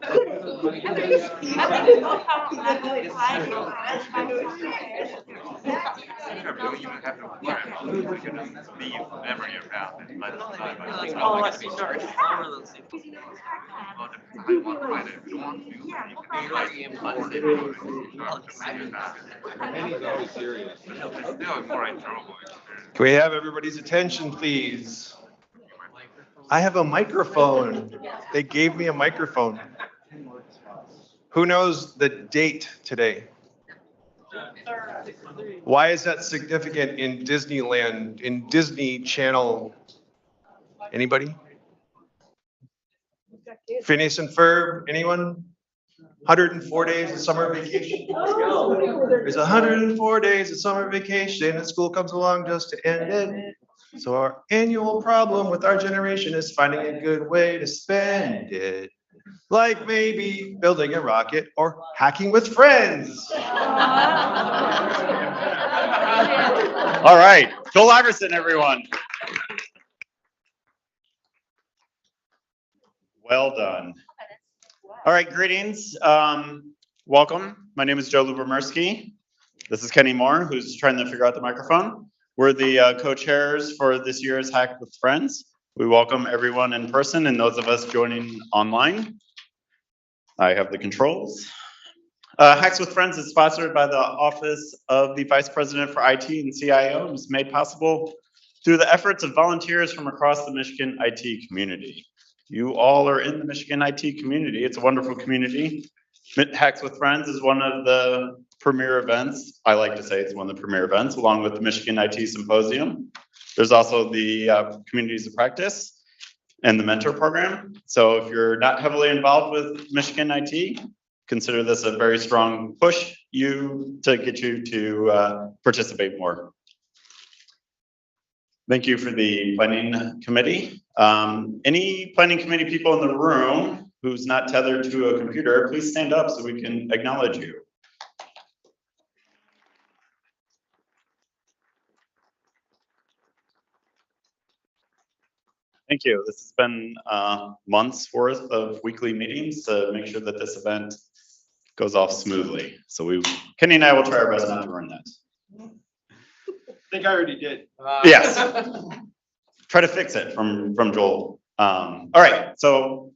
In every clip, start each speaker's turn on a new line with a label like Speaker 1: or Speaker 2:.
Speaker 1: You don't even have to worry about it. You can just leave memory around and let it slide by. It's
Speaker 2: Oh,
Speaker 1: not
Speaker 2: I
Speaker 1: like
Speaker 2: see.
Speaker 1: a
Speaker 2: Sure.
Speaker 1: storage.
Speaker 2: One of those things.
Speaker 1: Well, I want to write it if you want to. You can write it once in a while.
Speaker 3: He's always serious.
Speaker 1: It's still a more enjoyable experience.
Speaker 4: Can we have everybody's attention, please? I have a microphone. They gave me a microphone. Who knows the date today? Why is that significant in Disneyland, in Disney Channel? Anybody? Phineas and Ferb, anyone? 104 days of summer vacation. There's 104 days of summer vacation and school comes along just to end it. So our annual problem with our generation is finding a good way to spend it. Like maybe building a rocket or hacking with friends.
Speaker 5: All right, Joel Iverson, everyone. Well done. All right, greetings. Welcome. My name is Joe Lubomirsky. This is Kenny Moore, who's trying to figure out the microphone. We're the co-chairs for this year's Hack with Friends. We welcome everyone in person and those of us joining online. I have the controls. Hacks with Friends is sponsored by the Office of the Vice President for IT and CIO and is made possible through the efforts of volunteers from across the Michigan IT community. You all are in the Michigan IT community. It's a wonderful community. Hacks with Friends is one of the premier events. I like to say it's one of the premier events, along with the Michigan IT Symposium. There's also the Communities of Practice and the Mentor Program. So if you're not heavily involved with Michigan IT, consider this a very strong push to get you to participate more. Thank you for the planning committee. Any planning committee people in the room who's not tethered to a computer, please stand up so we can acknowledge you. Thank you. This has been months worth of weekly meetings to make sure that this event goes off smoothly. So Kenny and I will try our best not to ruin that.
Speaker 4: I think I already did.
Speaker 5: Yes. Try to fix it from Joel. All right, so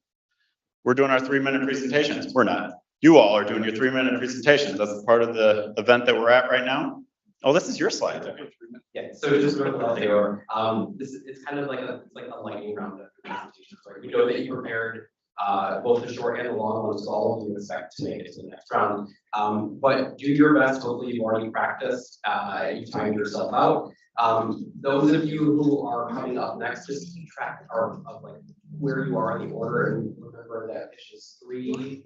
Speaker 5: we're doing our 3-minute presentations. We're not. You all are doing your 3-minute presentations. That's part of the event that we're at right now. Oh, this is your slide.
Speaker 6: Yeah, so just sort of what they are. It's kind of like a lightning round of presentations, right? We know that you prepared both the short and the long ones, so all of you expect to make it to the next round. But do your best. Hopefully you've already practiced, you've timed yourself out. Those of you who are coming up next, just keep track of like where you are in the order, and remember that issues 3,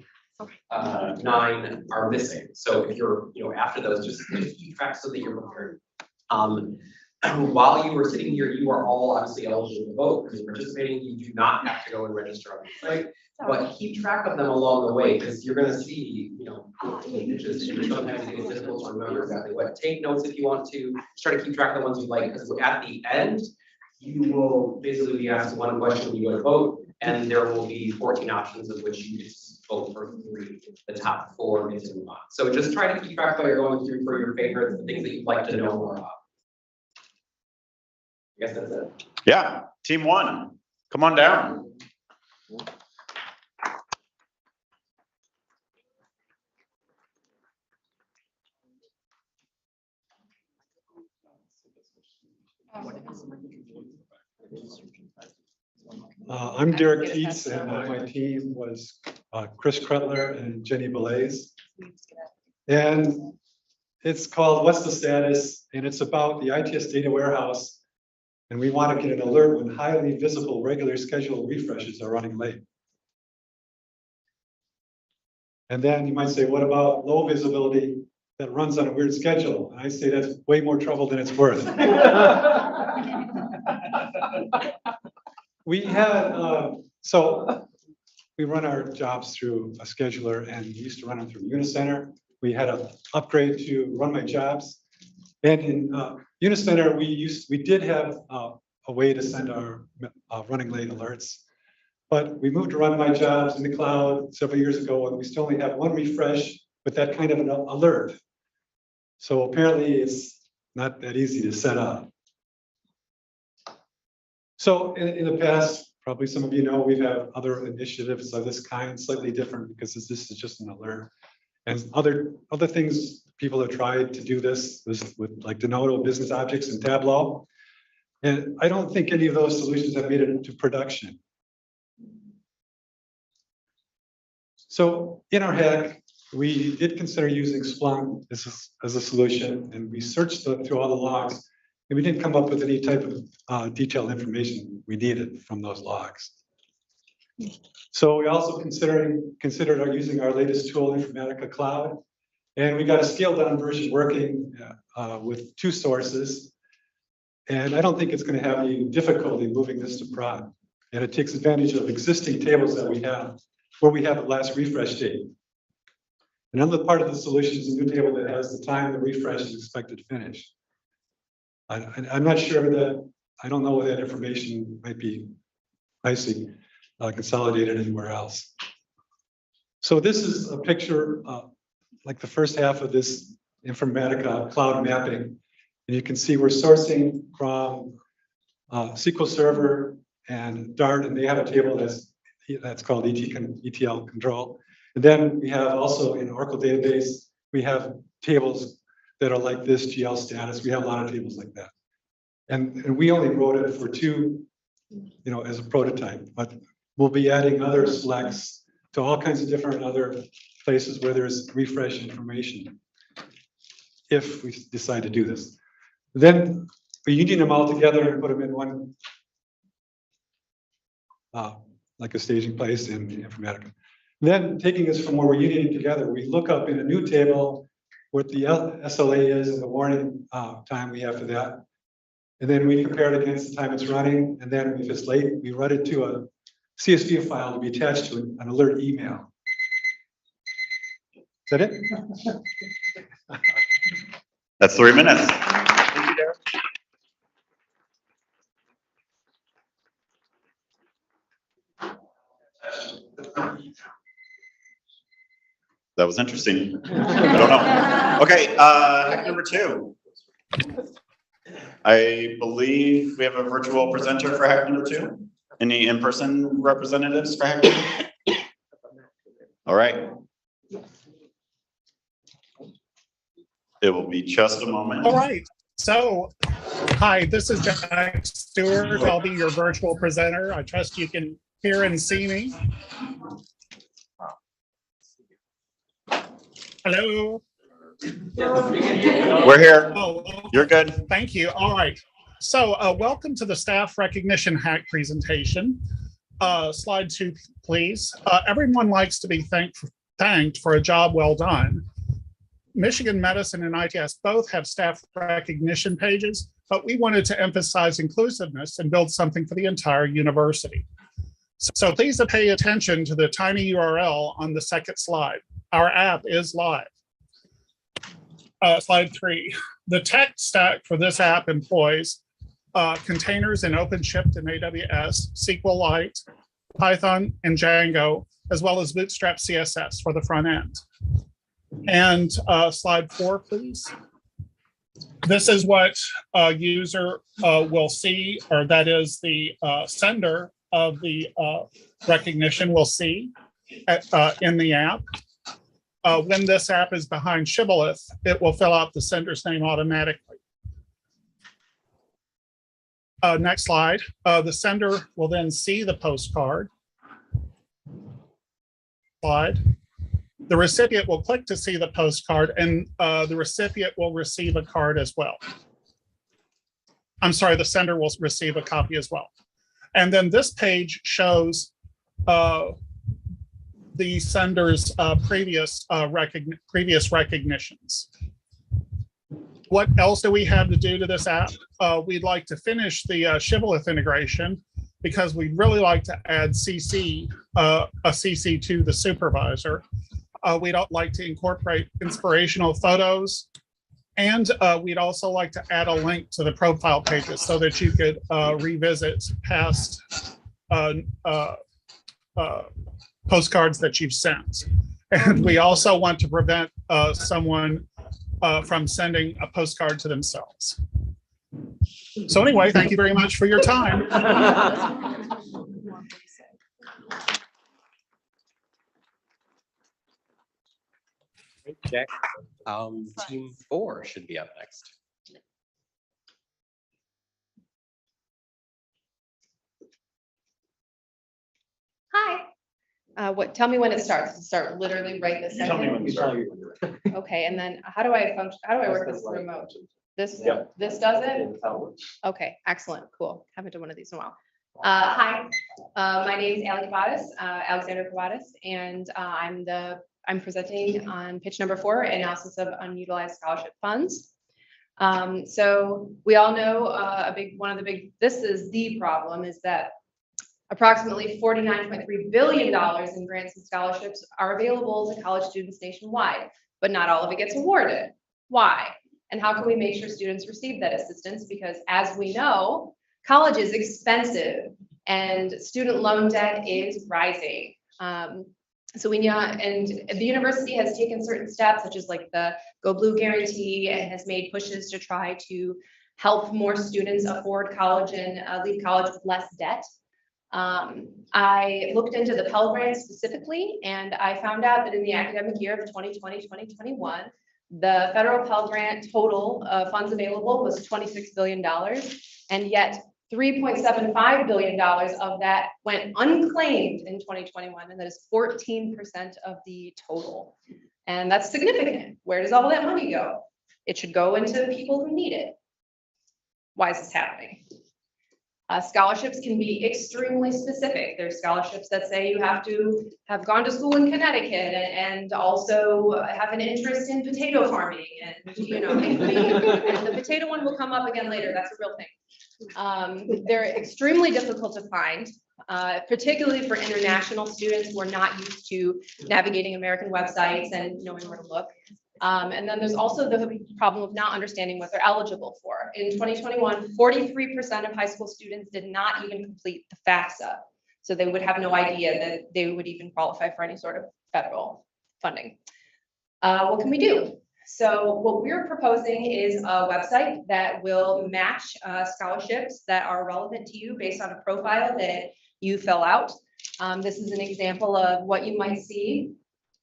Speaker 6: 9 are missing. So if you're after those, just keep track so that you're prepared. While you were sitting here, you are all obviously eligible to vote because you're participating. You do not have to go and register on the site, but keep track of them along the way because you're going to see, images, and sometimes it is difficult to remember exactly what. Take notes if you want to. Try to keep track of the ones you like because at the end, you will basically be asked one question, you go to vote, and there will be 14 options of which you just vote for 3. The top 4 get to move on. So just try to keep track while you're going through for your favorites, the things that you'd like to know more about. I guess that's it.
Speaker 5: Yeah, team 1, come on down.
Speaker 7: I'm Derek Keats, and my team was Chris Kretler and Jenny Belays. And it's called What's the Status? And it's about the ITS data warehouse. And we want to get an alert when highly visible regular scheduled refreshes are running late. And then you might say, what about low visibility that runs on a weird schedule? And I say that's way more trouble than it's worth. We had, so we run our jobs through a scheduler, and we used to run them through Unicenter. We had an upgrade to run my jobs. And in Unicenter, we did have a way to send our running late alerts. But we moved to run my jobs in the cloud several years ago, and we still only have one refresh with that kind of an alert. So apparently it's not that easy to set up. So in the past, probably some of you know, we've had other initiatives of this kind, slightly different because this is just an alert. And other things people have tried to do this with like Denoto business objects and Tableau. And I don't think any of those solutions have made it into production. So in our hack, we did consider using Splunk as a solution, and we searched through all the logs, and we didn't come up with any type of detailed information we needed from those logs. So we also considered using our latest tool, Informatica Cloud, and we got a scaled down version working with 2 sources. And I don't think it's going to have any difficulty moving this to prod. And it takes advantage of existing tables that we have, where we have the last refresh date. Another part of the solution is a new table that has the time the refresh is expected to finish. I'm not sure that, I don't know where that information might be nicely consolidated anywhere else. So this is a picture, like the first half of this Informatica cloud mapping. And you can see we're sourcing from SQL Server and Dart, and they have a table that's called ETL control. And then we have also in Oracle database, we have tables that are like this GL status. We have a lot of tables like that. And we only wrote it for 2, as a prototype, but we'll be adding other selects to all kinds of different other places where there's refresh information, if we decide to do this. Then we union them all together and put them in one, like a staging place in Informatica. Then taking this from where we're unioning together, we look up in a new table what the SLA is and the warning time we have for that. And then we compare it against the time it's running. And then if it's late, we run it to a CSV file to be attached to an alert email. Is that it?
Speaker 5: That's 3 minutes. Thank you, Derek. That was interesting. I don't know. Okay, hack number 2. I believe we have a virtual presenter for hack number 2. Any in-person representatives for hack number 2? All right. It will be just a moment.
Speaker 2: All right. So, hi, this is Jack Stewart. I'll be your virtual presenter. I trust you can hear and see me. Hello.
Speaker 5: We're here.
Speaker 2: Oh,
Speaker 5: You're good.
Speaker 2: thank you. All right. So, welcome to the staff recognition hack presentation. Slide 2, please. Everyone likes to be thanked for a job well done. Michigan Medicine and ITS both have staff recognition pages, but we wanted to emphasize inclusiveness and build something for the entire university. So please pay attention to the tiny URL on the second slide. Our app is live. Slide 3. The tech stack for this app employs containers in OpenShift and AWS, SQLite, Python, and Django, as well as Bootstrap CSS for the front end. And slide 4, please. This is what a user will see, or that is the sender of the recognition will see in the app. When this app is behind Shibboleth, it will fill out the sender's name automatically. Next slide. The sender will then see the postcard. Slide. The recipient will click to see the postcard, and the recipient will receive a card as well. I'm sorry, the sender will receive a copy as well. And then this page shows the sender's previous recognitions. What else do we have to do to this app? We'd like to finish the Shibboleth integration because we'd really like to add a CC to the supervisor. We'd like to incorporate inspirational photos, and we'd also like to add a link to the profile pages so that you could revisit past postcards that you've sent. And we also want to prevent someone from sending a postcard to themselves. So anyway, thank you very much for your time.
Speaker 3: Jack, team 4 should be up next.
Speaker 8: Hi. Tell me when it starts. Does it start literally right this second? Okay, and then how do I function? How do I work this remote? This does it? Okay, excellent, cool. Haven't done one of these in a while. Hi, my name is Alexander Kavadas, and I'm presenting on pitch number 4, analysis of unutilized scholarship funds. So we all know this is the problem, is that approximately $49.3 billion in grants and scholarships are available to college students nationwide, but not all of it gets awarded. Why? And how can we make sure students receive that assistance? Because as we know, college is expensive and student loan debt is rising. So we know, and the university has taken certain steps, such as like the Go Blue guarantee, and has made pushes to try to help more students afford college and leave college with less debt. I looked into the Pell Grant specifically, and I found out that in the academic year of 2020-2021, the federal Pell Grant total funds available was $26 billion, and yet $3.75 billion of that went unclaimed in 2021, and that is 14% of the total. And that's significant. Where does all that money go? It should go into people who need it. Why is this happening? Scholarships can be extremely specific. There's scholarships that say you have to have gone to school in Connecticut and also have an interest in potato farming, and and the potato one will come up again later. That's a real thing. They're extremely difficult to find, particularly for international students who are not used to navigating American websites and knowing where to look. And then there's also the problem of not understanding what they're eligible for. In 2021, 43% of high school students did not even complete the FAFSA. So they would have no idea that they would even qualify for any sort of federal funding. What can we do? So what we're proposing is a website that will match scholarships that are relevant to you based on a profile that you fill out. This is an example of what you might see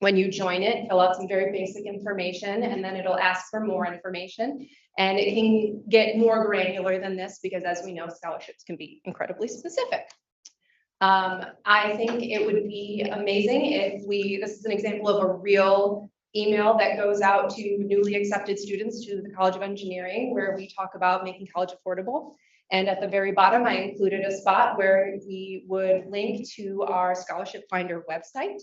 Speaker 8: when you join it. Fill out some very basic information, and then it'll ask for more information. And it can get more granular than this because, as we know, scholarships can be incredibly specific. I think it would be amazing if this is an example of a real email that goes out to newly accepted students to the College of Engineering, where we talk about making college affordable. And at the very bottom, I included a spot where we would link to our Scholarship Finder website,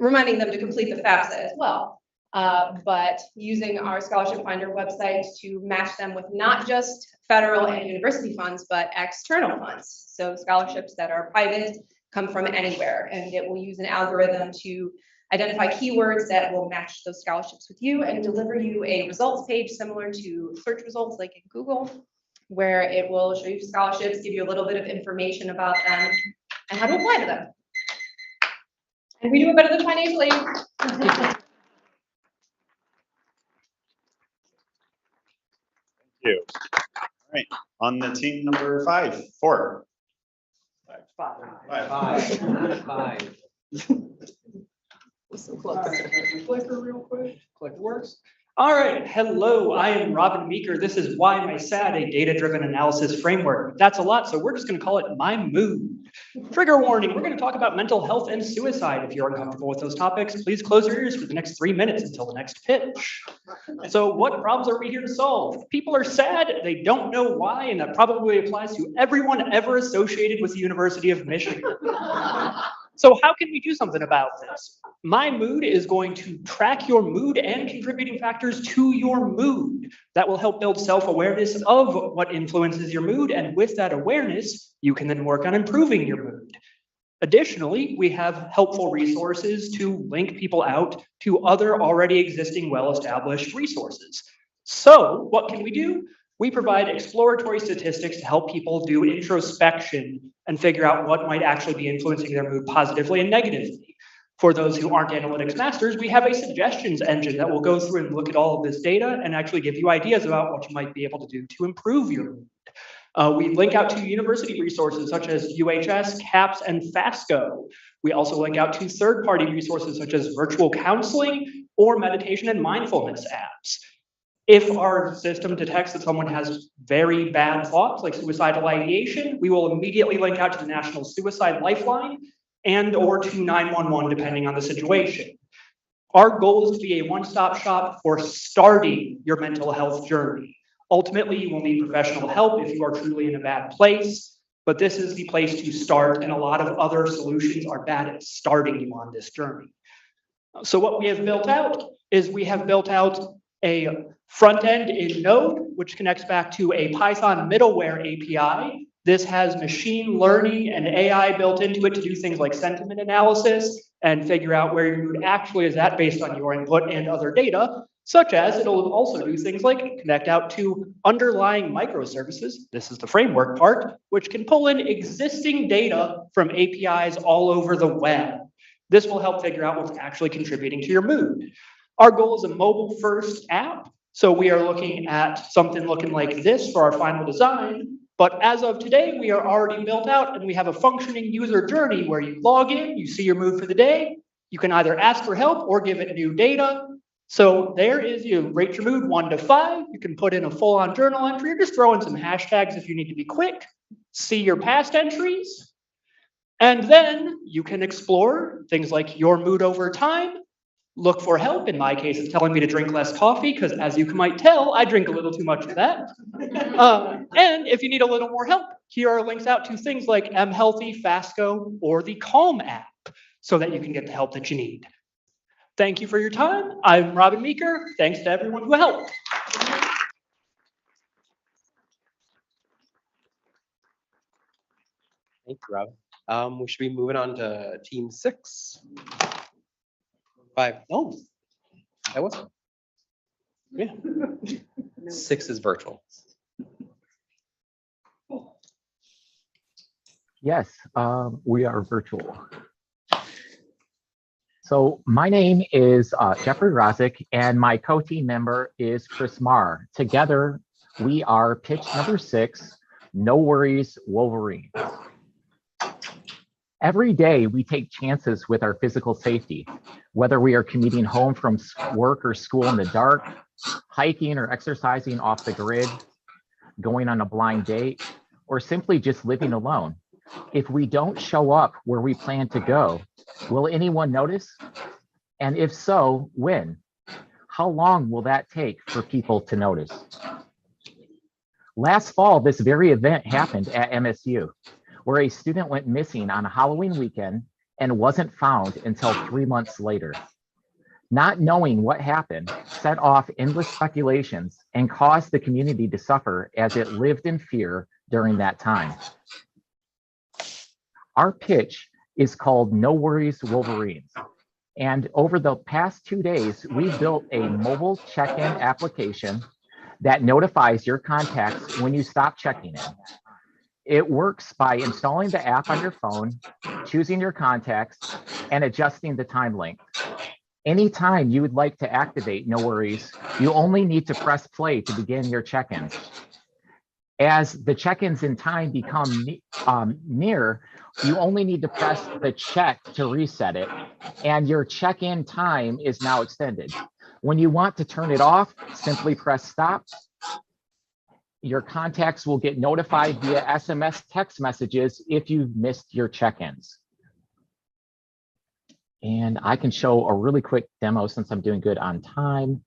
Speaker 8: reminding them to complete the FAFSA as well, but using our Scholarship Finder website to match them with not just federal and university funds, but external funds. So scholarships that are private, come from anywhere, and it will use an algorithm to identify keywords that will match those scholarships with you and deliver you a results page similar to search results like in Google, where it will show you scholarships, give you a little bit of information about them and how to apply to them. And we do it better than financial aid.
Speaker 5: Thank you. All right, on the team number 4.
Speaker 3: Five.
Speaker 8: So close.
Speaker 9: Clicker real quick. Click works. All right, hello, I am Robin Meeker. This is Why My Sad, a data-driven analysis framework. That's a lot, so we're just gonna call it My Mood. Trigger warning, we're gonna talk about mental health and suicide. If you're uncomfortable with those topics, please close your ears for the next 3 minutes until the next pitch. So what problems are we here to solve? People are sad, they don't know why, and that probably applies to everyone ever associated with the University of Michigan. So how can we do something about this? My Mood is going to track your mood and contributing factors to your mood. That will help build self-awareness of what influences your mood, and with that awareness, you can then work on improving your mood. Additionally, we have helpful resources to link people out to other already existing well-established resources. So what can we do? We provide exploratory statistics to help people do introspection and figure out what might actually be influencing their mood positively and negatively. For those who aren't analytics masters, we have a suggestions engine that will go through and look at all of this data and actually give you ideas about what you might be able to do to improve your mood. We link out to university resources such as UHS, CAPS, and FASCO. We also link out to third-party resources such as virtual counseling or meditation and mindfulness apps. If our system detects that someone has very bad thoughts, like suicidal ideation, we will immediately link out to the National Suicide Lifeline and or to 911, depending on the situation. Our goal is to be a one-stop shop for starting your mental health journey. Ultimately, you will need professional help if you are truly in a bad place, but this is the place to start, and a lot of other solutions are bad at starting you on this journey. So what we have built out is we have built out a front end in Node, which connects back to a Python middleware API. This has machine learning and AI built into it to do things like sentiment analysis and figure out where your mood actually is at based on your input and other data, such as it'll also do things like connect out to underlying microservices. This is the framework part, which can pull in existing data from APIs all over the web. This will help figure out what's actually contributing to your mood. Our goal is a mobile-first app, so we are looking at something looking like this for our final design. But as of today, we are already built out and we have a functioning user journey where you log in, you see your mood for the day. You can either ask for help or give it new data. So there is, you rate your mood 1 to 5. You can put in a full-on journal entry or just throw in some hashtags if you need to be quick. See your past entries. And then you can explore things like your mood over time. Look for help. In my case, it's telling me to drink less coffee because, as you might tell, I drink a little too much of that. And if you need a little more help, here are links out to things like mHealthy, FASCO, or the Calm app so that you can get the help that you need. Thank you for your time. I'm Robin Meeker. Thanks to everyone who helped.
Speaker 3: Thank you, Rob. We should be moving on to team 6. 5. Oh, that was. Yeah. 6 is virtual.
Speaker 10: Yes, we are virtual. So my name is Jeffrey Rozick, and my co-team member is Chris Marr. Together, we are pitch number 6, No Worries Wolverine. Every day, we take chances with our physical safety, whether we are commuting home from work or school in the dark, hiking or exercising off the grid, going on a blind date, or simply just living alone. If we don't show up where we plan to go, will anyone notice? And if so, when? How long will that take for people to notice? Last fall, this very event happened at MSU, where a student went missing on a Halloween weekend and wasn't found until 3 months later. Not knowing what happened set off endless speculations and caused the community to suffer as it lived in fear during that time. Our pitch is called No Worries Wolverines. And over the past 2 days, we built a mobile check-in application that notifies your contacts when you stop checking in. It works by installing the app on your phone, choosing your contacts, and adjusting the time length. Anytime you would like to activate No Worries, you only need to press play to begin your check-ins. As the check-ins in time become near, you only need to press the check to reset it, and your check-in time is now extended. When you want to turn it off, simply press stop. Your contacts will get notified via SMS text messages if you've missed your check-ins. And I can show a really quick demo since I'm doing good on time.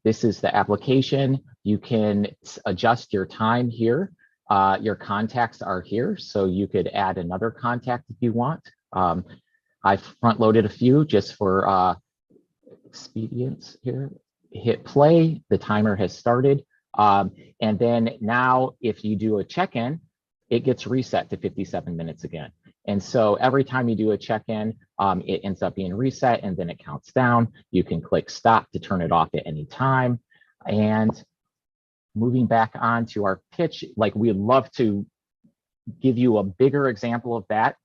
Speaker 10: This is the application. You can adjust your time here. Your contacts are here, so you could add another contact if you want. I front-loaded a few just for expedience here. Hit play, the timer has started. And then now if you do a check-in, it gets reset to 57 minutes again. And so every time you do a check-in, it ends up being reset and then it counts down. You can click stop to turn it off at any time. And moving back on to our pitch, like we'd love to give you a bigger example of that.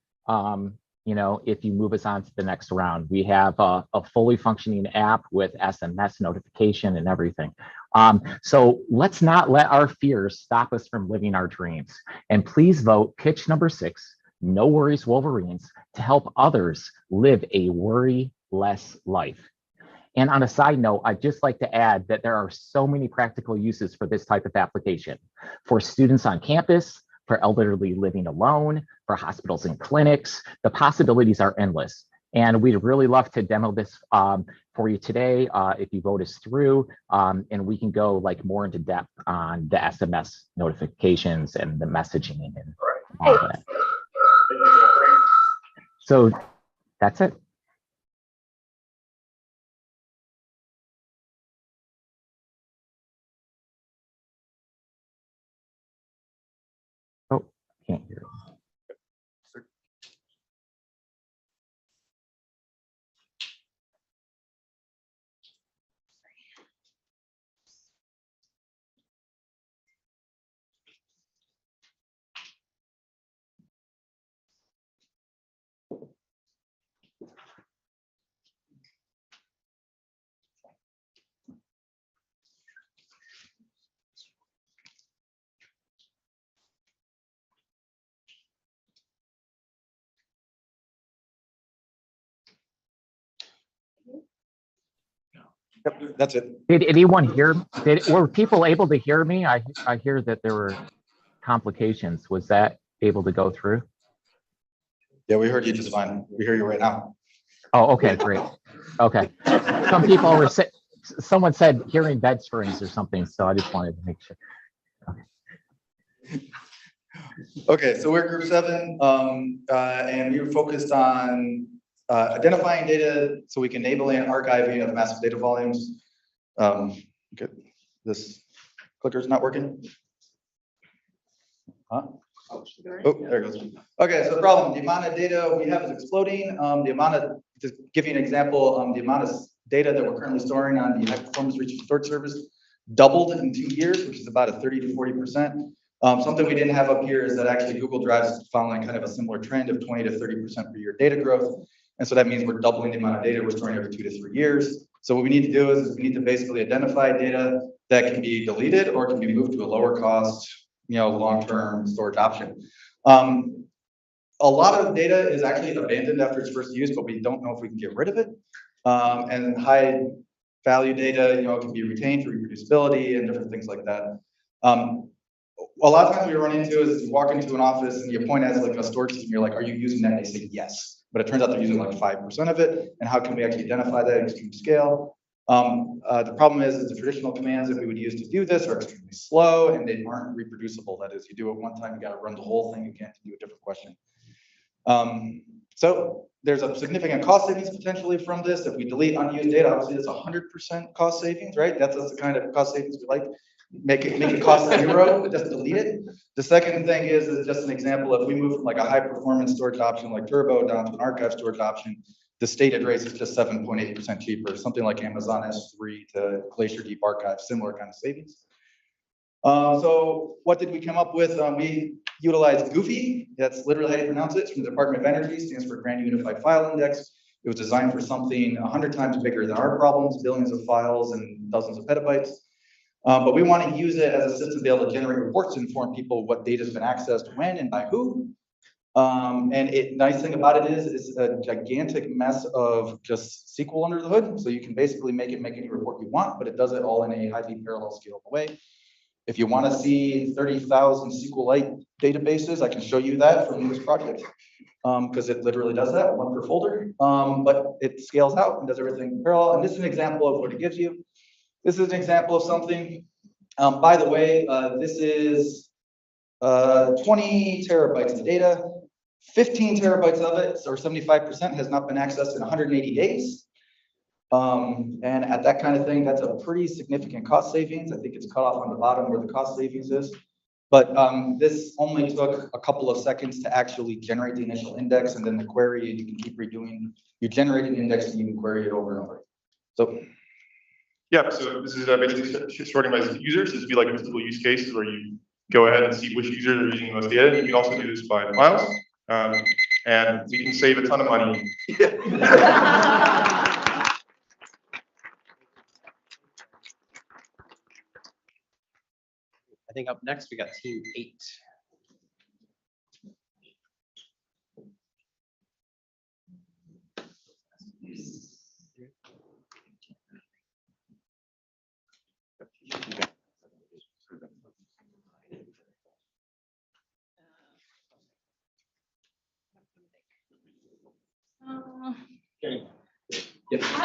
Speaker 10: You know, if you move us on to the next round, we have a fully functioning app with SMS notification and everything. So let's not let our fears stop us from living our dreams. And please vote pitch number 6, No Worries Wolverines, to help others live a worry-less life. And on a side note, I'd just like to add that there are so many practical uses for this type of application. For students on campus, for elderly living alone, for hospitals and clinics, the possibilities are endless. And we'd really love to demo this for you today if you vote us through, and we can go like more into depth on the SMS notifications and the messaging and all of that. So that's it. Oh, can't hear.
Speaker 4: Yep, that's it.
Speaker 10: Did anyone hear? Were people able to hear me? I hear that there were complications. Was that able to go through?
Speaker 4: Yeah, we heard you just fine. We hear you right now.
Speaker 10: Oh, okay, great. Okay. Some people were someone said hearing bed springs or something, so I just wanted to make sure.
Speaker 11: Okay, so we're group 7, and we were focused on identifying data so we can enable and archiving of massive data volumes. Okay, this clicker's not working. Huh? Oh, there it goes. Okay, so the problem, the amount of data we have is exploding. The amount of, to give you an example, the amount of data that we're currently storing on the high performance reach and storage service doubled in 2 years, which is about a 30 to 40%. Something we didn't have up here is that actually Google Drive is following kind of a similar trend of 20 to 30% per year data growth. And so that means we're doubling the amount of data we're storing every 2 to 3 years. So what we need to do is we need to basically identify data that can be deleted or can be moved to a lower cost, long-term storage option. A lot of data is actually abandoned after its first use, but we don't know if we can get rid of it. And high value data, can be retained for reproducibility and different things like that. A lot of times we run into is you walk into an office and you point at like a storage system, you're like, are you using that? And they say yes, but it turns out they're using like 5% of it. And how can we actually identify that at extreme scale? The problem is the traditional commands that we would use to do this are extremely slow and they aren't reproducible. That is, you do it one time, you got to run the whole thing again to do a different question. So there's a significant cost savings potentially from this. If we delete unused data, obviously it's 100% cost savings, right? That's the kind of cost savings we like. Make it cost 0, but just delete it. The second thing is just an example. If we move from like a high performance storage option like Turbo down to an archive storage option, the stated rate is just 7.8% cheaper, something like Amazon S3 to Glacier Deep Archive, similar kind of savings. So what did we come up with? We utilized Goofy. That's literally how you pronounce it. It's from the Department of Energy, stands for Grand Unified File Index. It was designed for something 100 times bigger than our problems, billions of files and dozens of petabytes. But we want to use it as a system to be able to generate reports to inform people what data has been accessed when and by who. And nice thing about it is it's a gigantic mess of just SQL under the hood. So you can basically make any report you want, but it does it all in a highly parallel scalable way. If you want to see 30,000 SQLite databases, I can show you that from this project because it literally does that, one per folder. But it scales out and does everything in parallel. And this is an example of what it gives you. This is an example of something. By the way, this is 20 terabytes of data. 15 terabytes of it, or 75%, has not been accessed in 180 days. And at that kind of thing, that's a pretty significant cost savings. I think it's cut off on the bottom where the cost savings is. But this only took a couple of seconds to actually generate the initial index and then the query, and you can keep redoing. You generate an index and you can query it over and over. So
Speaker 12: Yeah, so this is basically sorting by users. This would be like a typical use cases where you go ahead and see which users are using the most data. You can also do this by miles. And we can save a ton of money.
Speaker 3: I think up next, we got team 8.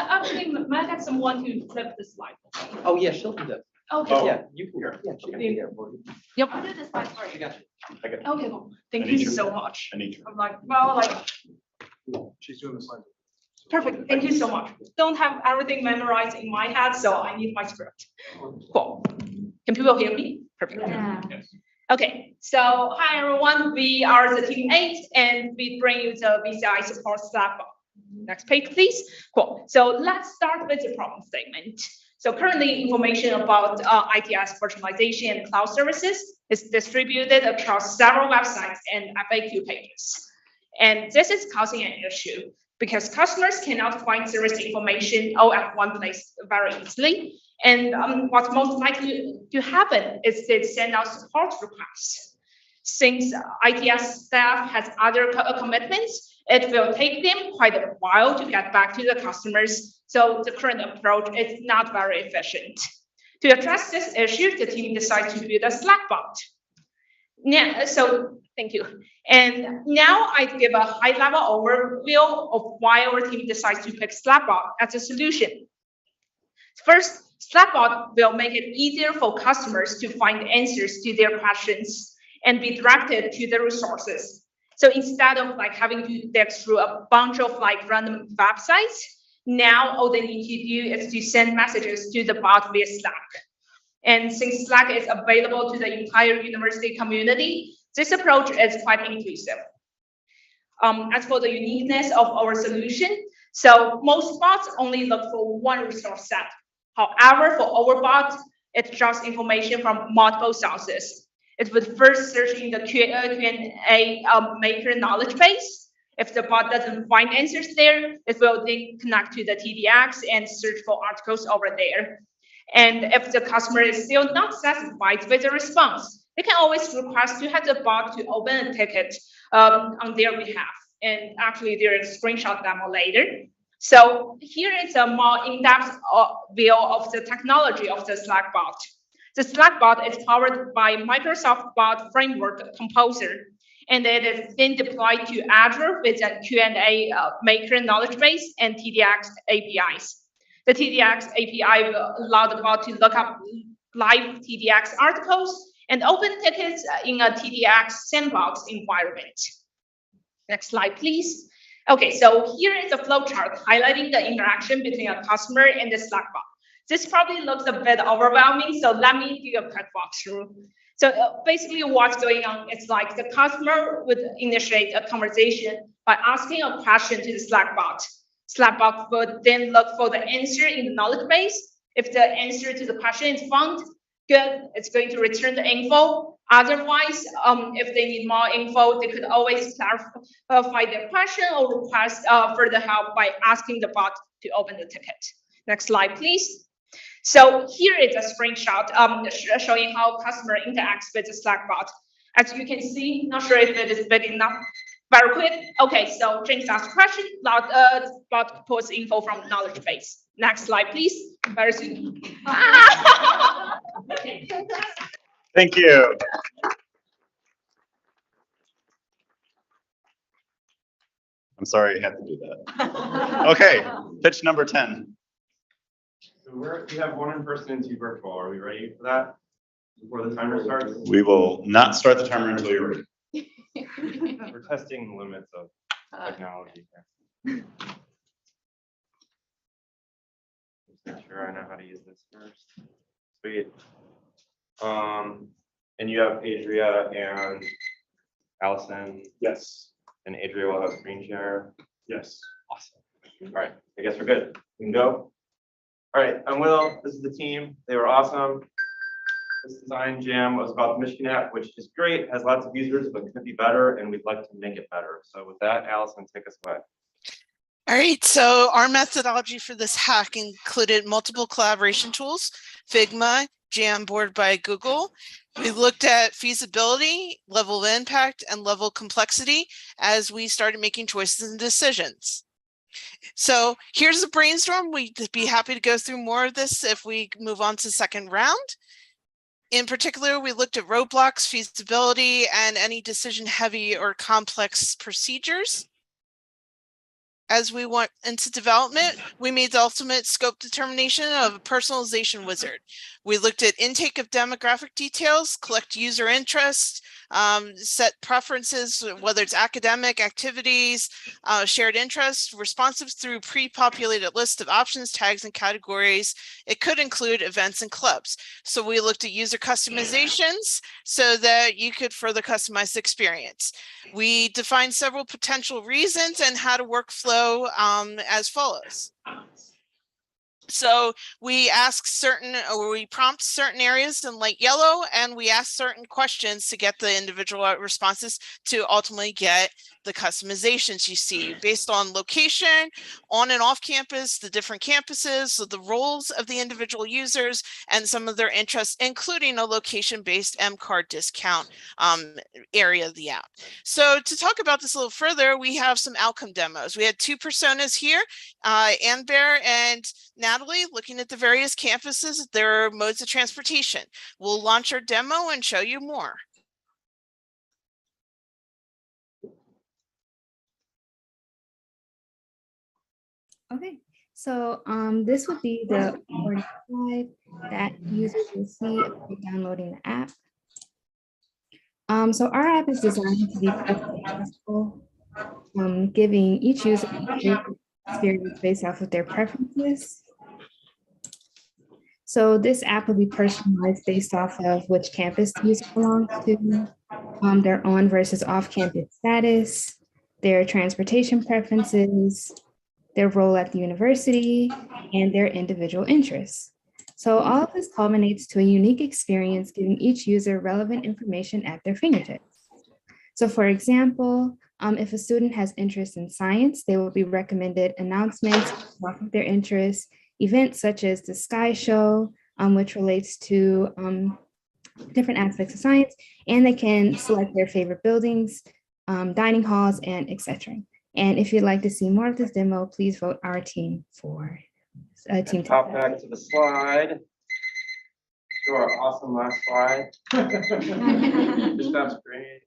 Speaker 13: I think might have someone to flip the slide.
Speaker 3: Oh, yeah, she'll do that.
Speaker 13: Okay.
Speaker 3: Yeah, you can go. Yeah, she can do that.
Speaker 13: Yep. I'll do this slide for you. Okay, cool. Thank
Speaker 5: I
Speaker 13: you
Speaker 5: need you.
Speaker 13: so much.
Speaker 5: I need you.
Speaker 13: I'm like, well, like,
Speaker 4: She's doing the slide.
Speaker 13: perfect. Thank you so much. Don't have everything memorized in my head, so I need my script. Cool. Can people hear me? Perfect.
Speaker 8: Yeah.
Speaker 13: Okay, so hi everyone, we are the team 8 and we bring you the BCI support Slack bot. Next page, please. Cool. So let's start with the problem statement. So currently information about ITS virtualization and cloud services is distributed across several websites and FAQ pages. And this is causing an issue because customers cannot find service information all at one place very easily. And what's most likely to happen is they send out support requests. Since ITS staff has other commitments, it will take them quite a while to get back to the customers. So the current approach is not very efficient. To address this issue, the team decided to build a Slack bot. Now, so thank you. And now I give a high-level overview of why our team decides to pick Slack bot as a solution. First, Slackbot will make it easier for customers to find answers to their questions and be directed to the resources. So instead of like having to dig through a bunch of like random websites, now all they need to do is to send messages to the bot via Slack. And since Slack is available to the entire university community, this approach is quite inclusive. As for the uniqueness of our solution, so most bots only look for one resource set. However, for our bot, it draws information from multiple sources. It would first search in the Q&A maker knowledge base. If the bot doesn't find answers there, it will then connect to the TDX and search for articles over there. And if the customer is still not satisfied with the response, they can always request to have the bot to open a ticket on their behalf. And actually, there is a screenshot demo later. So here is a more in-depth view of the technology of the Slack bot. The Slack bot is powered by Microsoft Bot Framework Composer, and it is then deployed to Azure with a Q&A maker knowledge base and TDX APIs. The TDX API will allow the bot to look up live TDX articles and open tickets in a TDX sandbox environment. Next slide, please. Okay, so here is a flowchart highlighting the interaction between a customer and the Slack bot. This probably looks a bit overwhelming, so let me do a quick walkthrough. So basically what's going on is like the customer would initiate a conversation by asking a question to the Slack bot. Slack bot would then look for the answer in the knowledge base. If the answer to the question is found, good, it's going to return the info. Otherwise, if they need more info, they could always clarify their question or request further help by asking the bot to open the ticket. Next slide, please. So here is a screenshot showing how customer interacts with the Slack bot. As you can see, not sure if it is big enough. Very quick. Okay, so James asks a question, bot pulls info from knowledge base. Next slide, please. Very soon.
Speaker 5: Thank you. I'm sorry I had to do that. Okay, pitch number 10.
Speaker 14: So we have 1 in person and 2 virtual. Are we ready for that before the timer starts?
Speaker 5: We will not start the timer until you're ready.
Speaker 14: We're testing the limits of technology here. Just make sure I know how to use this first. Sweet. And you have Adria and Allison.
Speaker 12: Yes.
Speaker 14: And Adria will have screen share.
Speaker 12: Yes.
Speaker 14: Awesome. All right, I guess we're good. We can go. All right, I'm Will. This is the team. They were awesome. This design jam was about the Michigan app, which is great, has lots of users, but could be better, and we'd like to make it better. So with that, Allison, take us away.
Speaker 15: All right, so our methodology for this hack included multiple collaboration tools, Figma, Jamboard by Google. We looked at feasibility, level of impact, and level of complexity as we started making choices and decisions. So here's a brainstorm. We'd be happy to go through more of this if we move on to the second round. In particular, we looked at roadblocks, feasibility, and any decision-heavy or complex procedures. As we went into development, we made the ultimate scope determination of a personalization wizard. We looked at intake of demographic details, collect user interest, set preferences, whether it's academic activities, shared interests, responsive through pre-populated list of options, tags, and categories. It could include events and clubs. So we looked at user customizations so that you could further customize the experience. We defined several potential reasons and how to workflow as follows. So we ask certain, or we prompt certain areas in light yellow, and we ask certain questions to get the individual responses to ultimately get the customizations you see based on location, on and off campus, the different campuses, so the roles of the individual users, and some of their interests, including a location-based M-card discount area of the app. So to talk about this a little further, we have some outcome demos. We had two personas here, Ann Bear and Natalie, looking at the various campuses, their modes of transportation. We'll launch our demo and show you more.
Speaker 16: Okay, so this would be the slide that users will see after downloading the app. So our app is designed to be accessible, giving each user a experience based off of their preferences. So this app will be personalized based off of which campus the user belongs to, their on versus off campus status, their transportation preferences, their role at the university, and their individual interests. So all of this culminates to a unique experience, giving each user relevant information at their fingertips. So for example, if a student has interest in science, they will be recommended announcements off of their interests, events such as the Sky Show, which relates to different aspects of science, and they can select their favorite buildings, dining halls, and etc. And if you'd like to see more of this demo, please vote our team for team.
Speaker 14: Hop back to the slide. To our awesome last slide. This stuff's great.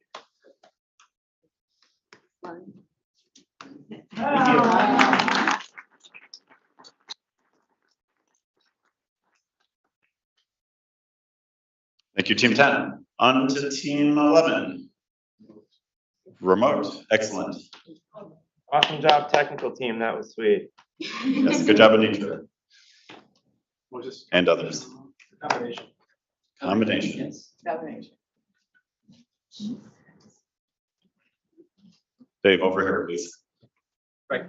Speaker 5: Thank you, Team 10. On to Team 11. Remote, excellent.
Speaker 14: Awesome job, technical team. That was sweet.
Speaker 5: Yes, good job, Anitra. And others.
Speaker 14: Combination.
Speaker 5: Combination.
Speaker 8: Combination.
Speaker 5: Dave, over here, please.
Speaker 14: Right.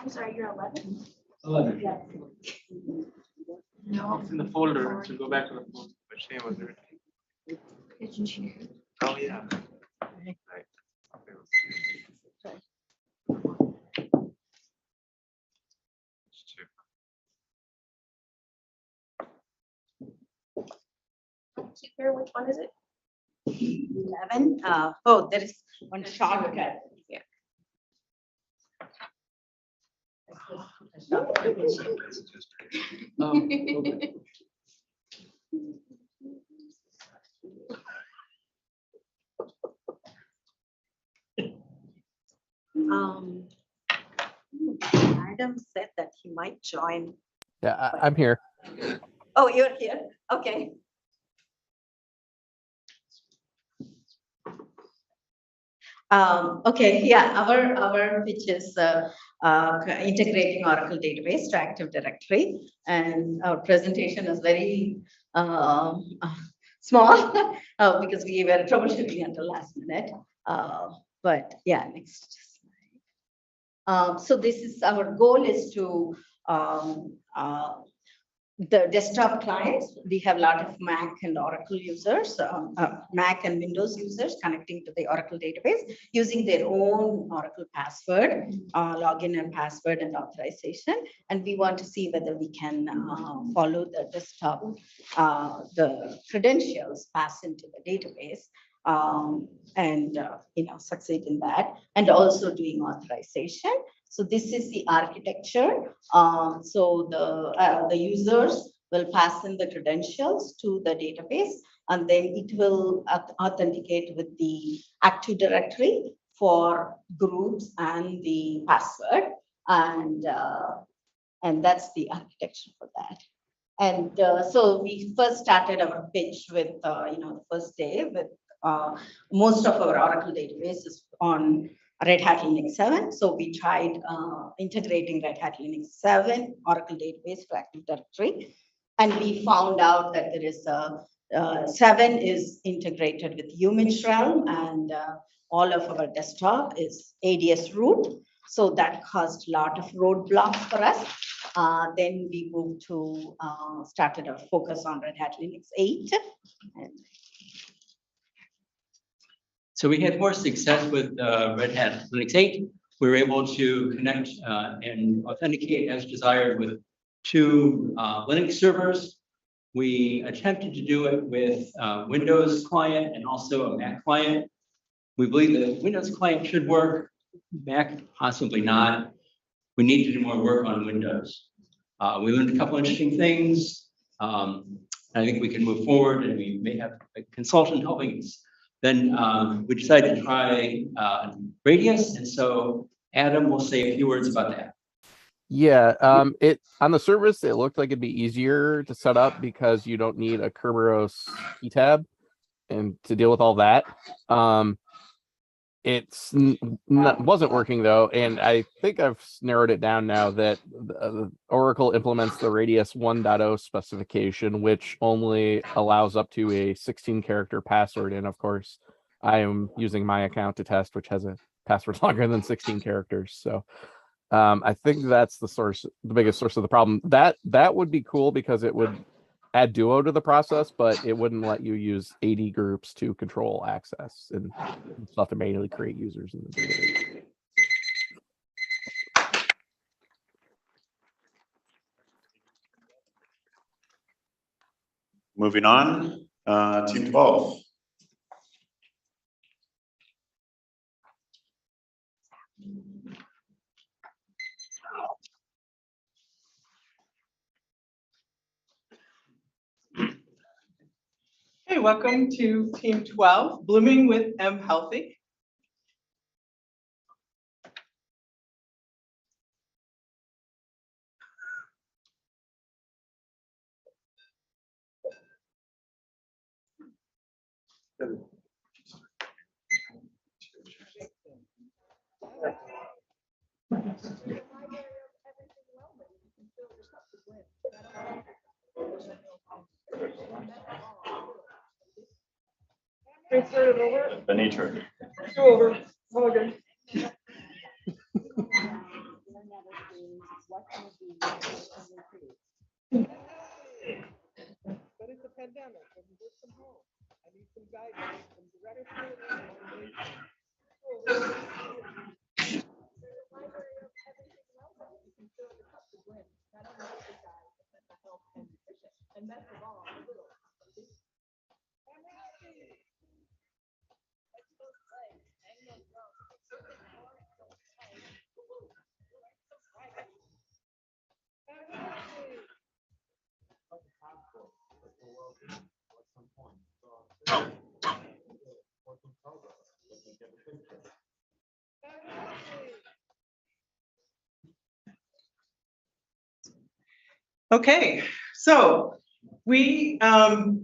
Speaker 13: I'm sorry, you're 11?
Speaker 14: 11.
Speaker 13: Yeah.
Speaker 14: No, it's in the folder. So go back to the folder. But Shane was there. Oh, yeah. Right. Okay, let's see.
Speaker 13: Which one is it?
Speaker 17: 11. Oh, there is one shortcut.
Speaker 13: Yeah.
Speaker 17: Adam said that he might join.
Speaker 3: Yeah, I'm here.
Speaker 17: Oh, you're here. Okay. Okay, yeah, our pitch is integrating Oracle database to Active Directory, and our presentation is very small because we were troubleshooting until last minute. But yeah, next. So this is our goal is to the desktop clients. We have a lot of Mac and Oracle users, Mac and Windows users connecting to the Oracle database using their own Oracle password, login and password and authorization. And we want to see whether we can follow the desktop, the credentials passed into the database and succeed in that, and also doing authorization. So this is the architecture. So the users will pass in the credentials to the database, and then it will authenticate with the Active Directory for groups and the password, and that's the architecture for that. And so we first started our pitch with the first day with most of our Oracle databases on Red Hat Linux 7. So we tried integrating Red Hat Linux 7 Oracle database for Active Directory. And we found out that there is 7 is integrated with Umich Realm, and all of our desktop is ADS root. So that caused a lot of roadblocks for us. Then we moved to started our focus on Red Hat Linux 8.
Speaker 18: So we had more success with Red Hat Linux 8. We were able to connect and authenticate as desired with 2 Linux servers. We attempted to do it with Windows client and also a Mac client. We believe the Windows client should work, Mac possibly not. We need to do more work on Windows. We learned a couple interesting things. I think we can move forward, and we may have a consultant helping us. Then we decided to try Radius, and so Adam will say a few words about that.
Speaker 19: Yeah, it on the surface it looked like it'd be easier to set up because you don't need a Kerberos key tab and to deal with all that. It's wasn't working though, and I think I've narrowed it down now that Oracle implements the Radius 1.0 specification, which only allows up to a 16-character password. And of course, I am using my account to test, which has a password longer than 16 characters. So I think that's the biggest source of the problem. That would be cool because it would add Duo to the process, but it wouldn't let you use 80 groups to control access, and you'll have to manually create users in the database.
Speaker 5: Moving on, team 12.
Speaker 20: Hey, welcome to Team 12, Blooming with M Healthy.
Speaker 5: The nature.
Speaker 20: Go over. Oh, okay. But it's a pandemic, and we work from home. I need some guidance from director. And best of all, okay, so we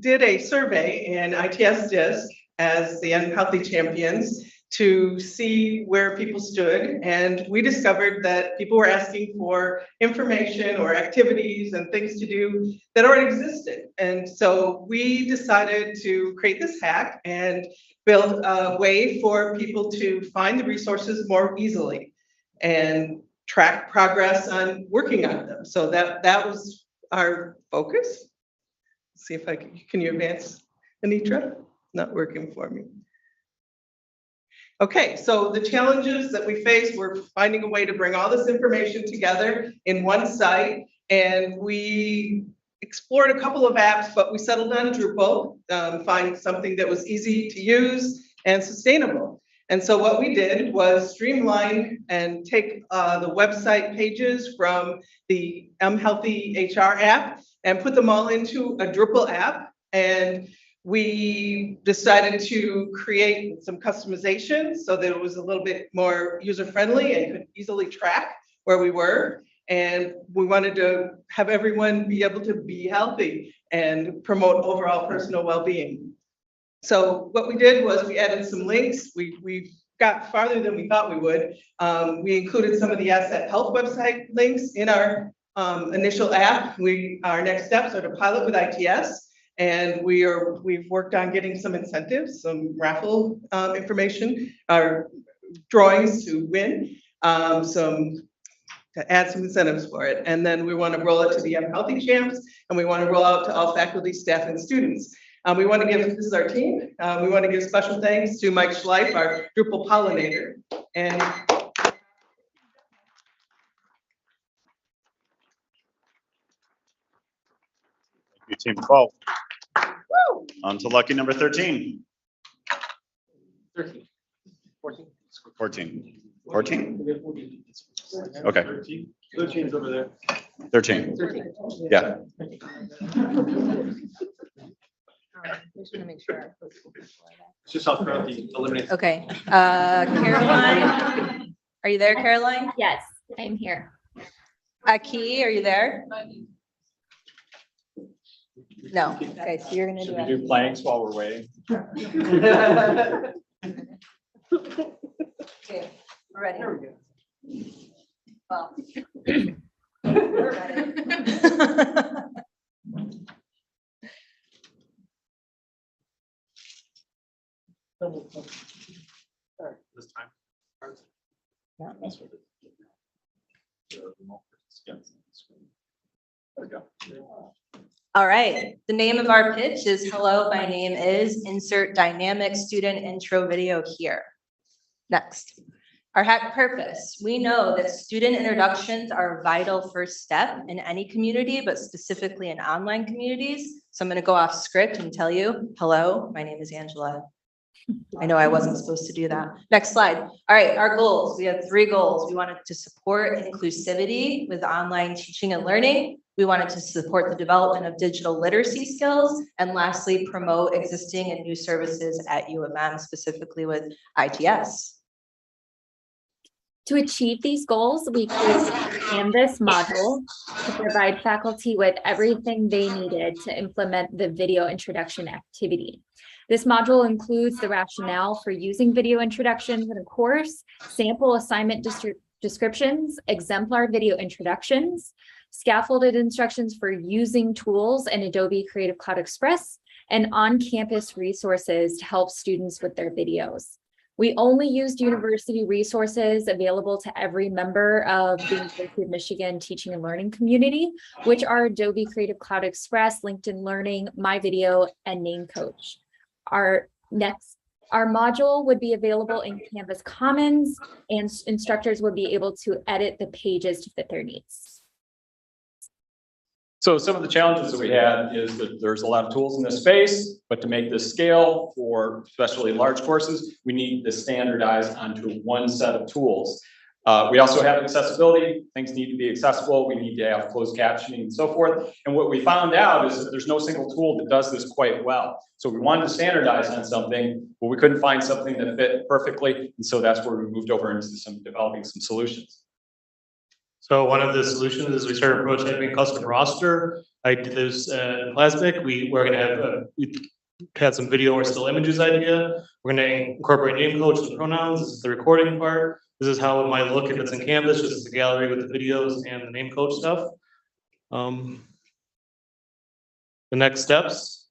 Speaker 20: did a survey in ITS DISC as the Unhealthy Champions to see where people stood, and we discovered that people were asking for information or activities and things to do that already existed. And so we decided to create this hack and build a way for people to find the resources more easily. and track progress on working on them. So that was our focus. See if I can you advance, Anitra? Not working for me. Okay, so the challenges that we faced were finding a way to bring all this information together in one site. And we explored a couple of apps, but we settled on Drupal, find something that was easy to use and sustainable. And so what we did was streamline and take the website pages from the Healthy HR app and put them all into a Drupal app. And we decided to create some customization so that it was a little bit more user-friendly and could easily track where we were. And we wanted to have everyone be able to be healthy and promote overall personal well-being. So what we did was we added some links. We got farther than we thought we would. We included some of the Asset Health website links in our initial app. Our next steps are to pilot with ITS. And we've worked on getting some incentives, some raffle information, our drawings to win, to add some incentives for it. And then we want to roll it to the Healthy Champs, and we want to roll out to all faculty, staff, and students. We want to give, this is our team, we want to give special thanks to Mike Schleif, our Drupal pollinator. And
Speaker 5: you, team 12. On to lucky number 13.
Speaker 9: 13. 14.
Speaker 5: 14. 14? Okay.
Speaker 14: 13 is over there.
Speaker 5: 13.
Speaker 9: 13.
Speaker 5: Yeah.
Speaker 8: Just want to make sure.
Speaker 14: It's just how currently eliminates.
Speaker 8: Okay, Caroline, are you there, Caroline?
Speaker 16: Yes, I'm here.
Speaker 8: Aki, are you there? No, okay, so you're gonna do
Speaker 14: Should we
Speaker 8: it.
Speaker 14: do planks while we're waiting?
Speaker 8: Okay, we're ready. There we go. Well. We're ready.
Speaker 14: This time.
Speaker 8: Yeah.
Speaker 14: That's what it is. There we go.
Speaker 8: All right, the name of our pitch is Hello, my name is, insert dynamic student intro video here. Next. Our hack purpose. We know that student introductions are a vital first step in any community, but specifically in online communities. So I'm going to go off script and tell you, hello, my name is Angela. I know I wasn't supposed to do that. Next slide. All right, our goals. We have 3 goals. We wanted to support inclusivity with online teaching and learning. We wanted to support the development of digital literacy skills. And lastly, promote existing and new services at U of M, specifically with ITS.
Speaker 16: To achieve these goals, we created a Canvas module to provide faculty with everything they needed to implement the video introduction activity. This module includes the rationale for using video introductions in a course, sample assignment descriptions, exemplar video introductions, scaffolded instructions for using tools in Adobe Creative Cloud Express, and on-campus resources to help students with their videos. We only used university resources available to every member of the University of Michigan teaching and learning community, which are Adobe Creative Cloud Express, LinkedIn Learning, My Video, and Name Coach. Our module would be available in Canvas Commons, and instructors would be able to edit the pages to fit their needs.
Speaker 14: So some of the challenges that we had is that there's a lot of tools in this space, but to make this scale for especially large courses, we need to standardize onto one set of tools. We also have accessibility. Things need to be accessible. We need to have closed captioning and so forth. And what we found out is that there's no single tool that does this quite well. So we wanted to standardize on something, but we couldn't find something that fit perfectly. And so that's where we moved over into developing some solutions.
Speaker 21: So one of the solutions is we started prototyping custom roster. I did this in Plasmic. We're going to have we had some video or still images idea. We're going to incorporate name coach and pronouns. This is the recording part. This is how it might look if it's in Canvas. This is the gallery with the videos and the name coach stuff. The next steps.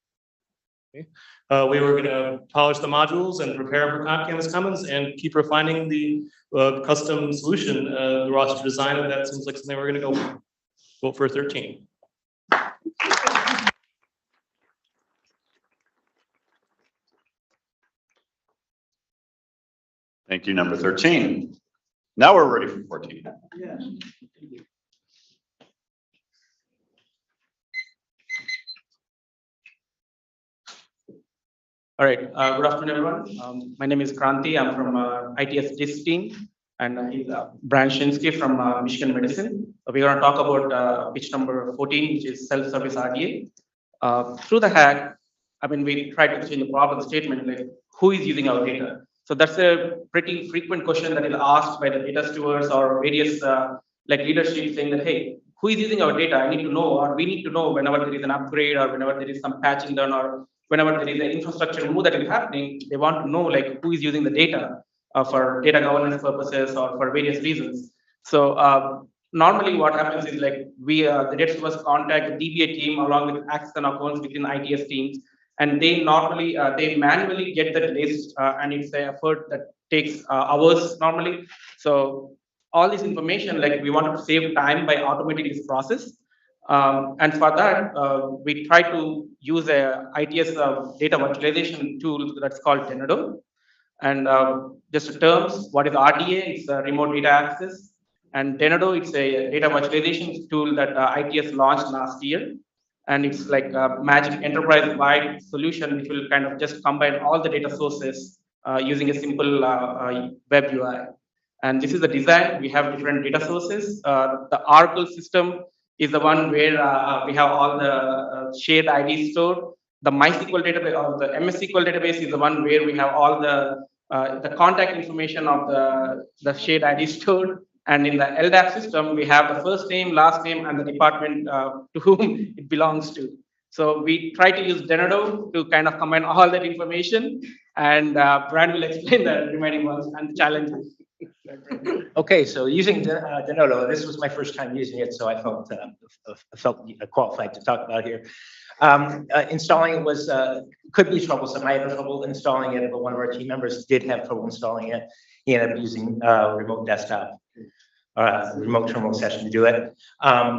Speaker 21: We were going to polish the modules and prepare for Canvas Commons and keep refining the custom solution, the roster design of that seems like something we're gonna go vote for 13.
Speaker 5: Thank you, number 13. Now we're ready for 14.
Speaker 1: All right, good afternoon, everyone. My name is Kranti. I'm from ITS DIS team, and he's Brian Shinsky from Michigan Medicine. We're going to talk about pitch number 14, which is self-service RDA. Through the hack, I mean, we tried to change the problem statement, like who is using our data? So that's a pretty frequent question that is asked by the data stewards or various like leadership saying that, hey, who is using our data? I need to know, or we need to know whenever there is an upgrade or whenever there is some patching done or whenever there is an infrastructure move that is happening, they want to know like who is using the data for data governance purposes or for various reasons. So normally what happens is like we, the data stewards contact the DBA team along with access and accounts within ITS teams. And they normally, they manually get that list and it's an effort that takes hours normally. So all this information, like we wanted to save time by automating this process. And for that, we try to use a ITS data virtualization tool that's called Tenado. And just terms, what is RDA? It's a remote data access. And Tenado, it's a data virtualization tool that ITS launched last year. And it's like a magic enterprise-wide solution, which will kind of just combine all the data sources using a simple web UI. And this is the design. We have different data sources. The Oracle system is the one where we have all the shared IDs stored. The MySQL database or the MS SQL database is the one where we have all the contact information of the shared ID stored. And in the LDAP system, we have the first name, last name, and the department to whom it belongs to. So we try to use Tenado to kind of combine all that information. And Brad will explain the remaining ones and the challenges.
Speaker 22: Okay, so using Tenado, this was my first time using it, so I felt qualified to talk about it here. Installing it was could be troublesome. I had trouble installing it, but one of our team members did have trouble installing it. He ended up using remote desktop, remote terminal session to do it.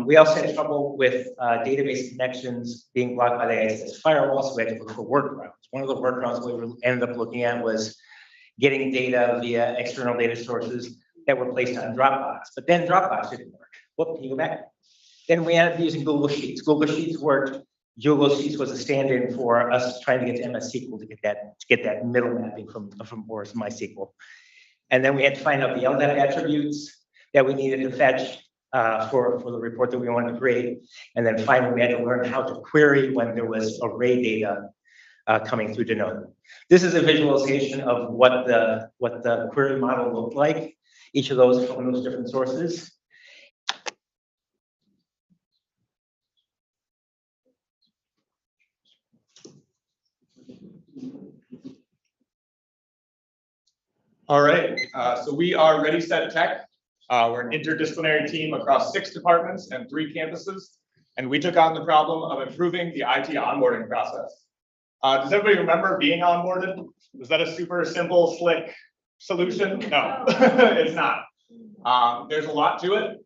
Speaker 22: We also had trouble with database connections being blocked by the ITS firewall, so we had to look for workarounds. One of the workarounds we ended up looking at was getting data via external data sources that were placed on Dropbox. But then Dropbox didn't work. Whoop, can you go back? Then we ended up using Google Sheets. Google Sheets worked. Google Sheets was a stand-in for us trying to get to MS SQL to get that middle mapping from MySQL. And then we had to find out the LDAP attributes that we needed to fetch for the report that we wanted to create. And then finally, we had to learn how to query when there was array data coming through Tenado. This is a visualization of what the query model looked like, each of those from those different sources.
Speaker 23: All right, so we are Ready Set Tech. We're an interdisciplinary team across 6 departments and 3 campuses, and we took on the problem of improving the IT onboarding process. Does everybody remember being onboarded? Was that a super simple, slick solution? No, it's not. There's a lot to it,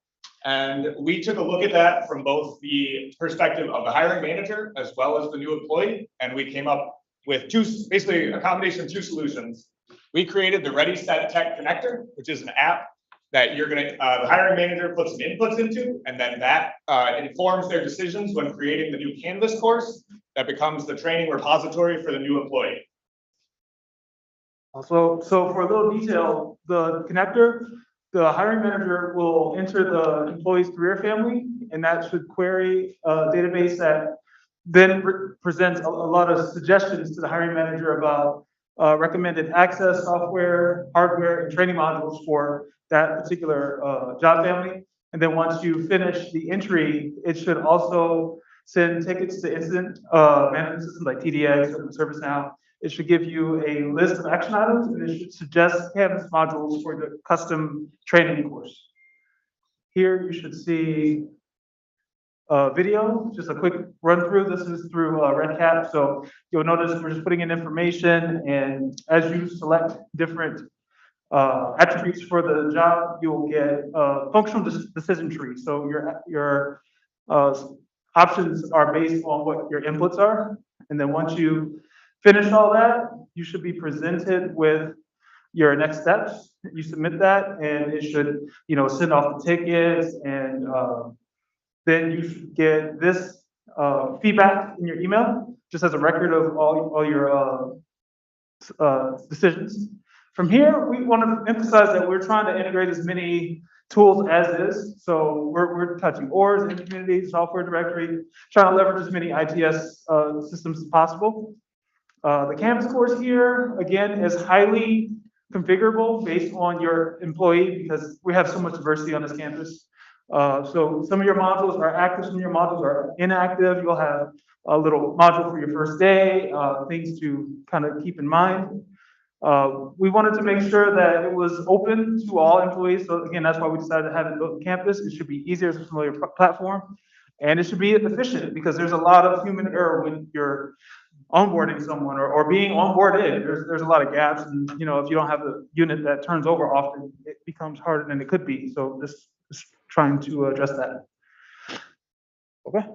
Speaker 23: and we took a look at that from both the perspective of the hiring manager as well as the new employee, and we came up with basically a combination of 2 solutions. We created the Ready Set Tech Connector, which is an app that you're gonna, the hiring manager puts some inputs into, and then that informs their decisions when creating the new Canvas course that becomes the training repository for the new employee.
Speaker 24: So for a little detail, the connector, the hiring manager will enter the employee's career family, and that should query a database that then presents a lot of suggestions to the hiring manager about recommended access, software, hardware, and training modules for that particular job family. And then once you finish the entry, it should also send tickets to incident management systems like TDX or ServiceNow. It should give you a list of action items, and it should suggest Canvas modules for the custom training course. Here you should see a video, just a quick run through. This is through Red Hat. So you'll notice we're just putting in information, and as you select different attributes for the job, you'll get a functional decision tree. So your options are based on what your inputs are. And then once you finish all that, you should be presented with your next steps. You submit that and it should, send off the tickets, and then you should get this feedback in your email, just as a record of all your decisions. From here, we want to emphasize that we're trying to integrate as many tools as is. So we're touching ORs, in community, software directory, trying to leverage as many ITS systems as possible. The Canvas course here, again, is highly configurable based on your employee, because we have so much diversity on this campus. So some of your modules are active, some of your modules are inactive. You'll have a little module for your first day, things to kind of keep in mind. We wanted to make sure that it was open to all employees. So again, that's why we decided to have it built on campus. It should be easier, as a familiar platform, and it should be efficient, because there's a lot of human error when you're onboarding someone or being onboarded. There's a lot of gaps, and if you don't have a unit that turns over often, it becomes harder than it could be. So this is trying to address that. Okay.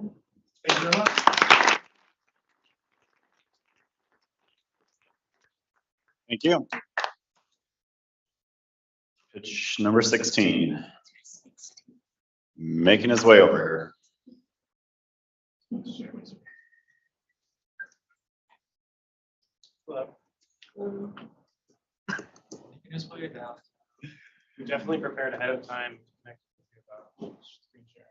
Speaker 24: Thank you very much.
Speaker 5: Thank you. Pitch number 16. Making his way over here.
Speaker 21: Hello. Just put it down. We definitely prepared ahead of time to connect with you about screen sharing.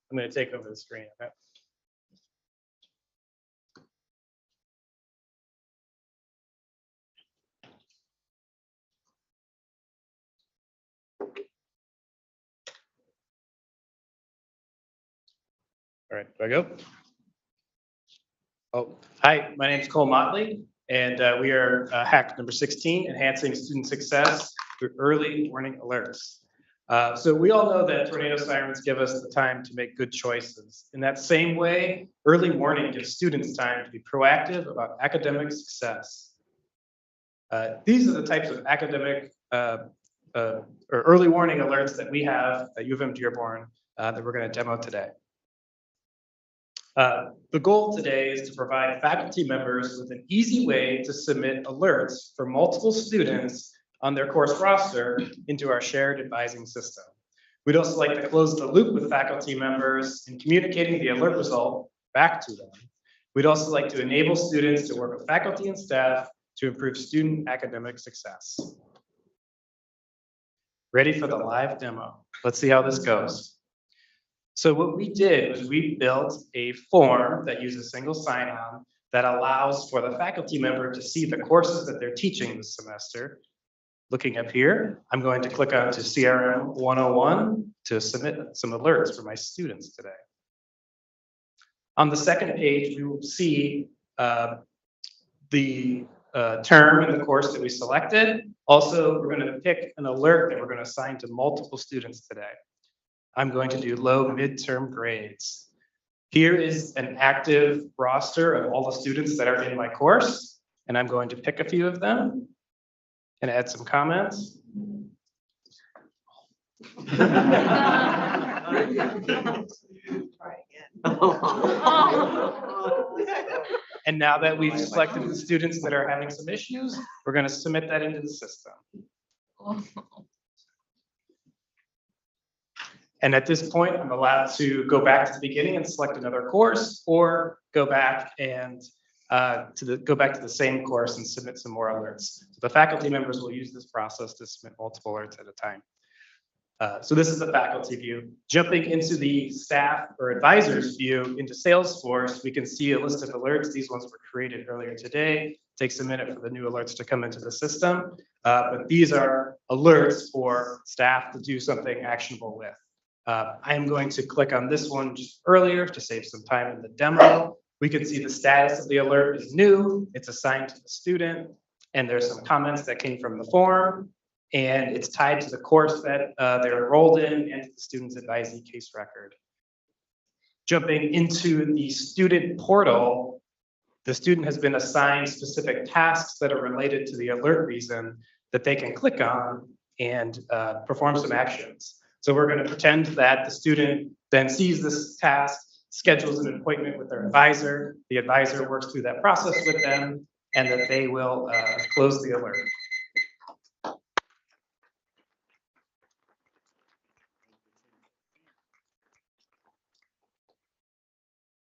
Speaker 21: I'm going to take over the screen. Okay. All right, do I go? Oh, hi, my name is Cole Motley, and we are hack number 16, enhancing student success through early warning alerts. So we all know that tornado sirens give us the time to make good choices. In that same way, early warning gives students time to be proactive about academic success. These are the types of academic or early warning alerts that we have at U of M Dearborn that we're going to demo today. The goal today is to provide faculty members with an easy way to submit alerts for multiple students on their course roster into our shared advising system. We'd also like to close the loop with faculty members in communicating the alert result back to them. We'd also like to enable students to work with faculty and staff to improve student academic success. Ready for the live demo. Let's see how this goes. So what we did was we built a form that uses single sign-on that allows for the faculty member to see the courses that they're teaching this semester. Looking up here, I'm going to click on to CRM 101 to submit some alerts for my students today. On the second page, we will see the term in the course that we selected. Also, we're going to pick an alert that we're going to assign to multiple students today. I'm going to do low midterm grades. Here is an active roster of all the students that are in my course, and I'm going to pick a few of them and add some comments. And now that we've selected the students that are having some issues, we're going to submit that into the system. And at this point, I'm allowed to go back to the beginning and select another course, or go back and go back to the same course and submit some more alerts. So the faculty members will use this process to submit multiple alerts at a time. So this is the faculty view. Jumping into the staff or advisors view into Salesforce, we can see a list of alerts. These ones were created earlier today. It takes a minute for the new alerts to come into the system. But these are alerts for staff to do something actionable with. I am going to click on this one just earlier to save some time in the demo. We can see the status of the alert is new. It's assigned to the student, and there's some comments that came from the form, and it's tied to the course that they're enrolled in and to the student's advisee case record.
Speaker 1: jumping into the student portal, the student has been assigned specific tasks that are related to the alert reason that they can click on and perform some actions. So we're going to pretend that the student then sees this task, schedules an appointment with their advisor. The advisor works through that process with them, and that they will close the alert.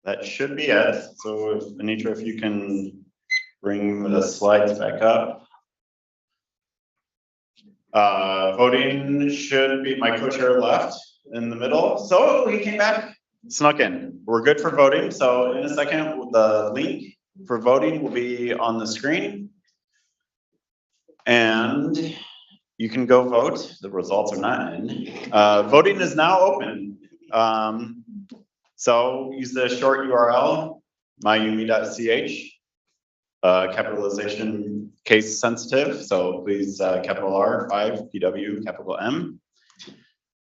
Speaker 5: That should be it. So Anitra, if you can bring the slides back up. Voting should be, my co-chair left in the middle. So he came back, snuck in. We're good for voting. So in a second, the link for voting will be on the screen. And you can go vote. The results are not in. Voting is now open. So use the short URL, myumi.ch. Capitalization case sensitive, so please capital R, 5, PW, capital M.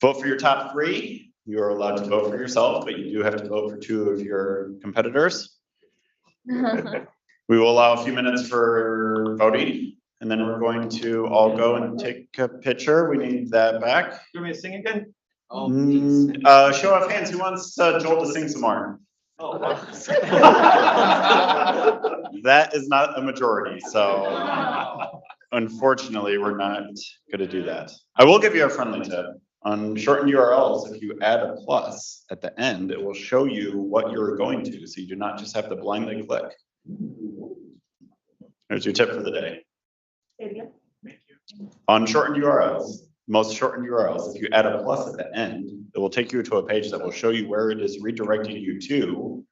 Speaker 5: Vote for your top 3. You are allowed to vote for yourself, but you do have to vote for 2 of your competitors. We will allow a few minutes for voting, and then we're going to all go and take a picture. We need that back.
Speaker 4: You want me to sing again?
Speaker 5: Show of hands, who wants Joel to sing some more? That is not a majority, so unfortunately, we're not gonna do that. I will give you a friendly tip. On shortened URLs, if you add a plus at the end, it will show you what you're going to, so you do not just have to blindly click. There's your tip for the day. On shortened URLs, most shortened URLs, if you add a plus at the end, it will take you to a page that will show you where it is redirecting you to,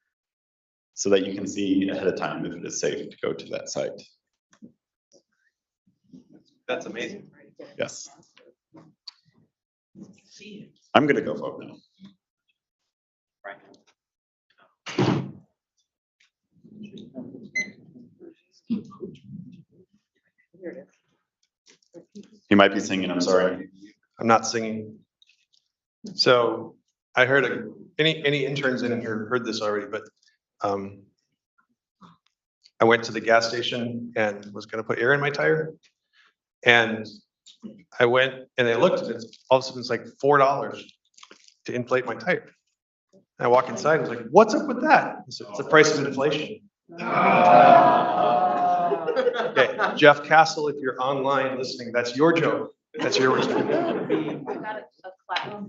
Speaker 5: so that you can see ahead of time if it is safe to go to that site.
Speaker 4: That's amazing.
Speaker 5: Yes. I'm gonna go vote now. He might be singing, I'm sorry.
Speaker 4: I'm not singing. So I heard any interns in here heard this already, but I went to the gas station and was gonna put air in my tire. And I went and I looked and it's all of a sudden it's like $4 to inflate my tire. And I walk inside and I was like, what's up with that? It's the price of inflation. Okay, Jeff Castle, if you're online listening, that's your joke. That's yours.
Speaker 8: You got a clap.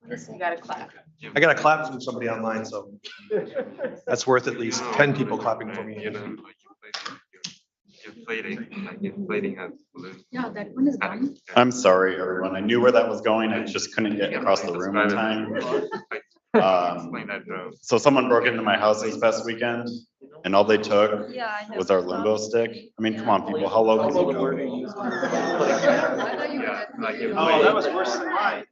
Speaker 8: You got a clap.
Speaker 4: I got a clap from somebody online, so that's worth at least 10 people clapping for me, you know.
Speaker 2: Inflating a balloon.
Speaker 8: Yeah, that one is done.
Speaker 5: I'm sorry, everyone. I knew where that was going. I just couldn't get across the room in time. So someone broke into my house this past weekend and all they took was our limbo stick. I mean, come on, people, how low can you go?
Speaker 4: Oh, that was worse than mine.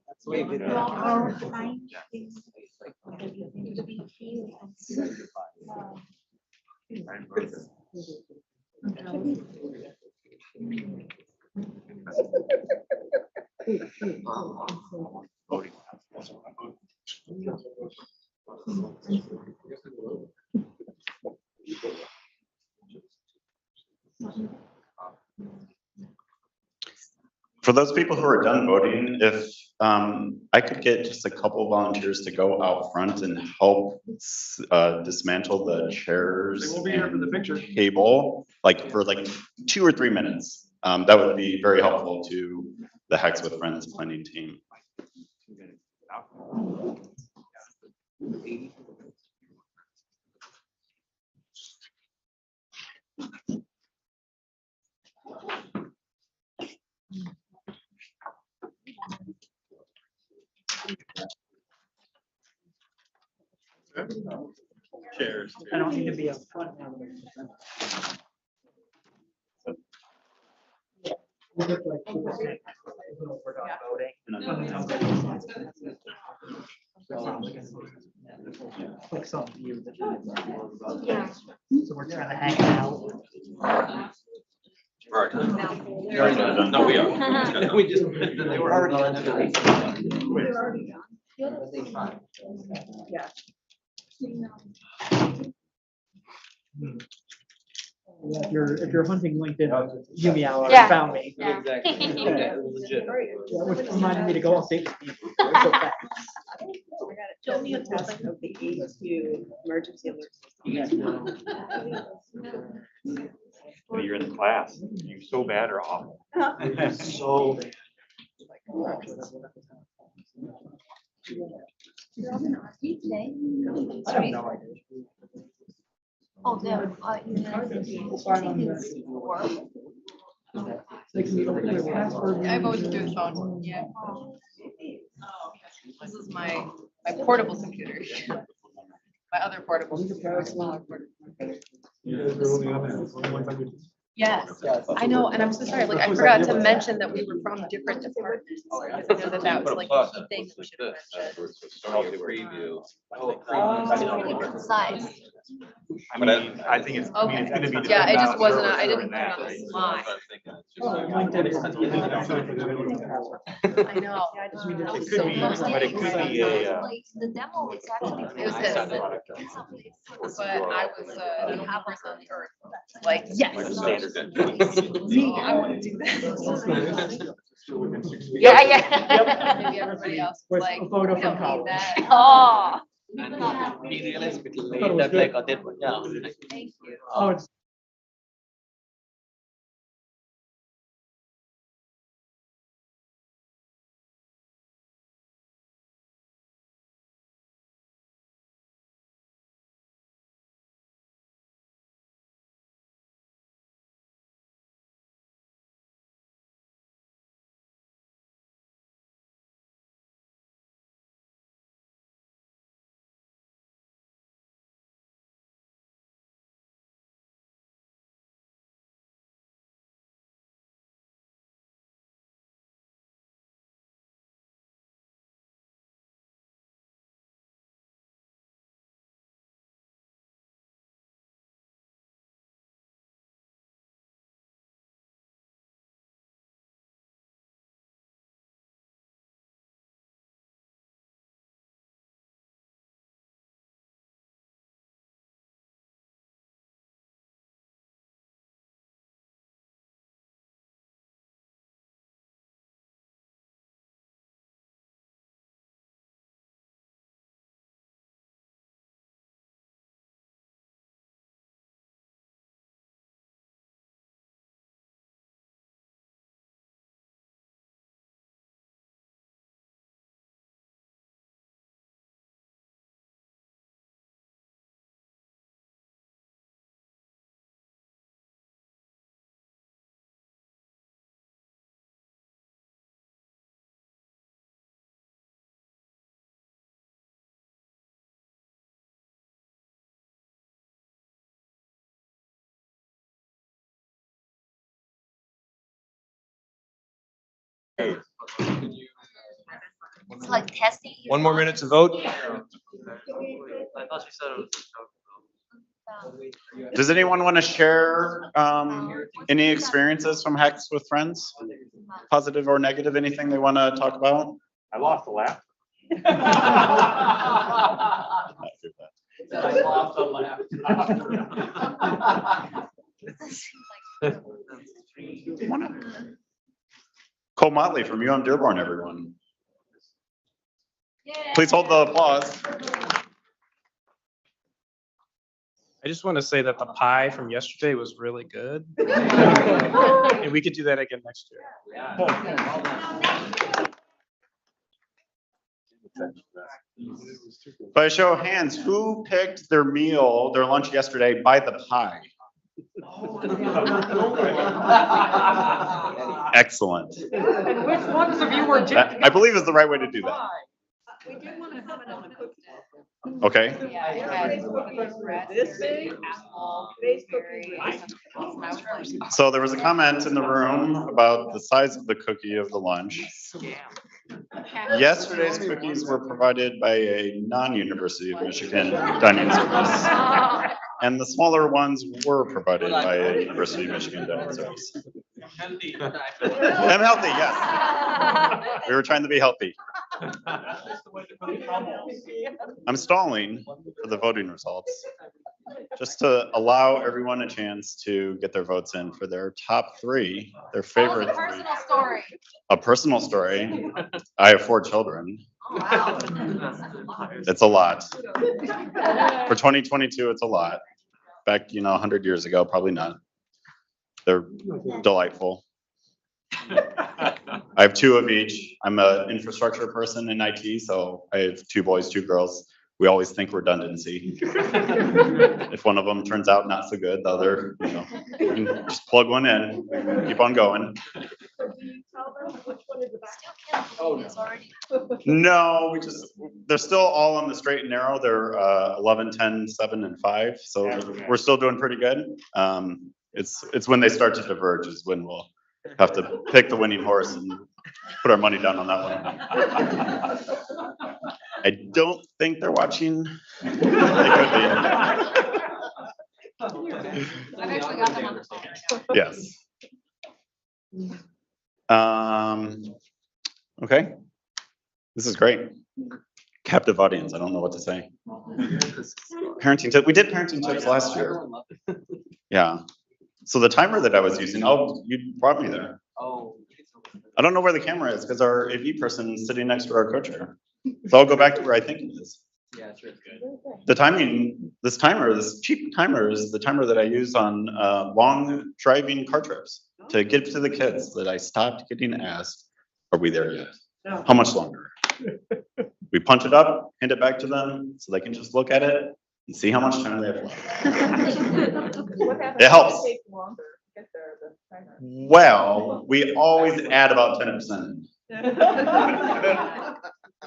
Speaker 5: For those people who are done voting, if I could get just a couple volunteers to go out front and help dismantle the chairs
Speaker 4: We'll be here for the picture.
Speaker 5: table, like for like 2 or 3 minutes. That would be very helpful to the Hacks with Friends planning team.
Speaker 9: Chairs. I don't need to be up front. Like some view.
Speaker 8: Yeah.
Speaker 9: So we're trying to hang out.
Speaker 2: Right.
Speaker 5: No, we are.
Speaker 2: We just, they were already.
Speaker 8: Yeah.
Speaker 9: If you're hunting LinkedIn, you meow
Speaker 13: Yeah.
Speaker 9: found me.
Speaker 13: Yeah.
Speaker 9: Which reminded me to go update.
Speaker 17: Show me a test of the AQ emergency alert system.
Speaker 6: When you're in the class, you're so bad or awful. So bad.
Speaker 9: I have no idea.
Speaker 7: Oh, no,
Speaker 8: I've always been doing phone, yeah. This is my portable computer. My other portable, my smaller portable. Yes, I know, and I'm so sorry, like, I forgot to mention that we were from different departments. I know that was like a key thing that we should have mentioned.
Speaker 7: Different size.
Speaker 6: I mean, I think it's, I mean, it's gonna be.
Speaker 8: Yeah, it just
Speaker 6: dependent on
Speaker 8: wasn't,
Speaker 6: server
Speaker 8: I didn't put
Speaker 6: and
Speaker 8: it on
Speaker 6: that,
Speaker 8: the
Speaker 6: right?
Speaker 8: slide. I know.
Speaker 6: It could be, but it could be a.
Speaker 7: The demo is actually.
Speaker 8: It was this. But I was the top person on the earth, like, yes. Me, I want to do that.
Speaker 13: Yeah, yeah.
Speaker 8: Maybe everybody else was like,
Speaker 9: A photo
Speaker 8: we
Speaker 9: from
Speaker 8: don't
Speaker 9: college.
Speaker 8: need that.
Speaker 13: Oh.
Speaker 18: We realized it late that like, oh, that one, yeah.
Speaker 8: Thank you.
Speaker 9: Oh, it's
Speaker 7: It's like testing.
Speaker 4: One more minute to vote.
Speaker 5: Does anyone want to share any experiences from hacks with friends? Positive or negative, anything they want to talk about?
Speaker 6: I lost a laugh.
Speaker 18: I lost a laugh.
Speaker 5: Cole Motley from Dearborn, everyone. Please hold the applause.
Speaker 1: I just want to say that the pie from yesterday was really good. And we could do that again next year.
Speaker 5: By a show of hands, who picked their lunch yesterday by the pie? Excellent.
Speaker 9: And which ones of you were?
Speaker 5: I believe is the right way to do that.
Speaker 8: We do want to have it on the cookie.
Speaker 5: Okay.
Speaker 8: Yeah, it had this big, apple, berry.
Speaker 5: So there was a comment in the room about the size of the cookie of the lunch. Yesterday's cookies were provided by a non-University of Michigan dining service. And the smaller ones were provided by a University of Michigan dining service. I'm healthy, yes. We were trying to be healthy. I'm stalling for the voting results. just to allow everyone a chance to get their votes in for their top three, their favorite three.
Speaker 7: Personal story.
Speaker 5: A personal story. I have 4 children.
Speaker 7: Wow.
Speaker 5: It's a lot. For 2022, it's a lot. Back, 100 years ago, probably not. They're delightful. I have 2 of each. I'm an infrastructure person in IT, so I have 2 boys, 2 girls. We always think redundancy. If one of them turns out not so good, the other, you can just plug one in, keep on going. No, they're still all on the straight and narrow. They're 11, 10, 7, and 5. So we're still doing pretty good. It's when they start to diverge is when we'll have to pick the winning horse and put our money down on that one. I don't think they're watching. They could be.
Speaker 7: I've actually got them on the phone right now.
Speaker 5: Yes. Okay. This is great. Captive audience. I don't know what to say. Parenting tip. We did parenting tips last year. Yeah. So the timer that I was using, you brought me there. I don't know where the camera is because our AV person is sitting next to our co-chair. So I'll go back to where I think it is.
Speaker 3: Yeah, sure, it's good.
Speaker 5: The timing, this cheap timer is the timer that I use on long driving car trips to get to the kids that I stopped getting asked, are we there yet? How much longer? We punch it up, hand it back to them so they can just look at it and see how much time they have left. It helps. Well, we always add about 10%.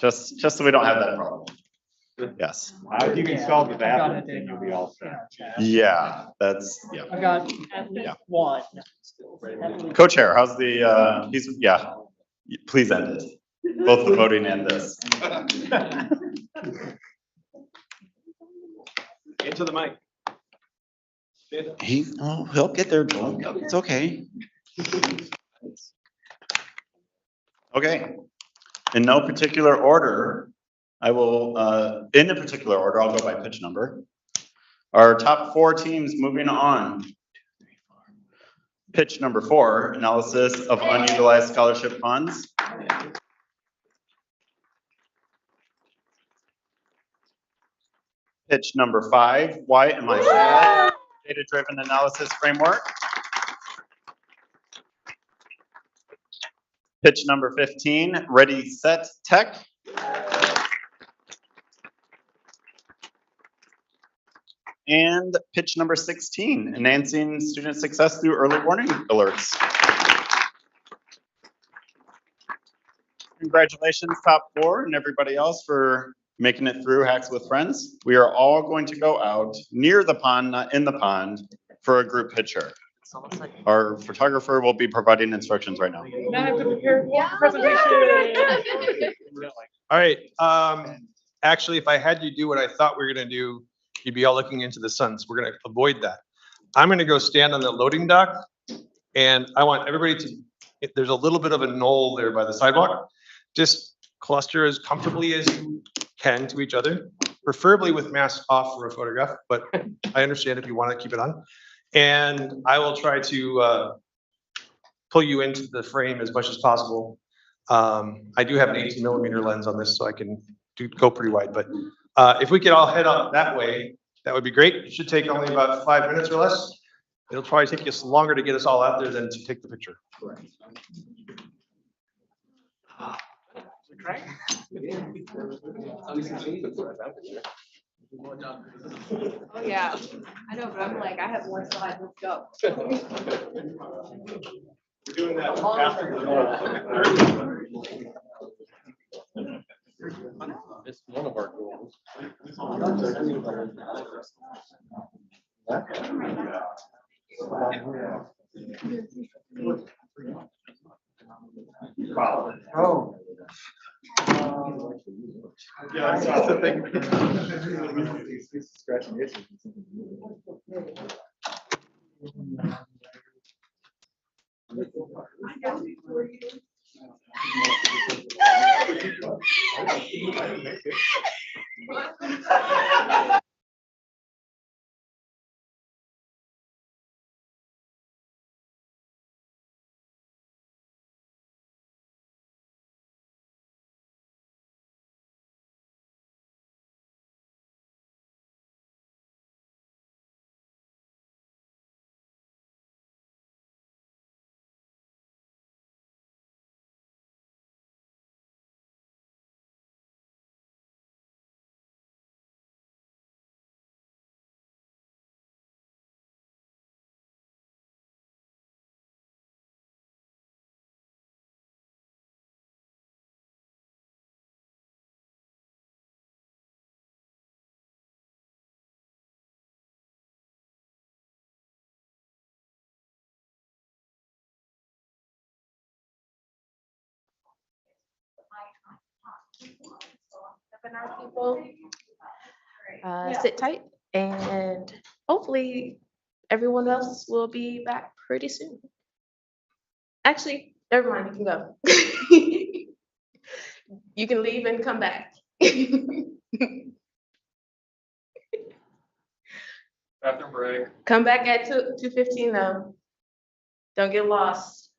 Speaker 5: Just so we don't have that problem. Yes.
Speaker 6: If you can solve the bathroom thing, you'll be all set.
Speaker 5: Yeah,
Speaker 9: I got at least one.
Speaker 5: Co-chair, how's the, please end it. Both the voting and this.
Speaker 4: Into the mic.
Speaker 5: He'll get there, Joel. It's okay. Okay. In no particular order, I'll go by pitch number. Our top 4 teams moving on. Pitch number 4, analysis of unutilized scholarship funds. Pitch number 5, why am I sad? Data-driven analysis framework. Pitch number 15, ready, set, tech. And pitch number 16, enhancing student success through early warning alerts. Congratulations, top 4, and everybody else for making it through Hacks with Friends. We are all going to go out near the pond, not in the pond, for a group picture. Our photographer will be providing instructions right now.
Speaker 20: Now I have to prepare presentation.
Speaker 4: All right, actually, if I had you do what I thought we were gonna do, you'd be all looking into the sun, so we're gonna avoid that. I'm gonna go stand on the loading dock, and I want everybody to, there's a little bit of a knoll there by the sidewalk. Just cluster as comfortably as you can to each other, preferably with masks off for a photograph, but I understand if you wanna keep it on. And I will try to pull you into the frame as much as possible. I do have an 18mm lens on this, so I can go pretty wide, but if we could all head up that way, that would be great. It should take only about 5 minutes or less. It'll probably take us longer to get us all out there than to take the picture.
Speaker 8: Oh, yeah, I know, but I'm like, I have one slide, let's go.
Speaker 4: We're doing that after the
Speaker 3: It's one of our goals.
Speaker 4: Oh. Yeah, that's the thing. Scratching itches.
Speaker 8: Webinar people, sit tight, and hopefully everyone else will be back pretty soon. Actually, never mind, you can go. You can leave and come back.
Speaker 23: Bathroom break.
Speaker 8: Come back at 2:15 though. Don't get lost.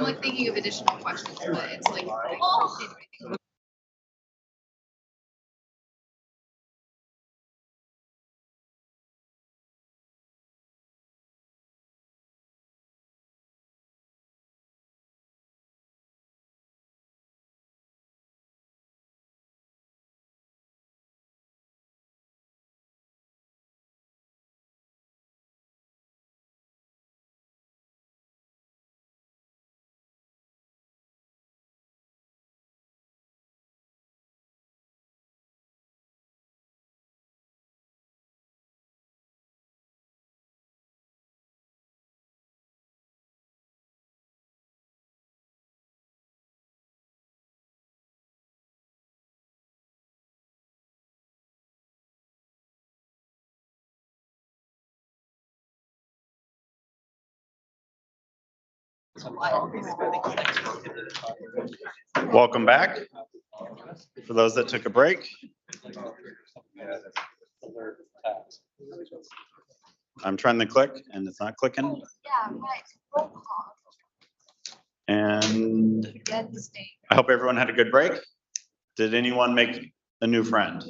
Speaker 7: I'm like thinking of additional questions, but it's like.
Speaker 5: Welcome back. For those that took a break. I'm trying to click and it's not clicking. And I hope everyone had a good break. Did anyone make a new friend?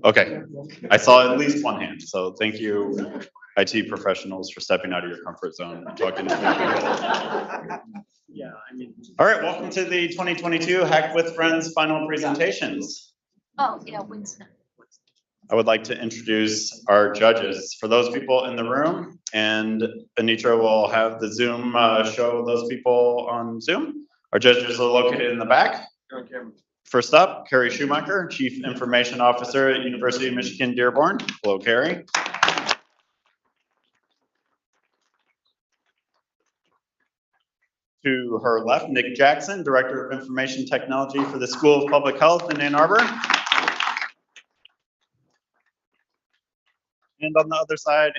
Speaker 5: Okay, I saw at least one hand, so thank you, IT professionals, for stepping out of your comfort zone and talking. All right, welcome to the 2022 Hack with Friends final presentations.
Speaker 7: Oh, yeah, Winston.
Speaker 5: I would like to introduce our judges. For those people in the room, and Anitra will have the Zoom show those people on Zoom. Our judges are located in the back. First up, Carrie Schumacher, Chief Information Officer at University of Michigan Dearborn. Hello, Carrie. To her left, Nick Jackson, Director of Information Technology for the School of Public Health in Ann Arbor. And on the other side,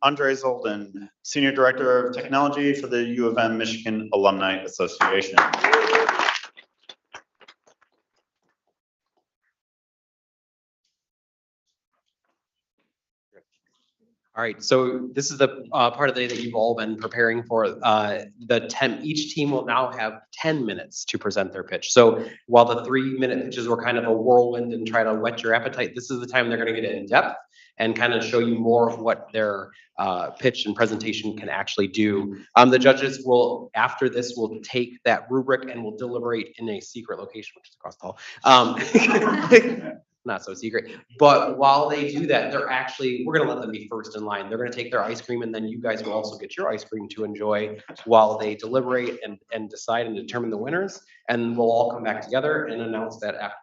Speaker 5: Andre Zolden, Senior Director of Technology for the U of M Michigan Alumni Association.
Speaker 3: All right, so this is the part of the day that you've all been preparing for. Each team will now have 10 minutes to present their pitch. So while the 3-minute pitches were kind of a whirlwind and try to whet your appetite, this is the time they're going to get in depth and kind of show you more of what their pitch and presentation can actually do. The judges will, after this, will take that rubric and will deliberate in a secret location, which is across the hall. Not so secret, but while they do that, we're gonna let them be first in line. They're gonna take their ice cream and then you guys will also get your ice cream to enjoy while they deliberate and decide and determine the winners. And we'll all come back together and announce that after.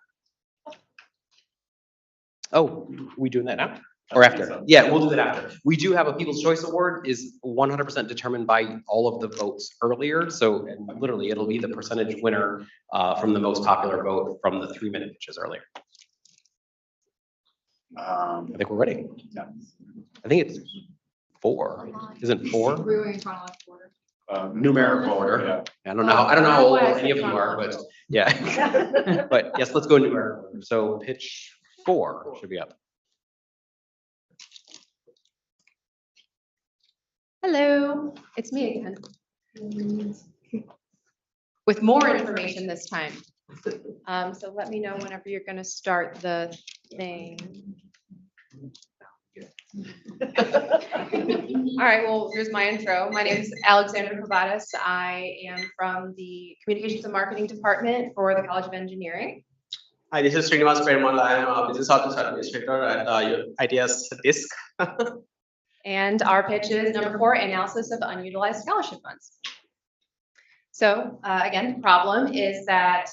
Speaker 3: Oh, we doing that now? Or after? Yeah, we'll do that after. We do have a People's Choice Award is 100% determined by all of the votes earlier. So literally it'll be the percentage winner from the most popular vote from the 3-minute pitches earlier. I think we're ready. Yeah. I think it's 4. Isn't 4?
Speaker 7: We're going in chronological order.
Speaker 3: Numerical order. Yeah. I don't know how old any of you are, but yeah. But yes, let's go numerical order. So pitch 4 should be up.
Speaker 8: Hello, it's me again. With more information this time. So let me know whenever you're gonna start the thing. All right, well, here's my intro. My name is Alexandra Kovatis. I am from the Communications and Marketing Department for the College of Engineering.
Speaker 10: Hi, this is Srinivas Perumal. I am a Business Office Administrator at ITS DISC.
Speaker 8: And our pitch is number 4, analysis of unutilized scholarship funds. So again, the problem is that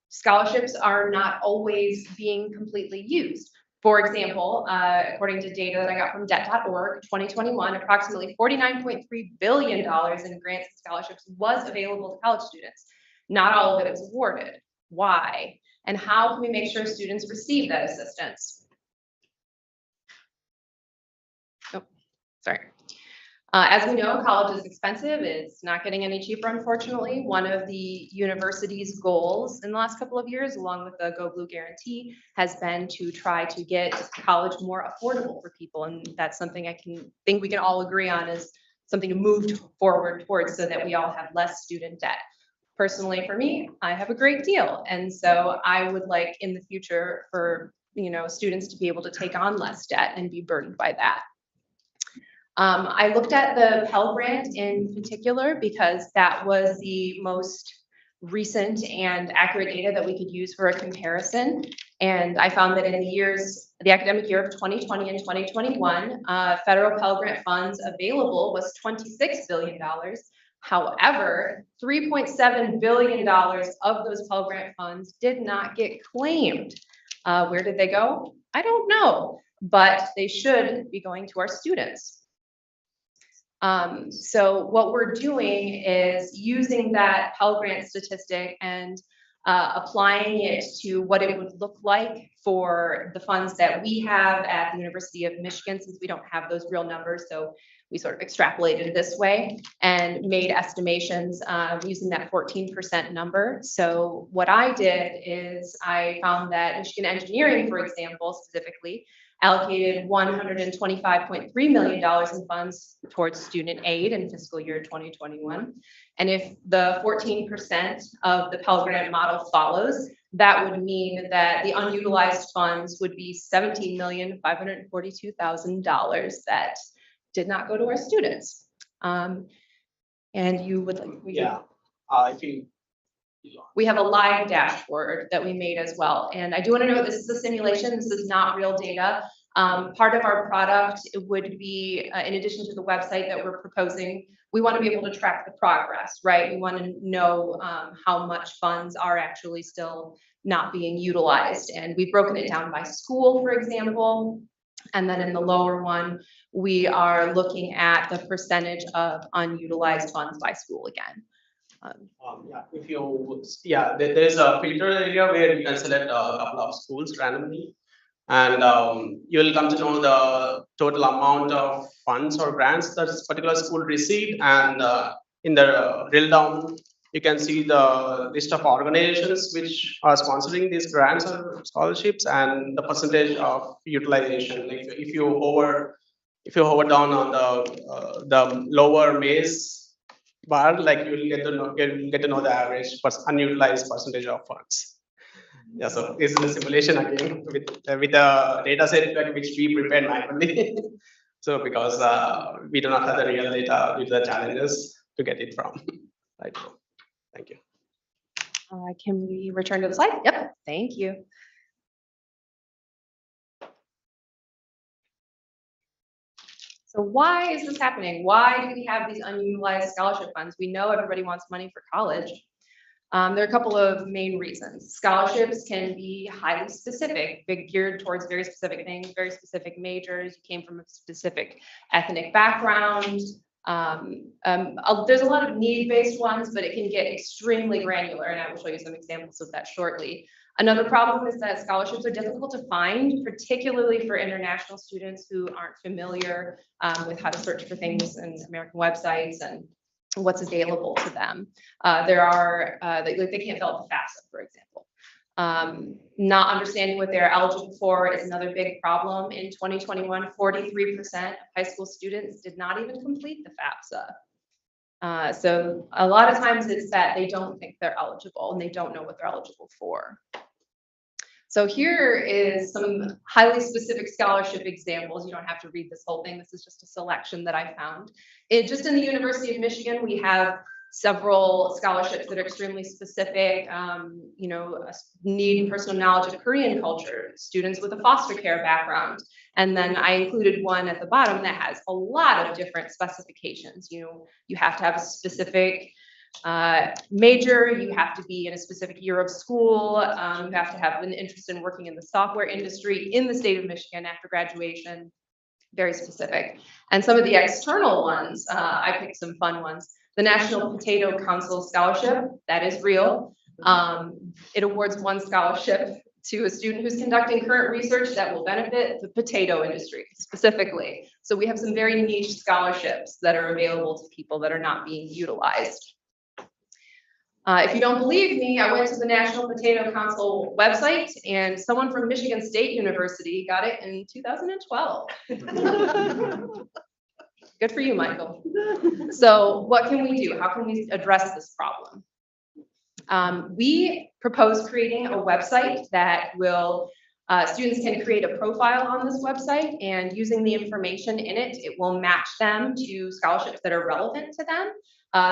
Speaker 8: scholarships are not always being completely used. For example, according to data that I got from debt.org, 2021, approximately $49.3 billion in grants and scholarships was available to college students. Not all of it was awarded. Why? And how can we make sure students receive that assistance? Oh, sorry. As we know, college is expensive. It's not getting any cheaper, unfortunately. One of the university's goals in the last couple of years, along with the Go Blue Guarantee, has been to try to get college more affordable for people. And that's something I think we can all agree on is something to move forward towards so that we all have less student debt. Personally, for me, I have a great deal. And so I would like in the future for, students to be able to take on less debt and be burdened by that. I looked at the Pell Grant in particular because that was the most recent and accurate data that we could use for a comparison. And I found that in the academic year of 2020 and 2021, federal Pell Grant funds available was $26 billion. However, $3.7 billion of those Pell Grant funds did not get claimed. Where did they go? I don't know, but they should be going to our students. So what we're doing is using that Pell Grant statistic and applying it to what it would look like for the funds that we have at the University of Michigan, since we don't have those real numbers. So we sort of extrapolated this way and made estimations using that 14% number. So what I did is I found that Michigan Engineering, for example, specifically, allocated $125.3 million in funds towards student aid in fiscal year 2021. And if the 14% of the Pell Grant model follows, that would mean that the unutilized funds would be $17,542,000 that did not go to our students. And you would like, we have a live dashboard that we made as well. And I do want to note this is a simulation. This is not real data. Part of our product would be, in addition to the website that we're proposing, we want to be able to track the progress, right? We want to know how much funds are actually still not being utilized. And we've broken it down by school, for example. And then in the lower one, we are looking at the percentage of unutilized funds by school again.
Speaker 10: There's a filter area where you can select a couple of schools randomly, and you will come to know the total amount of funds or grants that this particular school received. And in the drill down, you can see the list of organizations which are sponsoring these grants or scholarships and the percentage of utilization. Like if you hover down on the lower maze bar, like you will get to know the average unutilized percentage of funds. Yeah, so this is the simulation again with a data set which we prepared manually. So because we do not have the real data due to the challenges to get it from. Right. Thank you.
Speaker 8: Can we return to the slide? Yep, thank you. So why is this happening? Why do we have these unutilized scholarship funds? We know everybody wants money for college. There are a couple of main reasons. Scholarships can be highly specific, geared towards very specific things, very specific majors. You came from a specific ethnic background. There's a lot of need-based ones, but it can get extremely granular, and I will show you some examples of that shortly. Another problem is that scholarships are difficult to find, particularly for international students who aren't familiar with how to search for things in American websites and what's available to them. They can't fill out the FAFSA, for example. Not understanding what they're eligible for is another big problem. In 2021, 43% of high school students did not even complete the FAFSA. So a lot of times it's that they don't think they're eligible and they don't know what they're eligible for. So here is some highly specific scholarship examples. You don't have to read this whole thing. This is just a selection that I found. Just in the University of Michigan, we have several scholarships that are extremely specific, need personal knowledge of Korean culture, students with a foster care background. And then I included one at the bottom that has a lot of different specifications. You have to have a specific major, you have to be in a specific year of school, you have to have an interest in working in the software industry in the state of Michigan after graduation, very specific. And some of the external ones, I picked some fun ones. The National Potato Council Scholarship, that is real. It awards one scholarship to a student who's conducting current research that will benefit the potato industry specifically. So we have some very niche scholarships that are available to people that are not being utilized. If you don't believe me, I went to the National Potato Council website and someone from Michigan State University got it in 2012. Good for you, Michael. So what can we do? How can we address this problem? We propose creating a website that will, students can create a profile on this website, and using the information in it, it will match them to scholarships that are relevant to them.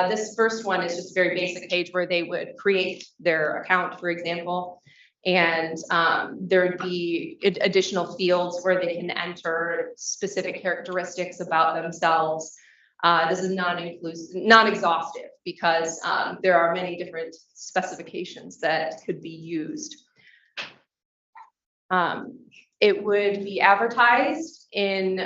Speaker 8: This first one is just a very basic page where they would create their account, for example, and there'd be additional fields where they can enter specific characteristics about themselves. This is non-exhaustive because there are many different specifications that could be used. It would be advertised in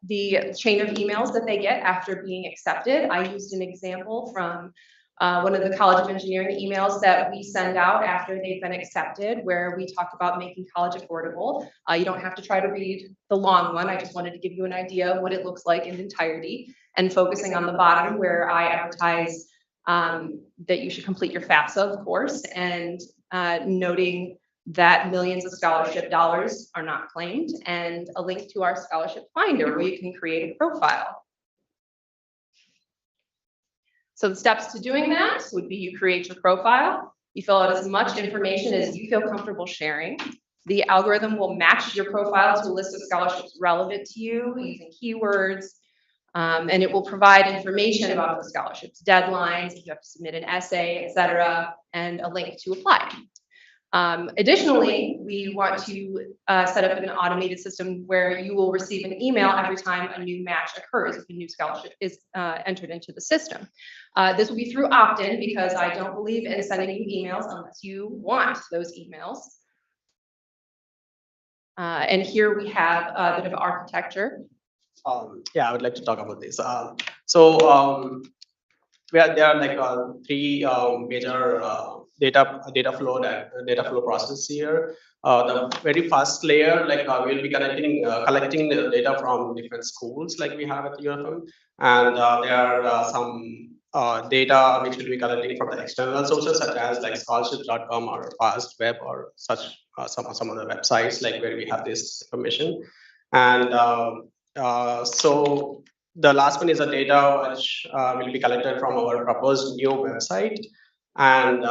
Speaker 8: the chain of emails that they get after being accepted. I used an example from one of the College of Engineering emails that we send out after they've been accepted, where we talk about making college affordable. You don't have to try to read the long one. I just wanted to give you an idea of what it looks like in entirety, and focusing on the bottom where I advertise that you should complete your FAFSA, of course, and noting that millions of scholarship dollars are not claimed, and a link to our scholarship finder where you can create a profile. So the steps to doing that would be you create your profile, you fill out as much information as you feel comfortable sharing. The algorithm will match your profile to a list of scholarships relevant to you using keywords, and it will provide information about the scholarships, deadlines, if you have to submit an essay, etc., and a link to apply. Additionally, we want to set up an automated system where you will receive an email every time a new match occurs, if a new scholarship is entered into the system. This will be through opt-in because I don't believe in sending you emails unless you want those emails. And here we have a bit of architecture.
Speaker 10: Yeah, I would like to talk about this. There are like three major data flow process here. The very first layer, like we'll be collecting the data from different schools, like we have at UFM, and there are some data which will be collecting from the external sources such as like scholarships.com or FastWeb or such some other websites like where we have this information, and so the last one is the data which will be collected from our proposed new website. And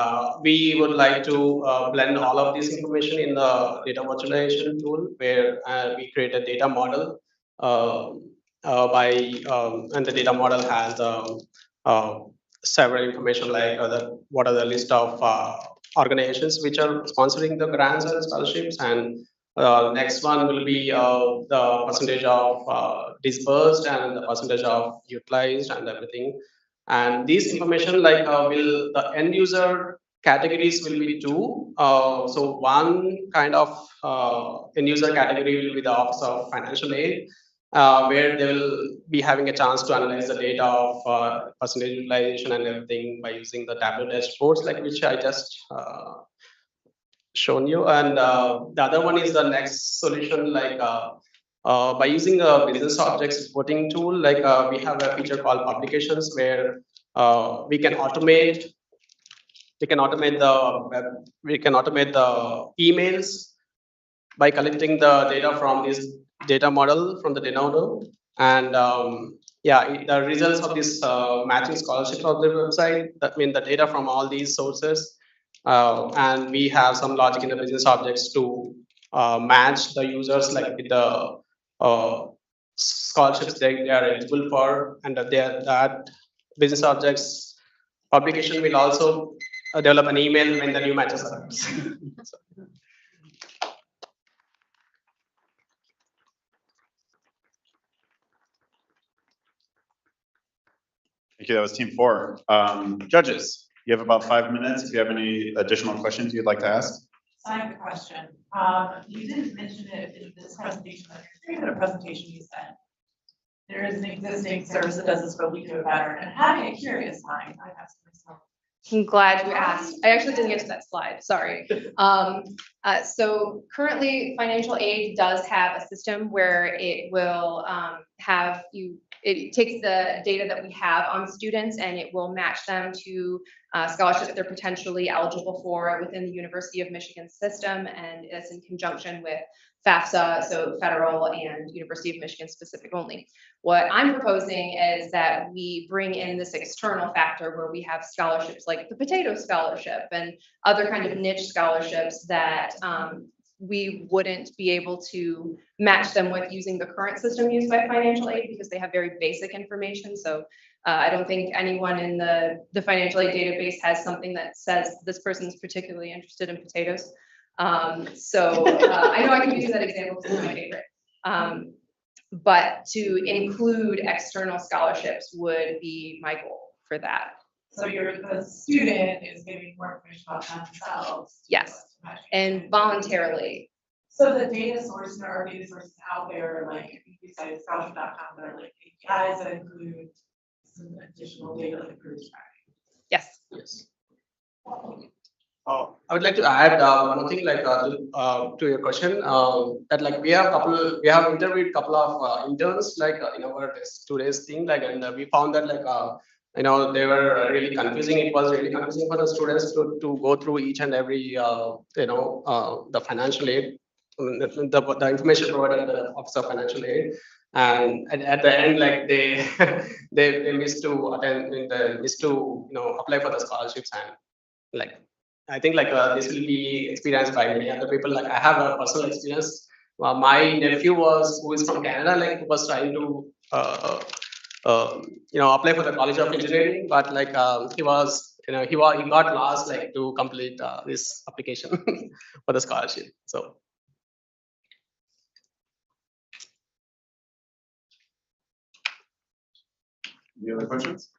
Speaker 10: we would like to blend all of this information in the data virtualization tool where we create a data model and the data model has several information like what are the list of organizations which are sponsoring the grants and scholarships, and next one will be the percentage of disbursed and the percentage of utilized and everything. And this information like will the end user categories will be two. So one kind of end user category will be the Office of Financial Aid, where they will be having a chance to analyze the data of percentage utilization and everything by using the Tableau dashboards, like which I just shown you. And the other one is the next solution, like by using a business objects reporting tool, like we have a feature called publications where we can automate the emails by collecting the data from this data model from the data model. And the results of this matching scholarships on the website, that means the data from all these sources, and we have some logic in the business objects to match the users like with the scholarships they are eligible for, and that business objects publication will also develop an email when the new matches are.
Speaker 5: Thank you. That was team 4. Judges, you have about 5 minutes. If you have any additional questions you'd like to ask.
Speaker 7: I have a question. You didn't mention it in this presentation, but in a presentation you said there is an existing service that does this, but we do it better. And having a curious mind, I asked myself.
Speaker 8: I'm glad you asked. I actually didn't get to that slide, sorry. So currently financial aid does have a system where it will have you it takes the data that we have on students and it will match them to scholarships they're potentially eligible for within the University of Michigan system, and it's in conjunction with FAFSA, so federal and University of Michigan specific only. What I'm proposing is that we bring in this external factor where we have scholarships like the Potato Scholarship and other kind of niche scholarships that we wouldn't be able to match them with using the current system used by financial aid because they have very basic information. So I don't think anyone in the financial aid database has something that says this person's particularly interested in potatoes. I know I can use that example because it's my favorite. But to include external scholarships would be my goal for that.
Speaker 7: So the student is giving more information about themselves.
Speaker 8: Yes, and voluntarily.
Speaker 7: So the data source, there are data sources out there, like besides scholarship.com, that are like APIs that include some additional data like groups.
Speaker 8: Yes.
Speaker 10: Yes. I would like to add one more thing, like to your question, that like we have interviewed a couple of interns, like in our 2 days thing, like, and we found that like they were really confusing. It was really confusing for the students to go through each and every the financial aid, the information provided by the Office of Financial Aid. And at the end, like they they missed to attend, missed to apply for the scholarships. And like I think like this will be experienced by many other people. Like I have a personal experience. My nephew who is from Canada, like was trying to apply for the College of Engineering, but like he got lost like to complete this application for the scholarship. So.
Speaker 23: Any other questions?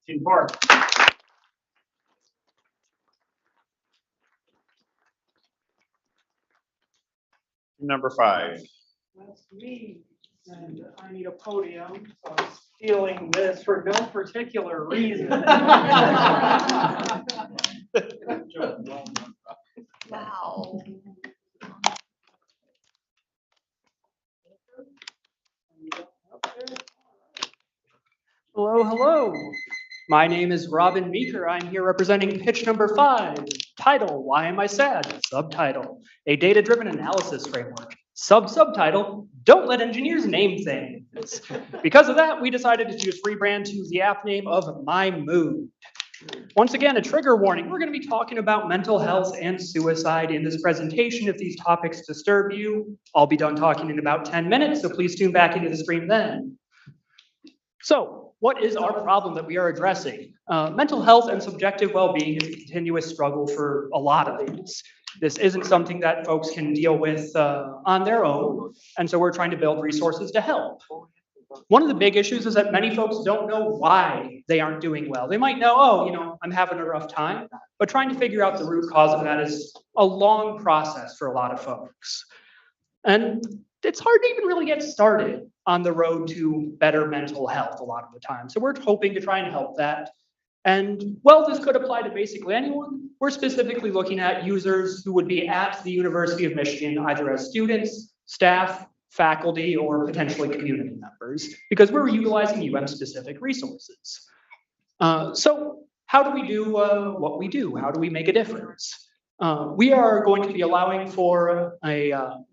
Speaker 23: Team 4. Number 5.
Speaker 9: That's me, and I need a podium, so I'm stealing this for no particular reason.
Speaker 8: Wow.
Speaker 9: Hello, hello. My name is Robin Meeker. I'm here representing pitch number 5. Title, Why Am I Sad? Subtitle, a data-driven analysis framework. Subtitle, Don't Let Engineers Name Things. Because of that, we decided to choose rebrand to the app name of My Mood. Once again, a trigger warning. We're going to be talking about mental health and suicide in this presentation. If these topics disturb you, I'll be done talking in about 10 minutes, so please tune back into the stream then. So, what is our problem that we are addressing? Mental health and subjective well-being is a continuous struggle for a lot of these. This isn't something that folks can deal with on their own, and so we're trying to build resources to help. One of the big issues is that many folks don't know why they aren't doing well. They might know, oh, I'm having a rough time, but trying to figure out the root cause of that is a long process for a lot of folks. And it's hard to even really get started on the road to better mental health a lot of the time. So we're hoping to try and help that. And while this could apply to basically anyone, we're specifically looking at users who would be at the University of Michigan, either as students, staff, faculty, or potentially community members, because we're utilizing UM-specific resources. So how do we do what we do? How do we make a difference? We are going to be allowing for a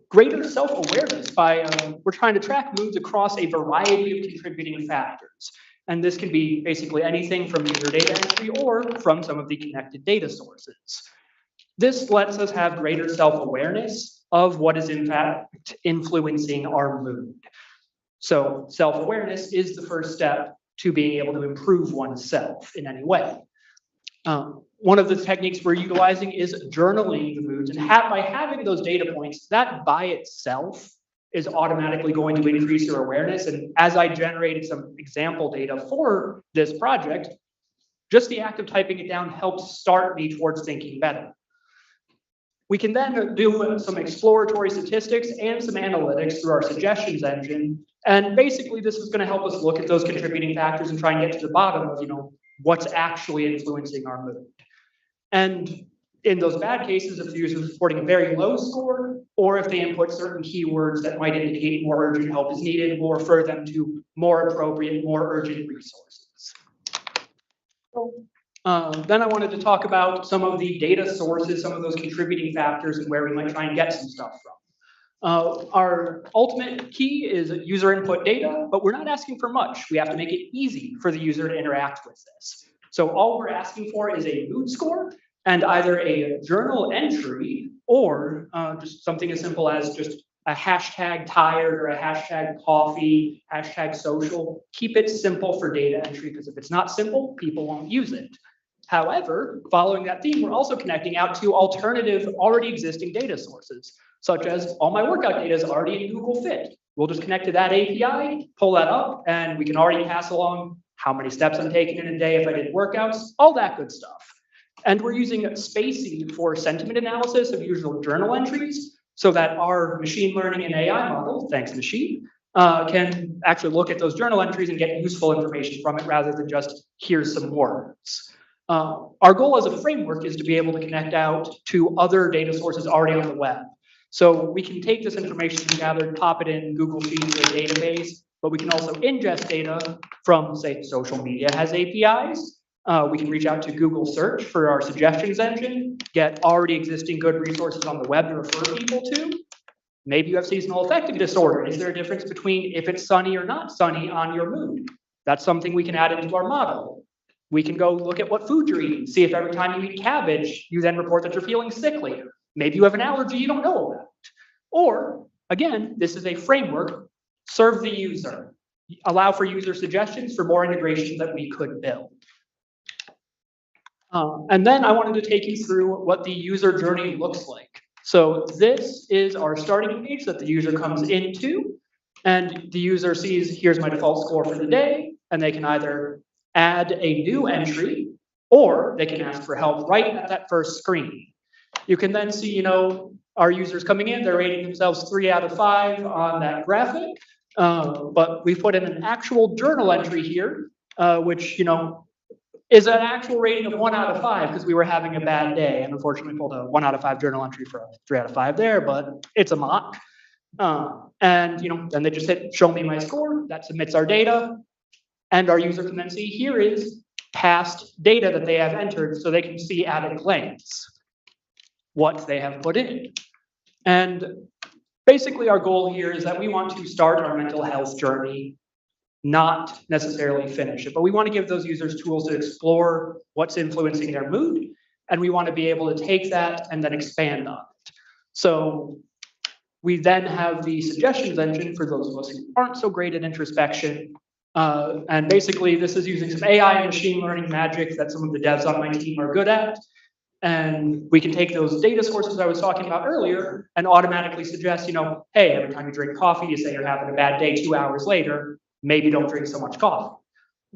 Speaker 9: greater self-awareness by, we're trying to track moods across a variety of contributing factors. And this can be basically anything from user data entry or from some of the connected data sources. This lets us have greater self-awareness of what is in fact influencing our mood. So self-awareness is the first step to being able to improve oneself in any way. One of the techniques we're utilizing is journaling the moods, and by having those data points, that by itself is automatically going to increase your awareness. And as I generated some example data for this project, just the act of typing it down helps start me towards thinking better. We can then do some exploratory statistics and some analytics through our suggestions engine. And basically, this is going to help us look at those contributing factors and try and get to the bottom of, what's actually influencing our mood. And in those bad cases, if the user is reporting a very low score, or if they input certain keywords that might indicate more urgent help is needed, or refer them to more appropriate, more urgent resources. Then I wanted to talk about some of the data sources, some of those contributing factors, and where we might try and get some stuff from. Our ultimate key is user input data, but we're not asking for much. We have to make it easy for the user to interact with this. So all we're asking for is a mood score and either a journal entry or just something as simple as just a hashtag tired or a hashtag coffee, hashtag social. Keep it simple for data entry, because if it's not simple, people won't use it. However, following that theme, we're also connecting out to alternative already existing data sources, such as all my workout data is already in Google Fit. We'll just connect to that API, pull that up, and we can already pass along how many steps I'm taking in a day if I did workouts, all that good stuff. And we're using spacing for sentiment analysis of usual journal entries so that our machine learning and AI model, thanks machine, can actually look at those journal entries and get useful information from it rather than just here's some words. Our goal as a framework is to be able to connect out to other data sources already on the web. So we can take this information gathered, pop it in Google Sheets or a database, but we can also ingest data from, say, social media has APIs. We can reach out to Google Search for our suggestions engine, get already existing good resources on the web to refer people to. Maybe you have seasonal affective disorder. Is there a difference between if it's sunny or not sunny on your mood? That's something we can add into our model. We can go look at what food you're eating, see if every time you eat cabbage, you then report that you're feeling sickly. Maybe you have an allergy you don't know about. Or, again, this is a framework, serve the user, allow for user suggestions for more integrations that we could build. And then I wanted to take you through what the user journey looks like. So this is our starting page that the user comes into, and the user sees, here's my default score for the day, and they can either add a new entry, or they can ask for help right at that first screen. You can then see, our users coming in, they're rating themselves 3 out of 5 on that graphic. But we've put in an actual journal entry here, which, is an actual rating of 1 out of 5 because we were having a bad day. And unfortunately pulled a 1 out of 5 journal entry for a 3 out of 5 there, but it's a mock. And, then they just hit show me my score. That submits our data. And our user can then see here is past data that they have entered so they can see at a glance what they have put in. And basically our goal here is that we want to start our mental health journey, not necessarily finish it, but we want to give those users tools to explore what's influencing their mood. And we want to be able to take that and then expand on it. So we then have the suggestions engine for those of us who aren't so great at introspection. And basically this is using some AI and machine learning magic that some of the devs on my team are good at. And we can take those data sources I was talking about earlier and automatically suggest, hey, every time you drink coffee, you say you're having a bad day 2 hours later, maybe don't drink so much coffee.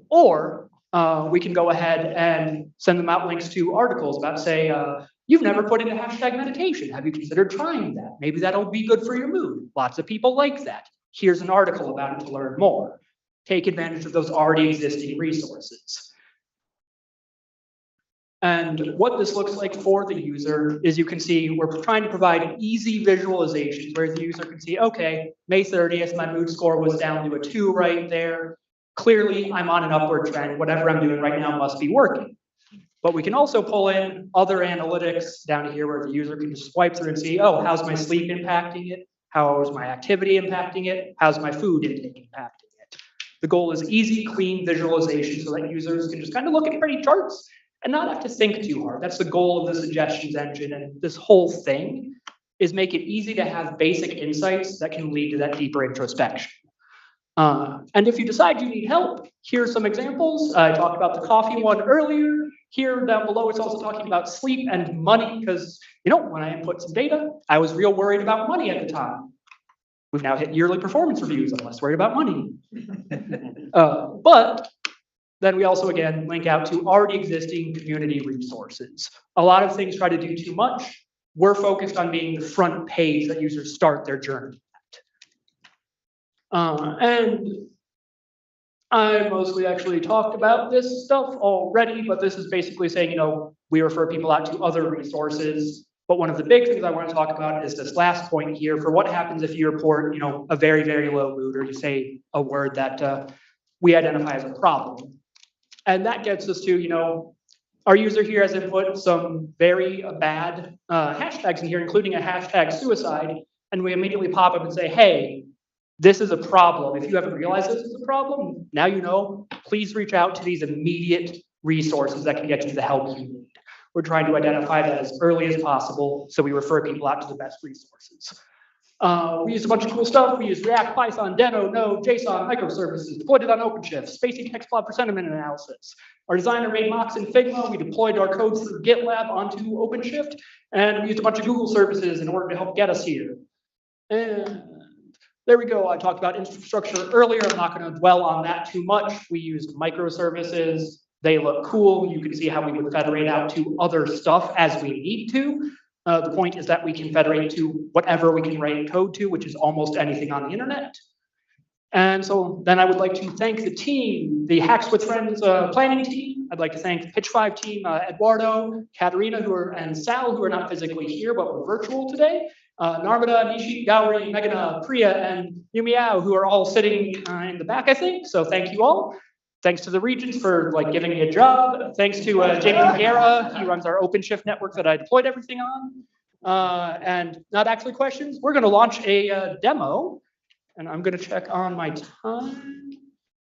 Speaker 9: Or we can go ahead and send them out links to articles about, say, you've never put in a hashtag meditation. Have you considered trying that? Maybe that'll be good for your mood. Lots of people like that. Here's an article about it to learn more. Take advantage of those already existing resources. And what this looks like for the user is you can see we're trying to provide easy visualizations where the user can see, okay, May 30th, my mood score was down to a 2 right there. Clearly, I'm on an upward trend. Whatever I'm doing right now must be working. But we can also pull in other analytics down here where the user can just swipe through and see, oh, how's my sleep impacting it? How is my activity impacting it? How's my food intake impacting it? The goal is easy, clean visualization so that users can just kind of look at pretty charts and not have to think too hard. That's the goal of the suggestions engine. And this whole thing is make it easy to have basic insights that can lead to that deeper introspection. And if you decide you need help, here's some examples. I talked about the coffee one earlier. Here down below, it's also talking about sleep and money because, when I input some data, I was real worried about money at the time. We've now hit yearly performance reviews. I'm less worried about money. But then we also, again, link out to already existing community resources. A lot of things try to do too much. We're focused on being the front page that users start their journey at. And I mostly actually talked about this stuff already, but this is basically saying, we refer people out to other resources. But one of the big things I want to talk about is this last point here for what happens if you report, a very, very low mood, or you say a word that we identify as a problem. And that gets us to, our user here has input some very bad hashtags in here, including a hashtag suicide. And we immediately pop up and say, hey, this is a problem. If you haven't realized this is a problem, now you know, please reach out to these immediate resources that can get you the help you need. We're trying to identify that as early as possible, so we refer people out to the best resources. We use a bunch of cool stuff. We use React, Python, Deno, Node, JSON, microservices, deployed it on OpenShift, spacing text plot for sentiment analysis. Our designer made mocks in Figma. We deployed our code through GitLab onto OpenShift, and we used a bunch of Google services in order to help get us here. And there we go. I talked about infrastructure earlier. I'm not going to dwell on that too much. We used microservices. They look cool. You can see how we would federate out to other stuff as we need to. The point is that we can federate to whatever we can write code to, which is almost anything on the internet. And so then I would like to thank the team, the Hacks with Friends planning team. I'd like to thank the Pitch 5 team, Eduardo, Katerina, and Sal, who are not physically here, but were virtual today. Narmada, Nishi, Gauri, Meghana, Priya, and Yumiao, who are all sitting in the back, I think. So thank you all. Thanks to the Regents for giving me a job. Thanks to Jamie Guerra. He runs our OpenShift network that I deployed everything on. And not actually questions. We're going to launch a demo. And I'm going to check on my time.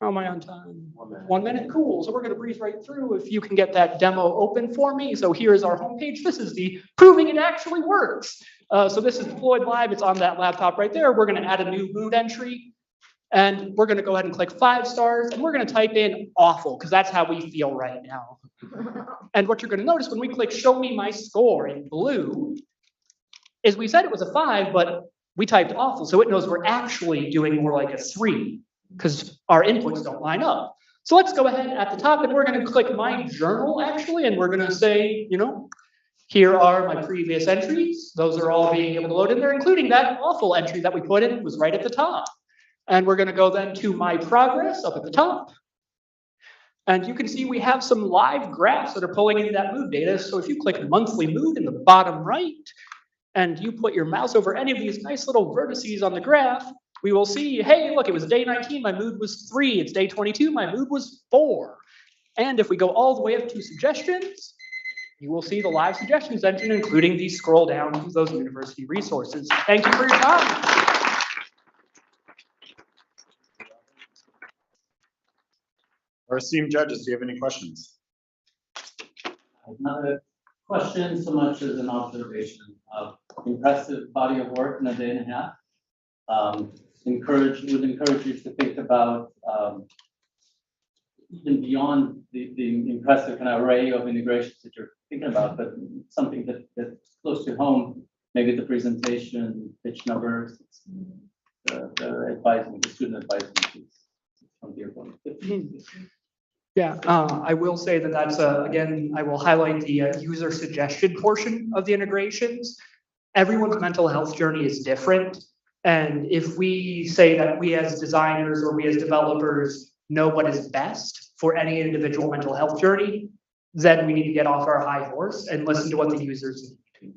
Speaker 9: How am I on time? 1 minute. Cool. So we're going to breeze right through if you can get that demo open for me. So here is our homepage. This is the proving it actually works. So this is deployed live. It's on that laptop right there. We're going to add a new mood entry. And we're going to go ahead and click 5 stars. And we're going to type in awful, because that's how we feel right now. And what you're going to notice when we click show me my score in blue is we said it was a 5, but we typed awful. So it knows we're actually doing more like a 3 because our inputs don't line up. So let's go ahead at the top and we're going to click my journal actually. And we're going to say, here are my previous entries. Those are all being able to load in there, including that awful entry that we put in was right at the top. And we're going to go then to my progress up at the top. And you can see we have some live graphs that are pulling in that mood data. So if you click monthly mood in the bottom right, and you put your mouse over any of these nice little vertices on the graph, we will see, hey, look, it was day 19, my mood was 3. It's day 22, my mood was 4. And if we go all the way up to suggestions, you will see the live suggestions engine, including the scroll down to those university resources. Thank you for your time.
Speaker 5: Our esteemed judges, do you have any questions?
Speaker 18: Not a question so much as an observation of impressive body of work in a day and a half. Would encourage you to think about even beyond the impressive kind of array of integrations that you're thinking about, but something that's close to home, maybe the presentation, pitch numbers, the advising, the student advising piece from your point of view.
Speaker 9: Yeah, I will say that that's, again, I will highlight the user suggestion portion of the integrations. Everyone's mental health journey is different. And if we say that we as designers or we as developers know what is best for any individual mental health journey, then we need to get off our high horse and listen to what the users need.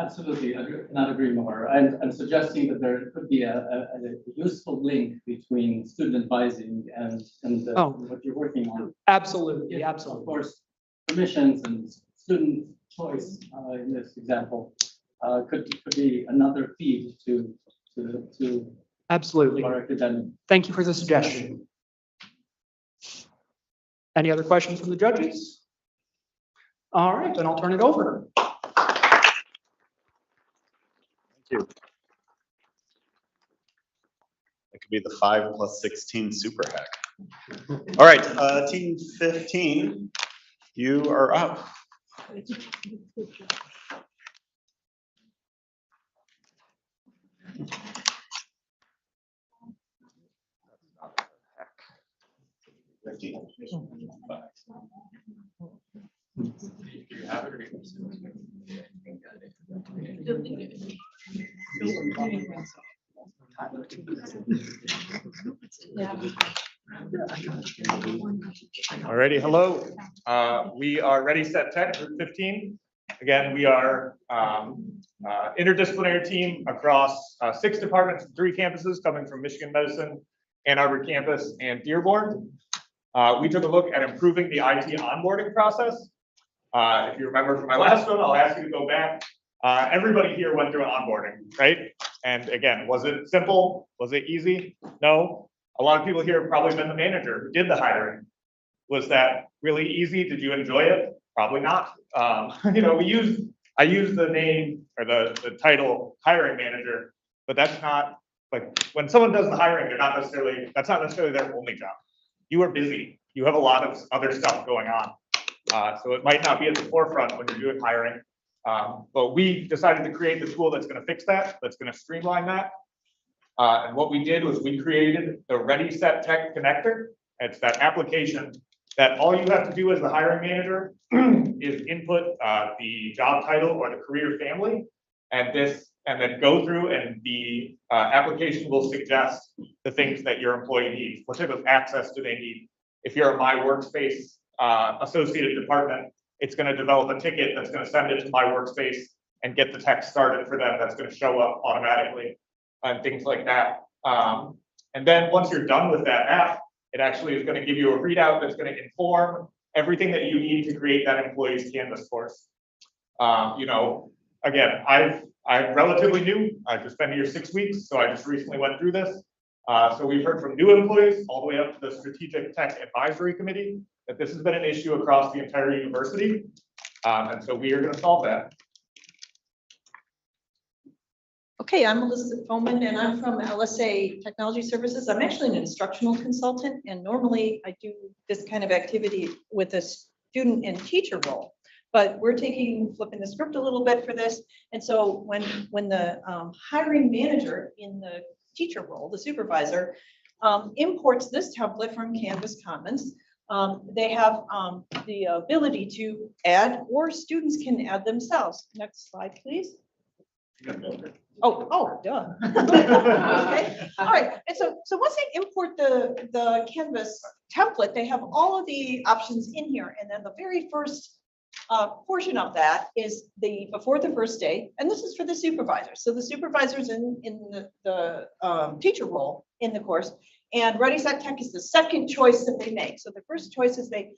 Speaker 18: Absolutely, I cannot agree more. I'm suggesting that there could be a useful link between student advising and what you're working on.
Speaker 9: Absolutely, absolutely.
Speaker 18: Of course, permissions and student choice in this example could be another feed to
Speaker 9: absolutely.
Speaker 18: our academic.
Speaker 9: Thank you for the suggestion. Any other questions from the judges? All right, then I'll turn it over.
Speaker 5: Thank you. That could be the 5 + 16 super hack. All right, team 15, you are up.
Speaker 23: Alrighty, hello. We are Ready, Set, Tech, Group 15. Again, we are interdisciplinary team across 6 departments and 3 campuses coming from Michigan Medicine, Ann Arbor campus, and Dearborn. We took a look at improving the IT onboarding process. If you remember from my last one, I'll ask you to go back. Everybody here went through an onboarding, right? And again, was it simple? Was it easy? No. A lot of people here have probably been the manager who did the hiring. Was that really easy? Did you enjoy it? Probably not. You know, I use the name or the title hiring manager, but that's not like when someone does the hiring, that's not necessarily their only job. You are busy. You have a lot of other stuff going on. So it might not be at the forefront when you're doing hiring. But we decided to create the tool that's going to fix that, that's going to streamline that. And what we did was we created the Ready, Set, Tech connector. It's that application that all you have to do as the hiring manager is input the job title or the career family, and then go through and the application will suggest the things that your employee needs. What type of access do they need? If you're a My Workspace associated department, it's going to develop a ticket that's going to send it to My Workspace and get the text started for them. That's going to show up automatically and things like that. And then once you're done with that app, it actually is going to give you a readout that's going to inform everything that you need to create that employee's Canvas course. You know, again, I'm relatively new. I've just been here 6 weeks, so I just recently went through this. So we've heard from new employees all the way up to the Strategic Tech Advisory Committee that this has been an issue across the entire university. And so we are going to solve that.
Speaker 17: Okay, I'm Elizabeth Bowman and I'm from LSA Technology Services. I'm actually an instructional consultant and normally I do this kind of activity with a student and teacher role. But we're flipping the script a little bit for this. And so when the hiring manager in the teacher role, the supervisor, imports this template from Canvas Commons, they have the ability to add, or students can add themselves. Next slide, please. Oh, duh. Okay, all right. And so once they import the Canvas template, they have all of the options in here. And then the very first portion of that is before the first day, and this is for the supervisor. So the supervisor's in the teacher role in the course, and Ready, Set, Tech is the second choice that they make. So the first choice is they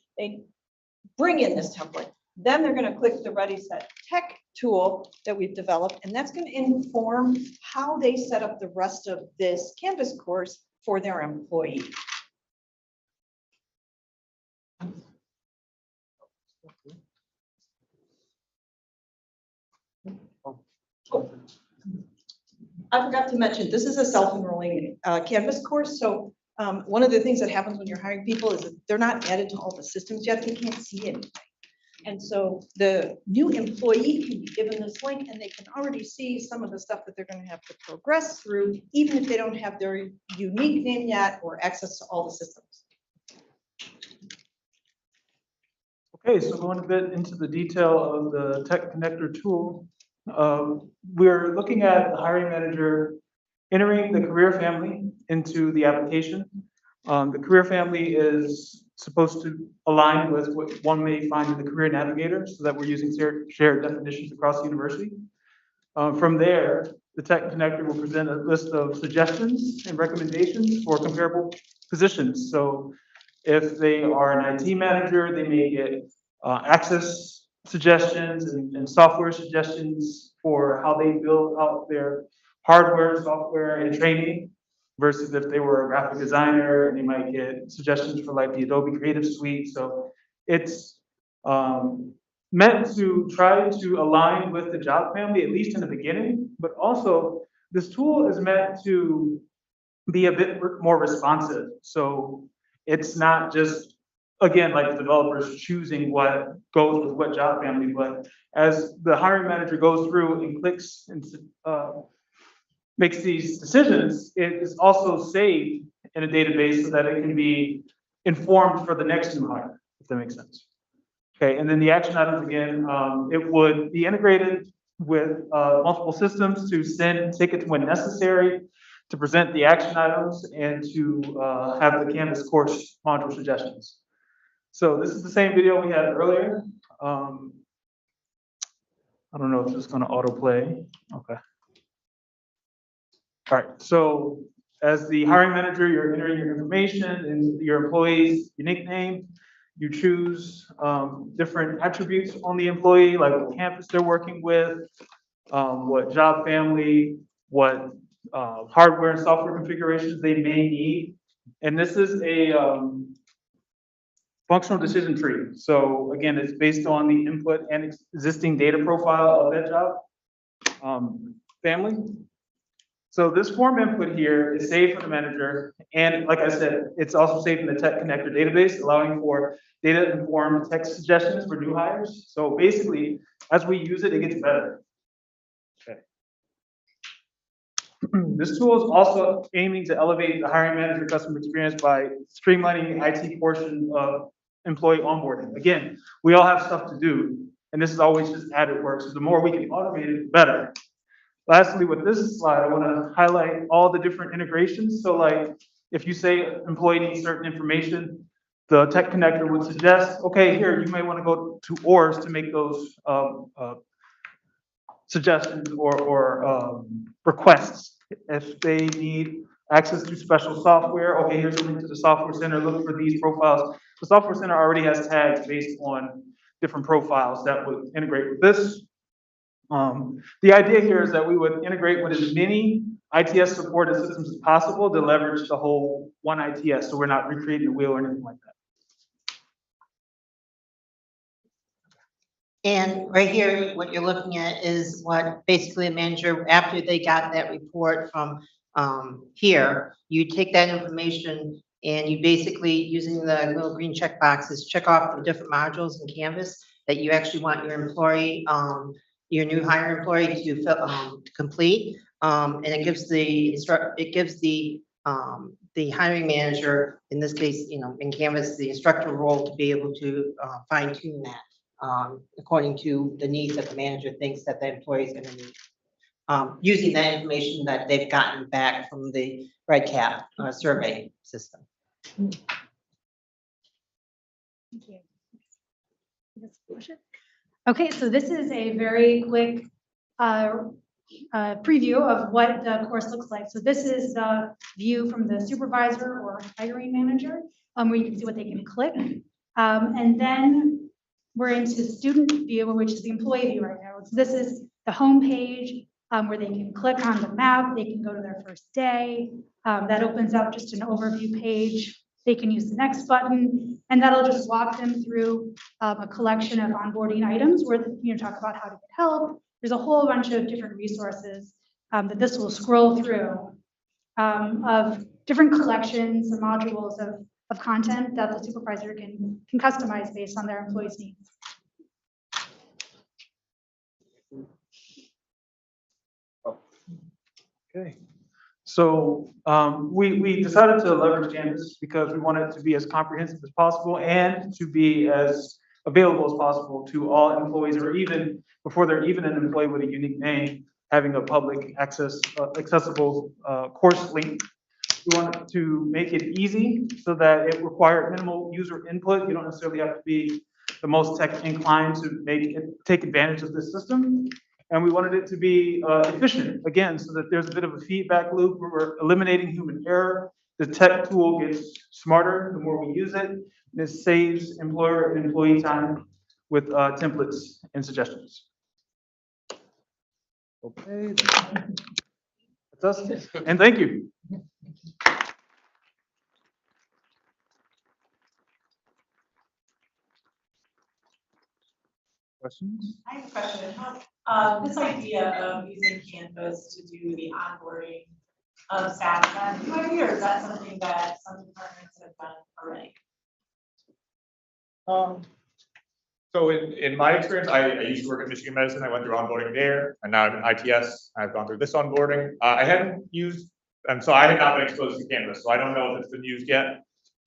Speaker 17: bring in this template. Then they're going to click the Ready, Set, Tech tool that we've developed, and that's going to inform how they set up the rest of this Canvas course for their employee. I forgot to mention, this is a self-enrolling Canvas course. So one of the things that happens when you're hiring people is that they're not added to all the systems yet. They can't see anything. And so the new employee can be given this link and they can already see some of the stuff that they're going to have to progress through, even if they don't have their unique name yet or access to all the systems.
Speaker 24: Okay, so going a bit into the detail of the Tech Connector tool, we're looking at the hiring manager entering the career family into the application. The career family is supposed to align with what one may find in the Career Navigator, so that we're using shared definitions across the university. From there, the Tech Connector will present a list of suggestions and recommendations for comparable positions. So if they are an IT manager, they may get access suggestions and software suggestions for how they build out their hardware, software, and training. Versus if they were a graphic designer, they might get suggestions for like the Adobe Creative Suite. So it's meant to try to align with the job family, at least in the beginning, but also this tool is meant to be a bit more responsive. So it's not just, again, like the developers choosing what goes with what job family, but as the hiring manager goes through and clicks and makes these decisions, it is also saved in a database so that it can be informed for the next new hire, if that makes sense. Okay, and then the action items again, it would be integrated with multiple systems to send tickets when necessary. to present the action items, and to have the Canvas course module suggestions. So this is the same video we had earlier. I don't know if it's going to autoplay. Okay. All right. So as the hiring manager, you're entering your information and your employee's unique name. You choose different attributes on the employee, like what campus they're working with, what job family, what hardware and software configurations they may need. And this is a functional decision tree. So again, it's based on the input and existing data profile of that job family. So this form input here is saved for the manager. And like I said, it's also saved in the Tech Connector database, allowing for data-informed text suggestions for new hires. So basically, as we use it, it gets better. Okay. This tool is also aiming to elevate the hiring manager customer experience by streamlining the IT portion of employee onboarding. Again, we all have stuff to do, and this is always just added work. So the more we can automate it, the better. Lastly, with this slide, I want to highlight all the different integrations. So like, if you say employee needs certain information, the Tech Connector would suggest, okay, here, you may want to go to ORS to make those suggestions or requests. If they need access to special software, okay, here's a link to the Software Center, look for these profiles. The Software Center already has tags based on different profiles that would integrate with this. The idea here is that we would integrate with as many ITS supported systems as possible to leverage the whole one ITS, so we're not recreating the wheel or anything like that.
Speaker 11: And right here, what you're looking at is what basically a manager, after they got that report from here, you take that information and you basically, using the little green check boxes, check off the different modules in Canvas that you actually want your employee, your new hire employee to fill, to complete. And it gives the hiring manager, in this case, in Canvas, the instructor role to be able to fine tune that according to the needs that the manager thinks that the employee is going to need. Using that information that they've gotten back from the RedCap survey system.
Speaker 12: Thank you. Okay, so this is a very quick preview of what the course looks like. So this is the view from the supervisor or hiring manager, where you can see what they can click. And then we're into student view, which is the employee view right now. So this is the home page where they can click on the map. They can go to their first day. That opens up just an overview page. They can use the next button, and that'll just walk them through a collection of onboarding items where talk about how to get help. There's a whole bunch of different resources that this will scroll through of different collections and modules of content that the supervisor can customize based on their employees' needs.
Speaker 24: Okay. So we decided to leverage Canvas because we want it to be as comprehensive as possible and to be as available as possible to all employees, or even before they're even an employee with a unique name, having a public access, accessible course link. We wanted to make it easy so that it required minimal user input. You don't necessarily have to be the most tech inclined to take advantage of this system. And we wanted it to be efficient, again, so that there's a bit of a feedback loop where we're eliminating human error. The tech tool gets smarter the more we use it. And it saves employer and employee time with templates and suggestions. Okay, that's us, and thank you. Questions?
Speaker 7: I have a question. This idea of using Canvas to do the onboarding of staff, is that a new idea, or is that something that some departments have done already?
Speaker 23: So in my experience, I used to work at Michigan Medicine. I went through onboarding there, and now I'm in ITS. I've gone through this onboarding. I hadn't used, and so I had not been exposed to Canvas, so I don't know if it's been used yet.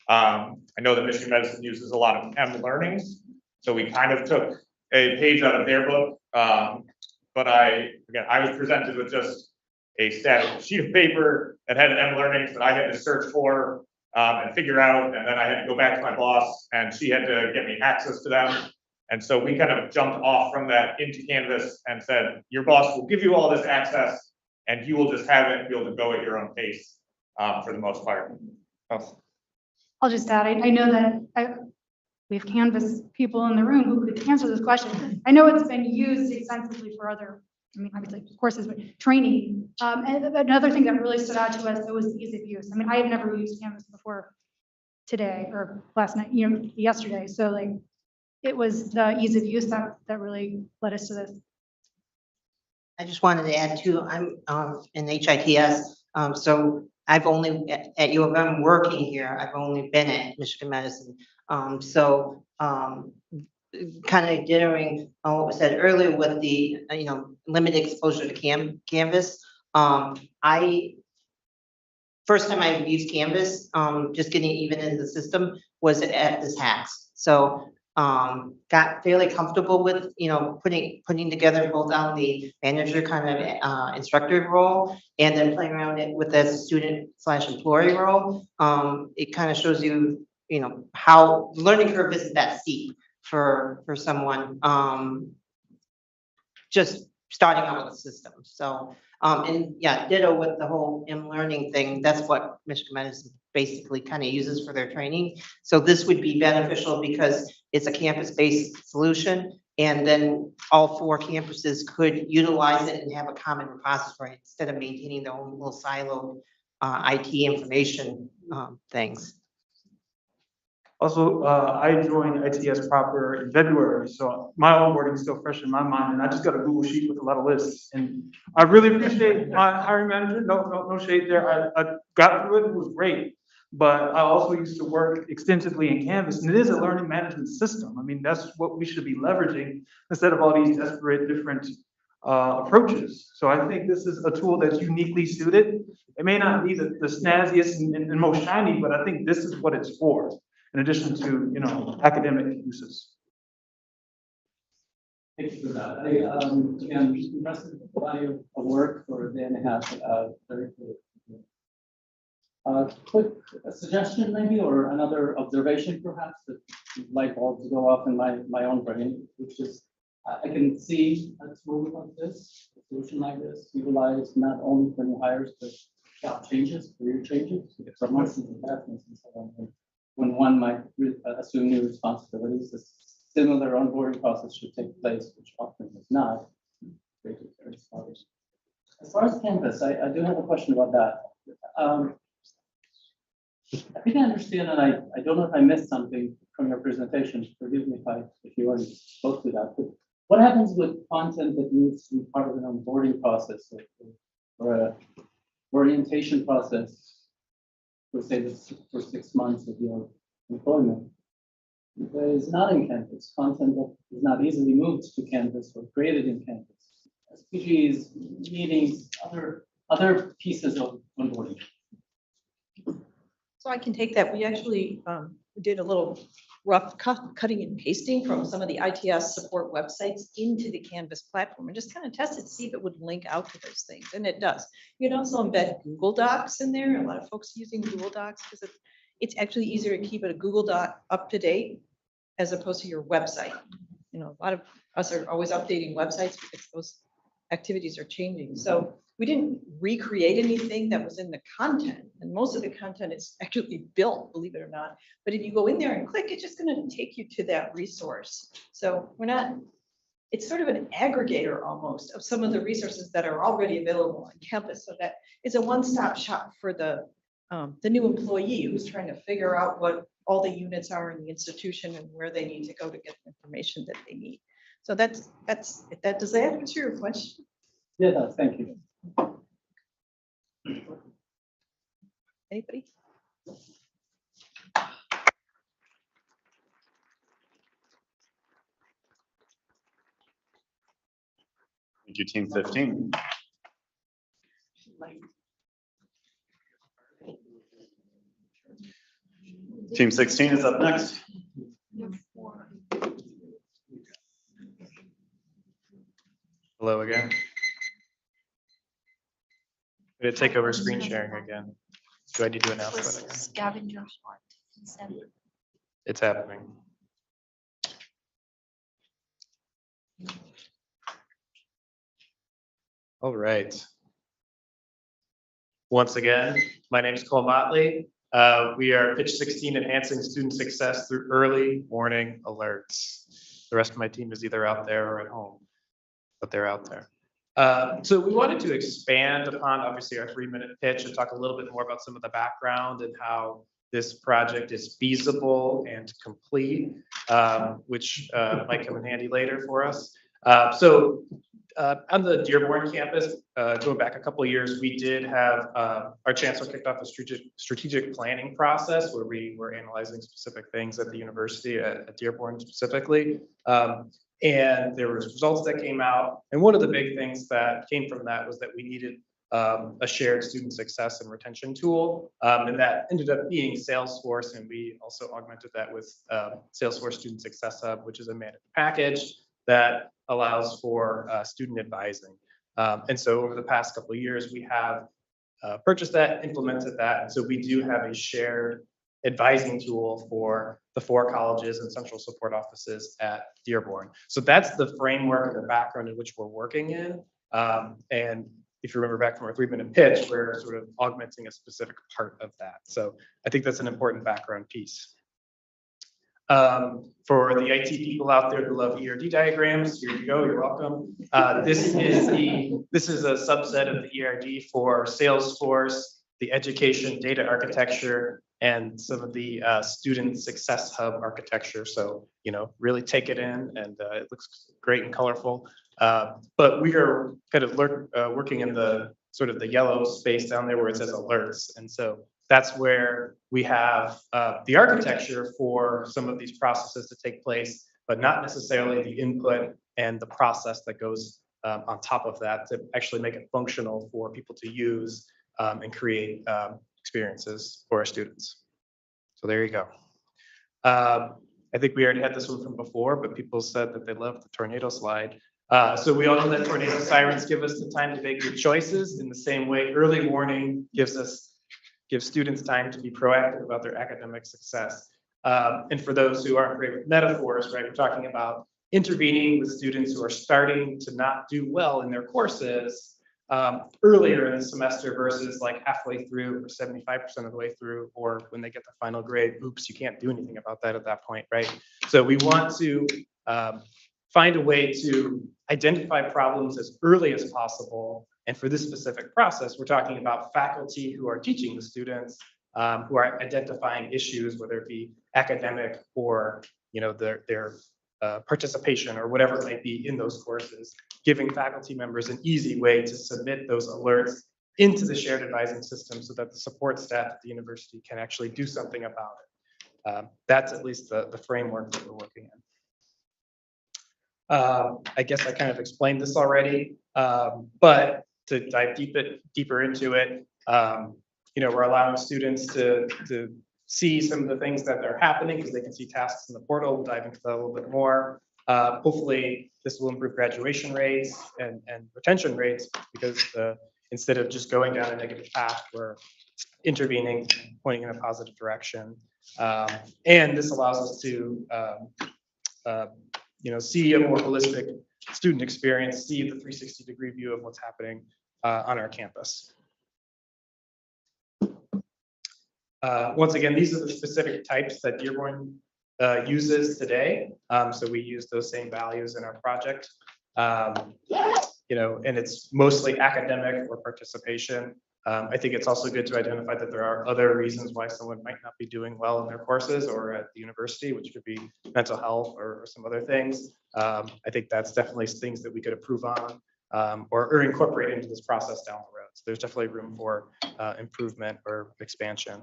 Speaker 23: I know that Michigan Medicine uses a lot of M-Learnings, so we kind of took a page out of their book. But I was presented with just a static sheet of paper that had learnings that I had to search for and figure out, and then I had to go back to my boss, and she had to get me access to them. And so we kind of jumped off from that into Canvas and said, your boss will give you all this access, and you will just have it and be able to go at your own pace for the most part.
Speaker 12: I'll just add, I know that we have Canvas people in the room who could answer this question. I know it's been used extensively for other, I mean, obviously, courses, but training. And another thing that really stood out to us, though, was the ease of use. I mean, I have never used Canvas before today or last night, yesterday. So like, it was the ease of use that really led us to this.
Speaker 11: I just wanted to add too, I'm in HITS, so I've only, at U of M working here, I've only been at Michigan Medicine. Kind of dittoing on what was said earlier with the, limited exposure to Canvas. First time I used Canvas, just getting even into the system was at this hacks. So got fairly comfortable with, putting together both on the manager kind of instructor role and then playing around it with as student/employee role. It kind of shows you, how the learning curve isn't that steep for someone just starting out with the system. So, and yeah, ditto with the whole learning thing. That's what Michigan Medicine basically kind of uses for their training. So this would be beneficial because it's a campus-based solution, and then all 4 campuses could utilize it and have a common repository instead of maintaining their own little siloed IT information things.
Speaker 24: Also, I joined ITS proper in February, so my onboarding is still fresh in my mind, and I just got a Google Sheet with a lot of lists. And I really appreciate my hiring manager. No shade there. I got through it. It was great. But I also used to work extensively in Canvas, and it is a learning management system. I mean, that's what we should be leveraging instead of all these disparate different approaches. So I think this is a tool that's uniquely suited. It may not be the snazziest and most shiny, but I think this is what it's for, in addition to, academic uses.
Speaker 18: Thank you for that. Again, impressive body of work for a day and a half. Very good. Quick suggestion maybe, or another observation perhaps, that light bulbs go off in my own brain, which is I can see a tool like this, a solution like this, utilized not only for new hires, but job changes, career changes, promotions and advancements and so on. When one might assume new responsibilities, a similar onboarding process should take place, which often does not. As far as Canvas, I do have a question about that. I think I understand, and I don't know if I missed something from your presentation. Forgive me if you already spoke to that. But what happens with content that needs to be part of an onboarding process or a orientation process for say for 6 months of your employment? That is not in Canvas. Content that is not easily moved to Canvas or created in Canvas. SPGs, meetings, other pieces of onboarding.
Speaker 14: So I can take that. We actually did a little rough cutting and pasting from some of the ITS support websites into the Canvas platform and just kind of tested to see if it would link out to those things. And it does. You can also embed Google Docs in there. A lot of folks using Google Docs because it's actually easier to keep a Google Doc up to date as opposed to your website. A lot of us are always updating websites because those activities are changing. So we didn't recreate anything that was in the content, and most of the content is actually built, believe it or not. But if you go in there and click, it's just going to take you to that resource. So it's sort of an aggregator almost of some of the resources that are already available on campus, so that it's a one-stop shop for the new employee who's trying to figure out what all the units are in the institution and where they need to go to get the information that they need. So does that answer your question?
Speaker 18: Yeah, it does. Thank you.
Speaker 14: Anybody?
Speaker 5: Thank you, Team 15. Team 16 is up next. Hello again.
Speaker 1: Did it take over screen sharing again? Do I need to announce that again?
Speaker 12: Scavenger hunt.
Speaker 1: It's happening. All right. Once again, my name is Cole Motley. We are Pitch 16, enhancing student success through early warning alerts. The rest of my team is either out there or at home, but they're out there. So we wanted to expand upon, obviously, our 3-minute pitch and talk a little bit more about some of the background and how this project is feasible and complete, which might come in handy later for us. On the Dearborn campus, going back a couple of years, we did have our chancellor kicked off a strategic planning process where we were analyzing specific things at the university at Dearborn specifically. And there was results that came out. And one of the big things that came from that was that we needed a shared student success and retention tool. And that ended up being Salesforce. And we also augmented that with Salesforce Student Success Hub, which is a managed package that allows for student advising. And so over the past couple of years, we have purchased that, implemented that. And so we do have a shared advising tool for the 4 colleges and central support offices at Dearborn. So that's the framework and the background in which we're working in. And if you remember back from our 3-minute pitch, we're sort of augmenting a specific part of that. So I think that's an important background piece. For the IT people out there who love ERD diagrams, here you go, you're welcome. This is a subset of the ERD for Salesforce, the education data architecture, and some of the student success hub architecture. So, really take it in, and it looks great and colorful. But we are kind of working in the sort of the yellow space down there where it says alerts. And so that's where we have the architecture for some of these processes to take place, but not necessarily the input and the process that goes on top of that to actually make it functional for people to use and create experiences for our students. So there you go. I think we already had this one from before, but people said that they loved the tornado slide. So we all know that tornado sirens give us the time to make good choices. In the same way, early warning gives students time to be proactive about their academic success. And for those who aren't great with metaphors, right, we're talking about intervening with students who are starting to not do well in their courses earlier in the semester versus like halfway through or 75% of the way through, or when they get the final grade, oops, you can't do anything about that at that point, right? So we want to find a way to identify problems as early as possible. And for this specific process, we're talking about faculty who are teaching the students, who are identifying issues, whether it be academic or their participation or whatever it might be in those courses, giving faculty members an easy way to submit those alerts into the shared advising system so that the support staff at the university can actually do something about it. That's at least the framework that we're working in. I guess I kind of explained this already, but to dive deeper into it, we're allowing students to see some of the things that are happening because they can see tasks in the portal. We'll dive into that a little bit more. Hopefully, this will improve graduation rates and retention rates because instead of just going down a negative path, we're intervening, pointing in a positive direction. And this allows us to see a more holistic student experience, see the 360-degree view of what's happening on our campus. Once again, these are the specific types that Dearborn uses today. So we use those same values in our project. And it's mostly academic or participation. I think it's also good to identify that there are other reasons why someone might not be doing well in their courses or at the university, which could be mental health or some other things. I think that's definitely things that we could improve on or incorporate into this process down the road. So there's definitely room for improvement or expansion.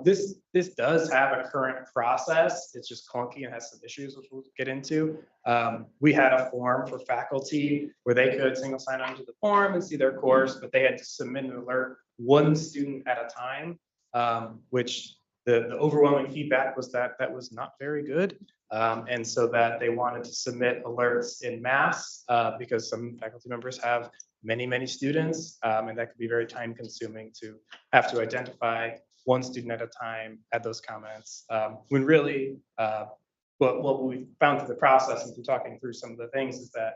Speaker 1: This does have a current process. It's just clunky and has some issues, which we'll get into. We had a form for faculty where they could single sign onto the form and see their course, but they had to submit an alert one student at a time, which
Speaker 24: the overwhelming feedback was that that was not very good. And so that they wanted to submit alerts in mass because some faculty members have many students, and that could be very time consuming to have to identify one student at a time, add those comments. When really, what we found through the process and through talking through some of the things is that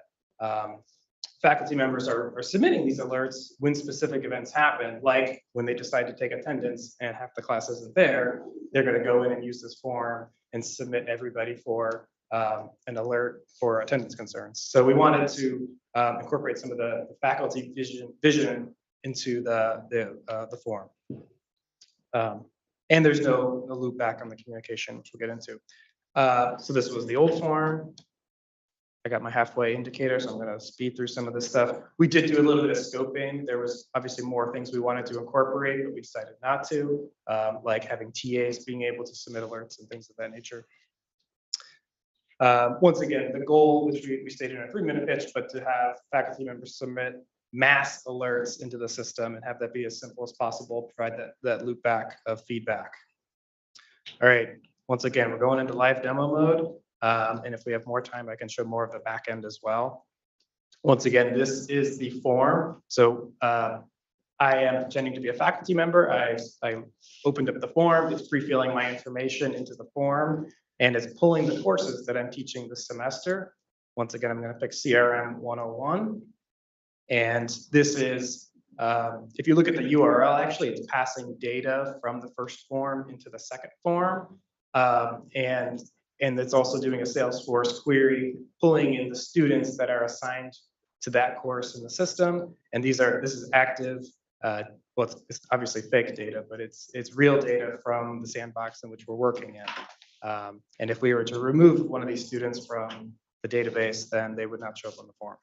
Speaker 24: faculty members are submitting these alerts when specific events happen, like when they decide to take attendance and half the class isn't there, they're going to go in and use this form and submit everybody for an alert for attendance concerns. So we wanted to incorporate some of the faculty vision into the form. And there's no loop back on the communication, which we'll get into. So this was the old form. I got my halfway indicator, so I'm going to speed through some of this stuff. We did do a little bit of scoping. There was obviously more things we wanted to incorporate, but we decided not to, like having TAs being able to submit alerts and things of that nature. Once again, the goal, which we stated in a 3-minute pitch, but to have faculty members submit mass alerts into the system and have that be as simple as possible, provide that loop back of feedback. All right, once again, we're going into live demo mode. And if we have more time, I can show more of the back end as well. Once again, this is the form. So I am pretending to be a faculty member. I opened up the form. It's pre-filling my information into the form, and it's pulling the courses that I'm teaching this semester. Once again, I'm going to pick CRM 101. And this is, if you look at the URL, actually, it's passing data from the first form into the second form. And it's also doing a Salesforce query, pulling in the students that are assigned to that course in the system. And this is active, well, it's obviously fake data, but it's real data from the sandbox in which we're working in. And if we were to remove one of these students from the database, then they would not show up on the form.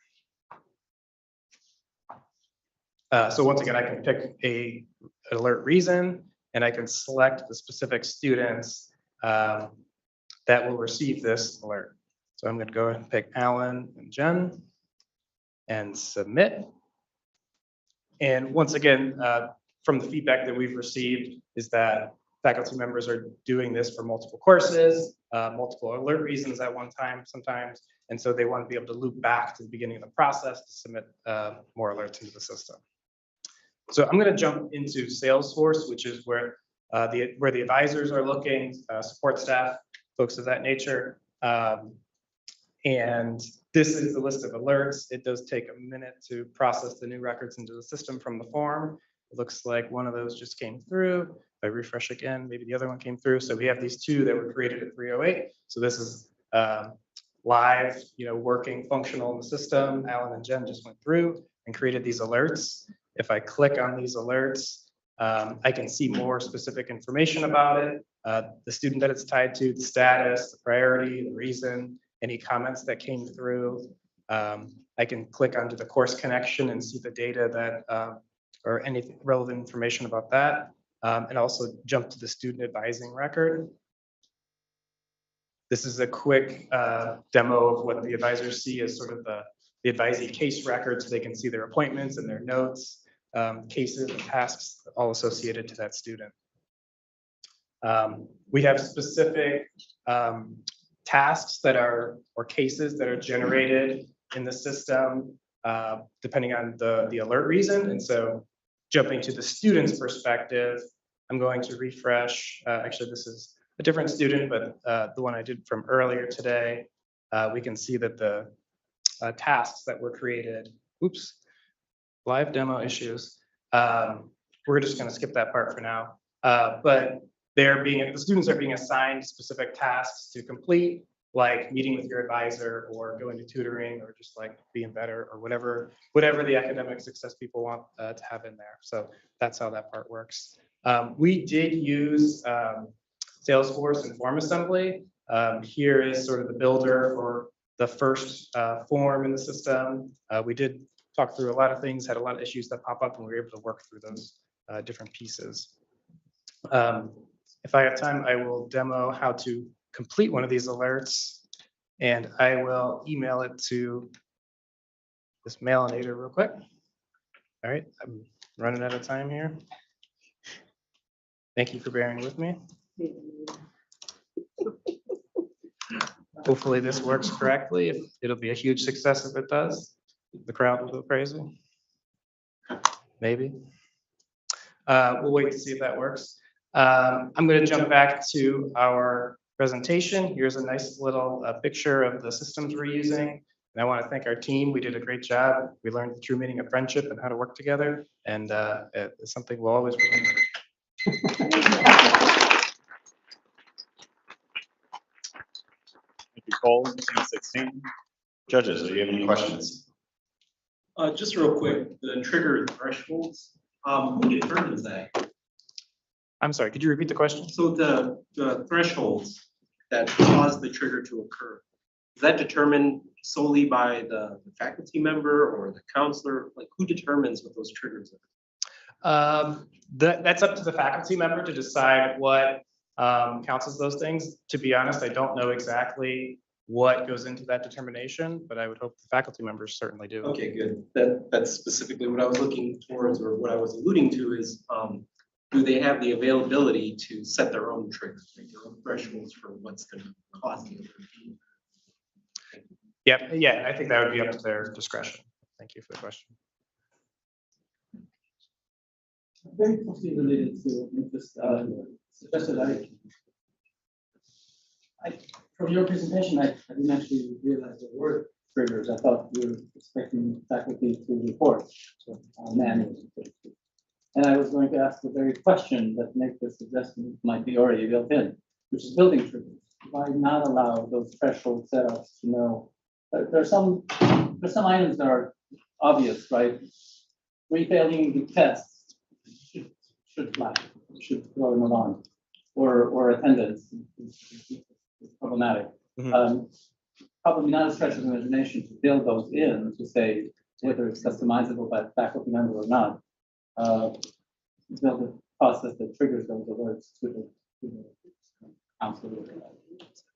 Speaker 24: So once again, I can pick an alert reason, and I can select the specific students that will receive this alert. So I'm going to go ahead and pick Alan and Jen and submit. And once again, from the feedback that we've received is that faculty members are doing this for multiple courses, multiple alert reasons at one time sometimes. And so they want to be able to loop back to the beginning of the process to submit more alerts into the system. So I'm going to jump into Salesforce, which is where the advisors are looking, support staff, folks of that nature. And this is the list of alerts. It does take a minute to process the new records into the system from the form. It looks like one of those just came through. If I refresh again, maybe the other one came through. So we have these two that were created at 3:08. So this is live, working, functional in the system. Alan and Jen just went through and created these alerts. If I click on these alerts, I can see more specific information about it, the student that it's tied to, the status, the priority, the reason, any comments that came through. I can click onto the course connection and see the data that, or any relevant information about that, and also jump to the student advising record. This is a quick demo of what the advisors see as sort of the advisee case records. They can see their appointments and their notes, cases and tasks all associated to that student. We have specific tasks that are, or cases that are generated in the system, depending on the alert reason. And so jumping to the student's perspective, I'm going to refresh. Actually, this is a different student, but the one I did from earlier today, we can see that the tasks that were created, oops, live demo issues. We're just going to skip that part for now. But the students are being assigned specific tasks to complete, like meeting with your advisor or going to tutoring or just like being better or whatever the academic success people want to have in there. So that's how that part works. We did use Salesforce and form assembly. Here is sort of the builder for the first form in the system. We did talk through a lot of things, had a lot of issues that pop up, and we were able to work through those different pieces. If I have time, I will demo how to complete one of these alerts, and I will email it to this mailinator real quick. All right, I'm running out of time here. Thank you for bearing with me.
Speaker 1: Hopefully this works correctly. It'll be a huge success if it does. The crowd will go crazy. Maybe. We'll wait to see if that works. I'm going to jump back to our presentation. Here's a nice little picture of the systems we're using. And I want to thank our team. We did a great job. We learned the true meaning of friendship and how to work together. And it's something we'll always remember.
Speaker 5: Thank you, Cole, team 16. Judges, do you have any questions?
Speaker 15: Just real quick, the trigger thresholds, who determines that?
Speaker 1: I'm sorry, could you repeat the question?
Speaker 15: So the thresholds that cause the trigger to occur, is that determined solely by the faculty member or the counselor? Like, who determines what those triggers are?
Speaker 1: That's up to the faculty member to decide what counts as those things. To be honest, I don't know exactly what goes into that determination, but I would hope the faculty members certainly do.
Speaker 15: Okay, good. That's specifically what I was looking towards, or what I was alluding to is, do they have the availability to set their own triggers, make their own thresholds for what's going to cause the other?
Speaker 1: Yeah, I think that would be up to their discretion. Thank you for the question.
Speaker 16: Very closely related to just suggested from your presentation, I didn't actually realize the word triggers. I thought you were expecting faculty to report manually. And I was going to ask the very question that makes the suggestion might be already built in, which is building triggers. Why not allow those threshold setups to know? There's some items that are obvious, right? Refailing the test should flag, should throw an alarm, or attendance is problematic. Probably not a stretch of imagination to build those in to say whether it's customizable by a faculty member or not. Build a process that triggers those alerts to the counselor.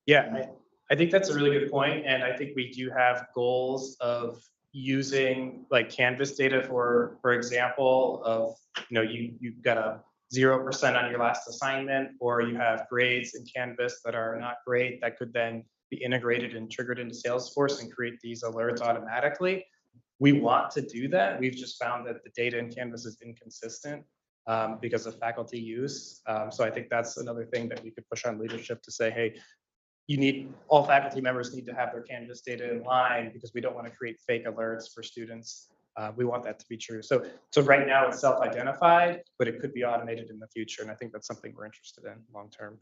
Speaker 1: Yeah, I think that's a really good point, and I think we do have goals of using like Canvas data for example, of you've got a 0% on your last assignment, or you have grades in Canvas that are not great, that could then be integrated and triggered into Salesforce and create these alerts automatically. We want to do that. We've just found that the data in Canvas is inconsistent because of faculty use. So I think that's another thing that we could push on leadership to say, hey, all faculty members need to have their Canvas data in line, because we don't want to create fake alerts for students. We want that to be true. So right now it's self-identified, but it could be automated in the future. And I think that's something we're interested in long-term.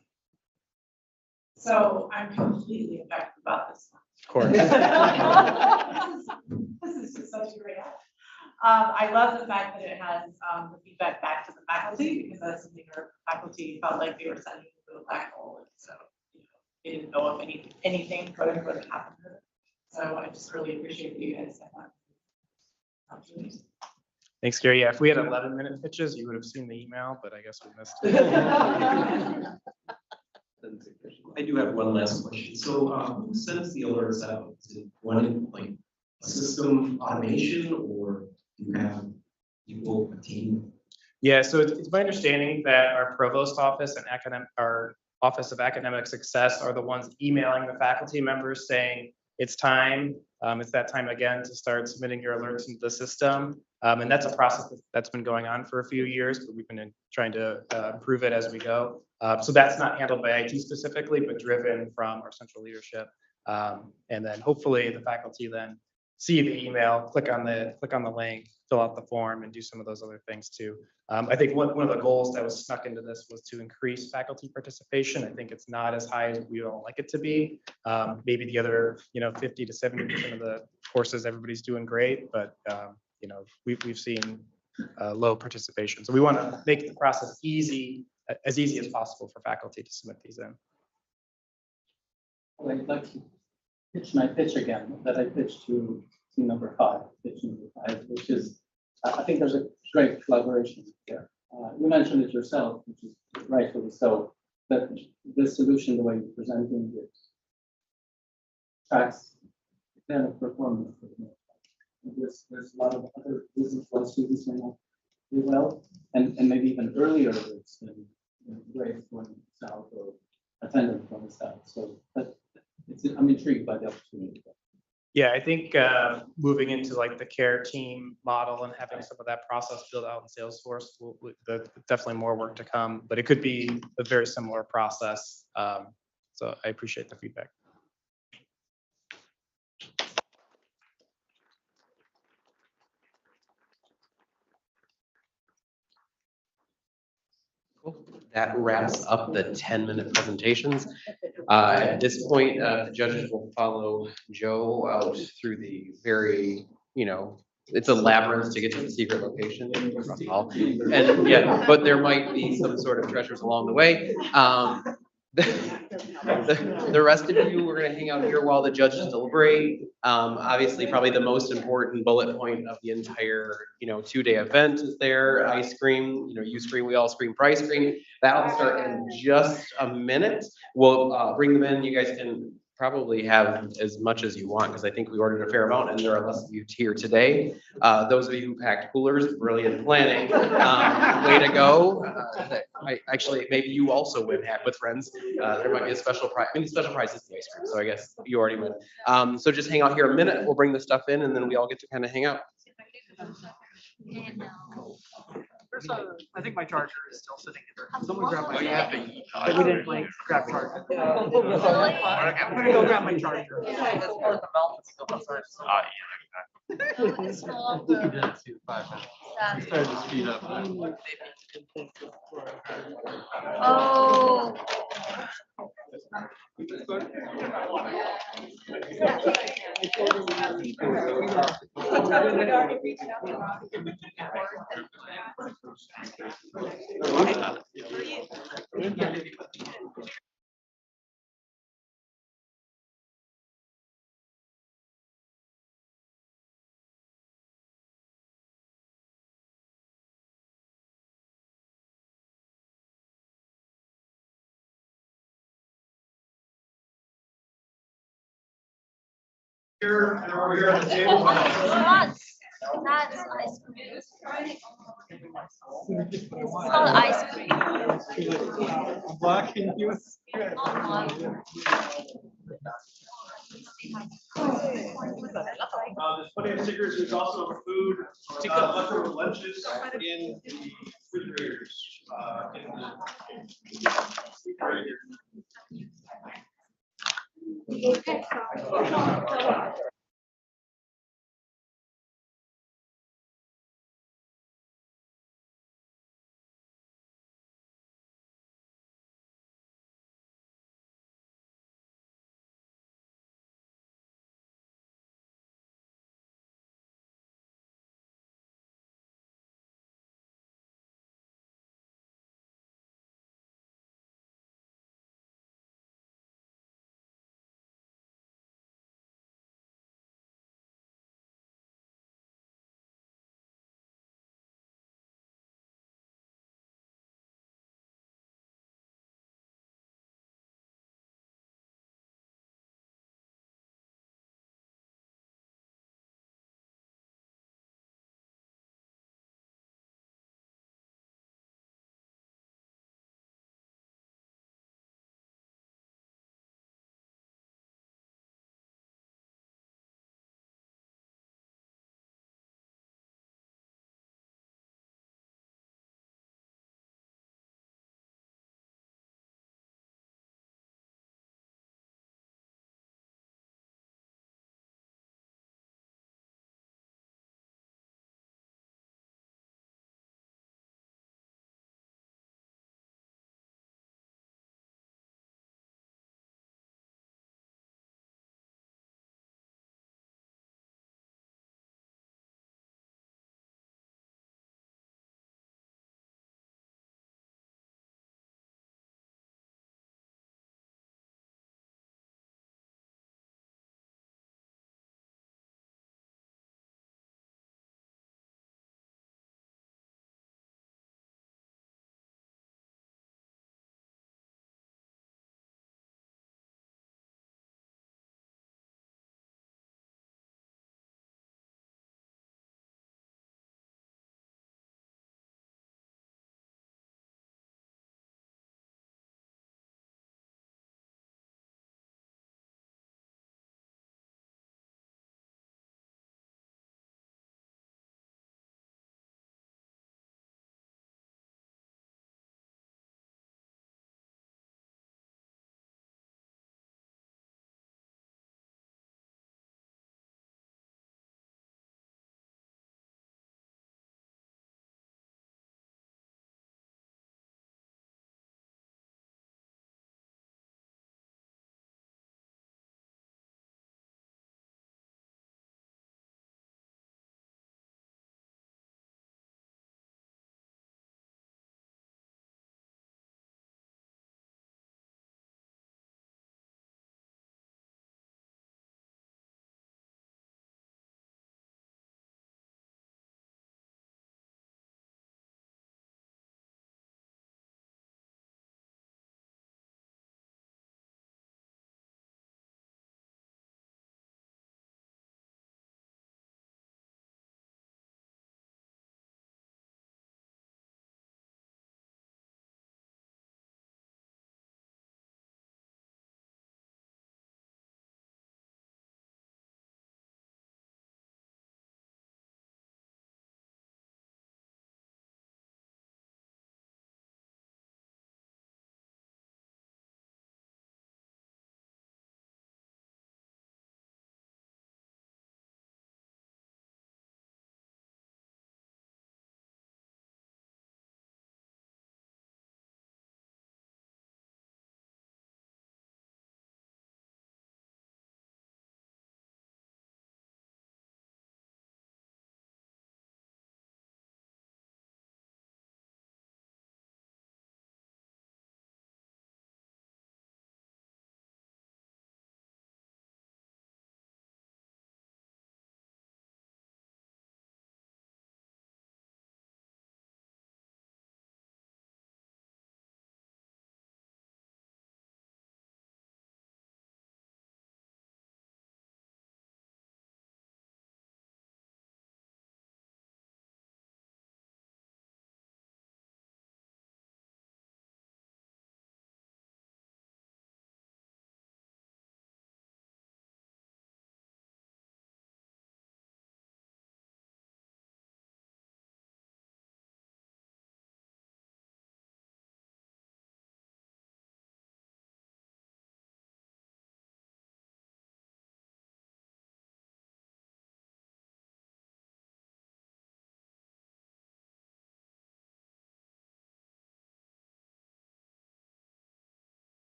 Speaker 7: So I'm completely affected about this one.
Speaker 1: Of course.
Speaker 7: This is just such a great app. I love the fact that it has the feedback back to the faculty, because that's something our faculty felt like they were sending to the black hole. And so they didn't know if anything could happen. So I just really appreciate that you guys have that.
Speaker 1: Thanks, Gary. Yeah, if we had 11-minute pitches, you would have seen the email, but I guess we missed it.
Speaker 15: I do have one last question. So who sends the alerts out? Is it one like a system automation, or do you have people, a team?
Speaker 1: Yeah, so it's my understanding that our provost office and our Office of Academic Success are the ones emailing the faculty members saying, it's time, it's that time again to start submitting your alerts into the system. And that's a process that's been going on for a few years, but we've been trying to improve it as we go. So that's not handled by IT specifically, but driven from our central leadership. And then hopefully the faculty then see the email, click on the link, fill out the form, and do some of those other things too. I think one of the goals that was snuck into this was to increase faculty participation. I think it's not as high as we all like it to be. Maybe the other 50 to 70% of the courses, everybody's doing great, but we've seen low participation. So we want to make the process as easy as possible for faculty to submit these in.
Speaker 16: Well, I'd like to pitch my pitch again that I pitched to team number 5, which is, I think there's a great collaboration there. You mentioned it yourself, which is rightfully so, that this solution, the way you're presenting it, tracks kind of performance. There's a lot of other reasons why students may not do well, and maybe even earlier it's grades when south or attendant from the south. So I'm intrigued by the opportunity.
Speaker 1: Yeah, I think moving into like the care team model and having some of that process built out in Salesforce, definitely more work to come, but it could be a very similar process. So I appreciate the feedback.
Speaker 3: That wraps up the 10-minute presentations. At this point, the judges will follow Joe out through the very, it's a labyrinth to get to the secret location. And yeah, but there might be some sort of treasures along the way. The rest of you, we're gonna hang out here while the judges deliberate. Obviously, probably the most important bullet point of the entire, 2-day event is there. Ice cream, you scream, we all scream for ice cream. That'll start in just a minute. We'll bring them in. You guys can probably have as much as you want because I think we ordered a fair amount and there are less of you here today. Those of you who packed coolers, brilliant planning. Way to go. Actually, maybe you also win Hack with Friends. There might be a special prize. I mean, the special prize is the ice cream, so I guess you already win. So just hang out here a minute. We'll bring the stuff in and then we all get to kind of hang out.
Speaker 9: I think my charger is still sitting here. Someone grab my
Speaker 3: Oh, yeah.
Speaker 9: charger. We didn't like grab charger. I'm gonna go grab my charger.
Speaker 12: Oh.
Speaker 4: Here, and over here on the table.
Speaker 12: That's ice cream. It's called ice cream.
Speaker 4: Blocking you. There's plenty of stickers. There's also food, leftover lunches in the refrigerators.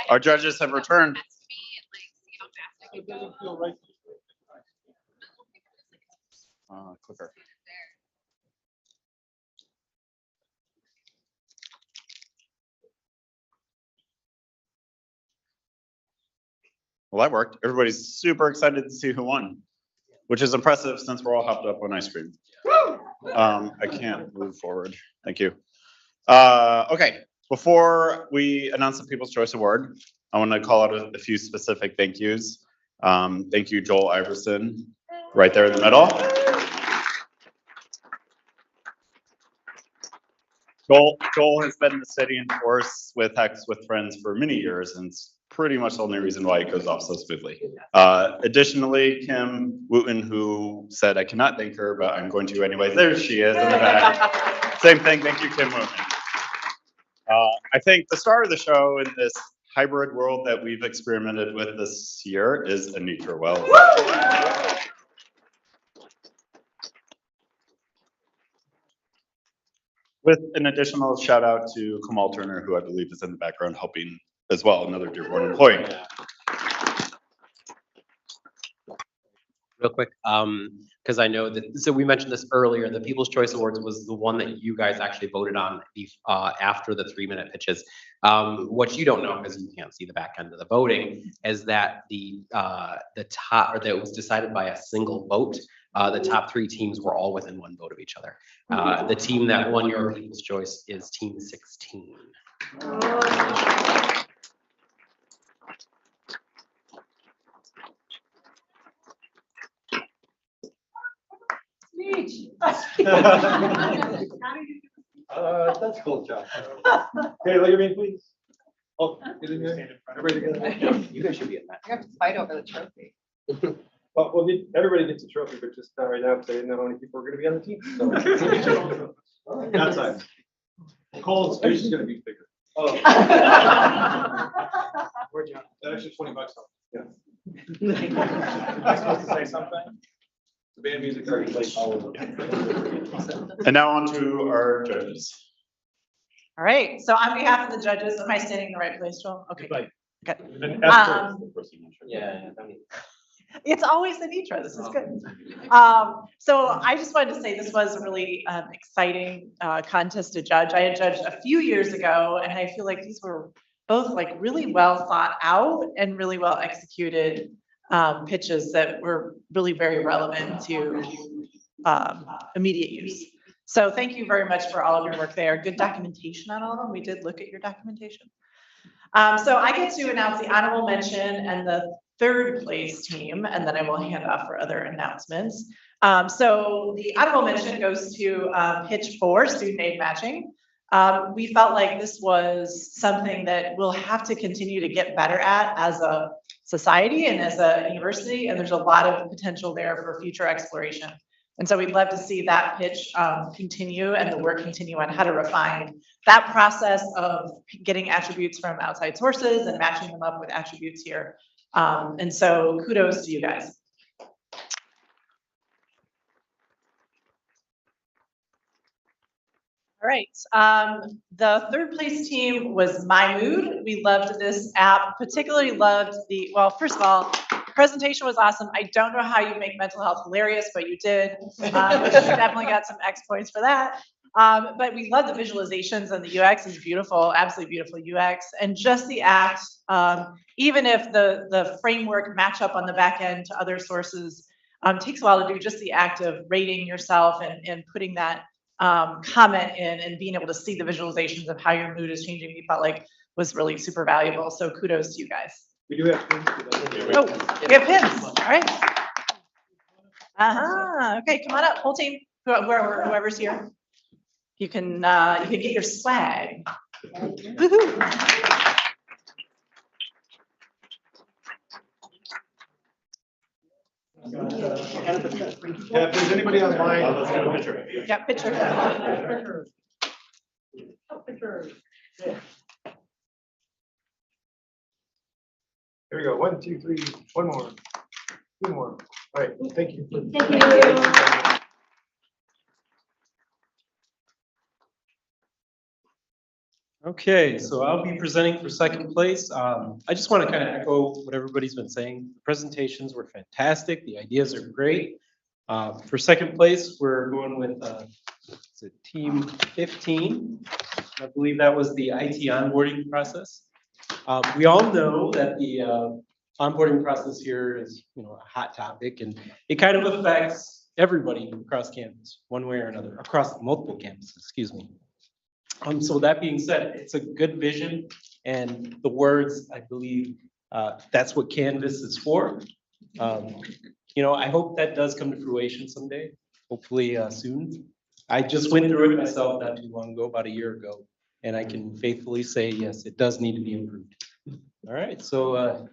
Speaker 5: Our judges have returned. Clicker. Well, that worked. Everybody's super excited to see who won, which is impressive since we're all hopped up on ice cream. I can't move forward. Thank you. Okay, before we announce the People's Choice Award, I want to call out a few specific thank yous. Thank you, Joel Iverson, right there in the middle. Joel has been in the city in force with Hex with Friends for many years, and it's pretty much the only reason why it goes off so smoothly. Additionally, Kim Wooten, who said I cannot thank her, but I'm going to anyways. There she is in the back. Same thing. Thank you, Kim Wooten. I think the star of the show in this hybrid world that we've experimented with this year is Anitra Wells. With an additional shout out to Kamal Turner, who I believe is in the background helping as well, another Dearborn employee.
Speaker 3: Real quick, because I know that, so we mentioned this earlier, the People's Choice Awards was the one that you guys actually voted on after the 3-minute pitches. What you don't know, because you can't see the back end of the voting, is that the top, or that it was decided by a single vote. The top 3 teams were all within 1 vote of each other. The team that won your People's Choice is Team 16.
Speaker 4: That's cool, John. Okay, look at me, please. Oh, get in here. Everybody together.
Speaker 3: You guys should be in that.
Speaker 8: You have to fight over the trophy.
Speaker 4: Well, everybody gets a trophy, but just not right now because I didn't know how many people were going to be on the team. So. Outside. Cole's is going to be bigger. Oh. Where'd you? That extra $20 off. Yeah. Am I supposed to say something? The band music already plays all of them.
Speaker 5: And now on to our judges.
Speaker 7: All right, so on behalf of the judges, am I standing in the right place, Joel? Okay. Good.
Speaker 15: Yeah.
Speaker 7: It's always Anitra, this is good. So I just wanted to say this was a really exciting contest to judge. I had judged a few years ago, and I feel like these were both like really well thought out and really well executed pitches that were really very relevant to immediate use. So thank you very much for all of your work there. Good documentation on all of them. We did look at your documentation. So I get to announce the honorable mention and the 3rd place team, and then I will hand off for other announcements. So the honorable mention goes to pitch 4, student aid matching. We felt like this was something that we'll have to continue to get better at as a society and as a university, and there's a lot of potential there for future exploration. And so we'd love to see that pitch continue and the work continue on how to refine that process of getting attributes from outside sources and matching them up with attributes here. And so kudos to you guys. All right, the 3rd place team was My Mood. We loved this app, particularly loved well, first of all, presentation was awesome. I don't know how you make mental health hilarious, but you did. You definitely got some X points for that. But we love the visualizations and the UX is beautiful, absolutely beautiful UX. And just the act, even if the framework match up on the back end to other sources, takes a while to do, just the act of rating yourself and putting that comment in and being able to see the visualizations of how your mood is changing, we felt like was really super valuable. So kudos to you guys.
Speaker 4: We do have pins.
Speaker 7: Oh, we have pins. All right. Okay, come on up, whole team, whoever's here. You can get your swag. Woohoo.
Speaker 4: Yeah, if there's anybody online, let's do a picture.
Speaker 7: Yeah, picture.
Speaker 4: Here we go. 1, 2, 3. One more. 2 more. All right. Thank you.
Speaker 12: Thank you.
Speaker 15: Okay, so I'll be presenting for second place. I just want to kind of echo what everybody's been saying. The presentations were fantastic. The ideas are great. For second place, we're going with is it team 15. I believe that was the IT onboarding process. We all know that the onboarding process here is, a hot topic, and it kind of affects everybody across campus, one way or another, across multiple campuses, excuse me. So that being said, it's a good vision, and the words, I believe, that's what Canvas is for. I hope that does come to fruition someday, hopefully soon. I just went through it myself not too long ago, about a year ago, and I can faithfully say, yes, it does need to be improved. All right, so.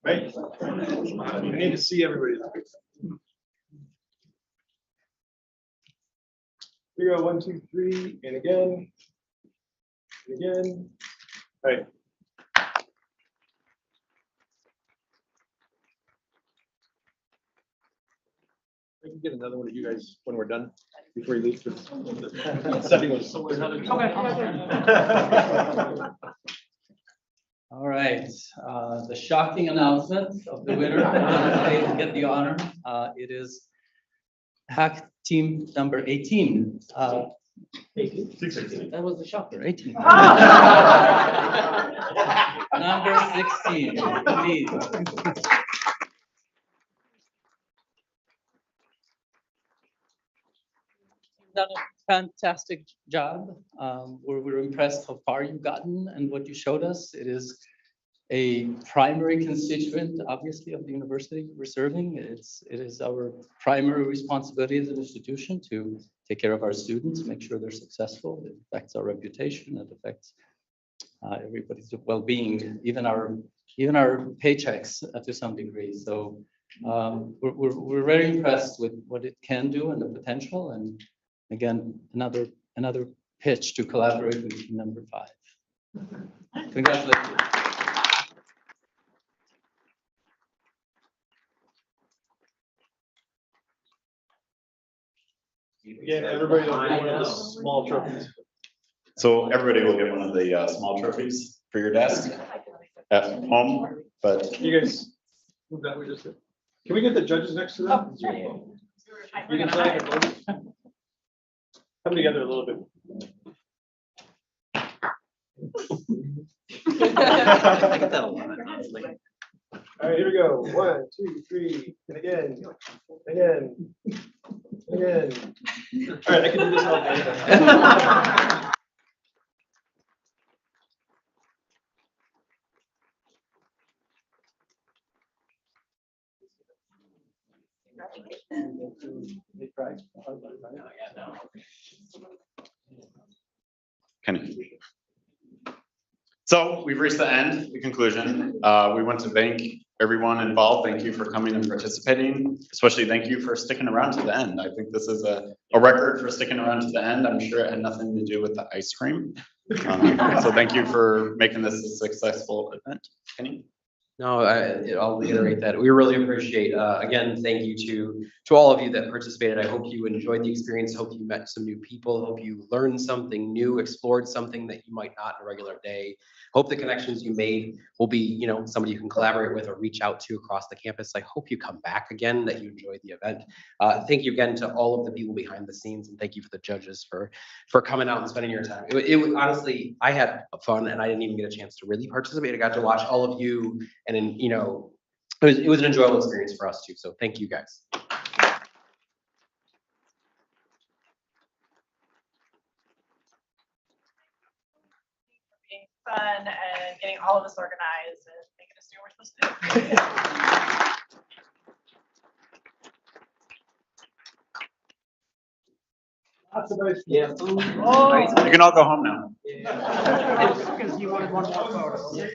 Speaker 4: Right? We need to see everybody. Here we go, 1, 2, 3, and again. And again. All right. I can get another one of you guys when we're done, before you leave. Setting was so
Speaker 18: All right, the shocking announcement of the winner, to get the honor, it is hack team number 18.
Speaker 4: 16.
Speaker 18: That was the shocker, 18. Number 16, indeed. Done a fantastic job. We're impressed how far you've gotten and what you showed us. It is a primary constituent, obviously, of the university we're serving. It is our primary responsibility as an institution to take care of our students, make sure they're successful. It affects our reputation. It affects everybody's well-being, even our paychecks to some degree. So we're very impressed with what it can do and the potential. And again, another pitch to collaborate with team number 5. Congratulations.
Speaker 4: Again, everybody will get one of the small trophies.
Speaker 5: So everybody will get one of the small trophies for your desk at home, but
Speaker 4: You guys move that way just a bit. Can we get the judges next to them? You can sign it. Come together a little bit.
Speaker 3: I get that a lot, honestly.
Speaker 4: All right, here we go. 1, 2, 3, and again, again, again. All right, I can do this all day.
Speaker 5: Kenny. So we've reached the end, the conclusion. We want to thank everyone involved. Thank you for coming and participating. Especially thank you for sticking around to the end. I think this is a record for sticking around to the end. I'm sure it had nothing to do with the ice cream. So thank you for making this a successful event. Kenny?
Speaker 3: No, I'll reiterate that. We really appreciate, again, thank you to all of you that participated. I hope you enjoyed the experience. Hope you met some new people. Hope you learned something new, explored something that you might not in a regular day. Hope the connections you made will be, somebody you can collaborate with or reach out to across the campus. I hope you come back again, that you enjoyed the event. Thank you again to all of the people behind the scenes, and thank you for the judges for coming out and spending your time. It was honestly, I had fun, and I didn't even get a chance to really participate. I got to watch all of you, and then, it was an enjoyable experience for us too. So thank you guys.
Speaker 7: Being fun and getting all of us organized and making us do what we're supposed to do.
Speaker 4: Lots of ice cream.
Speaker 5: You can all go home now.
Speaker 9: Because you wanted one more photo.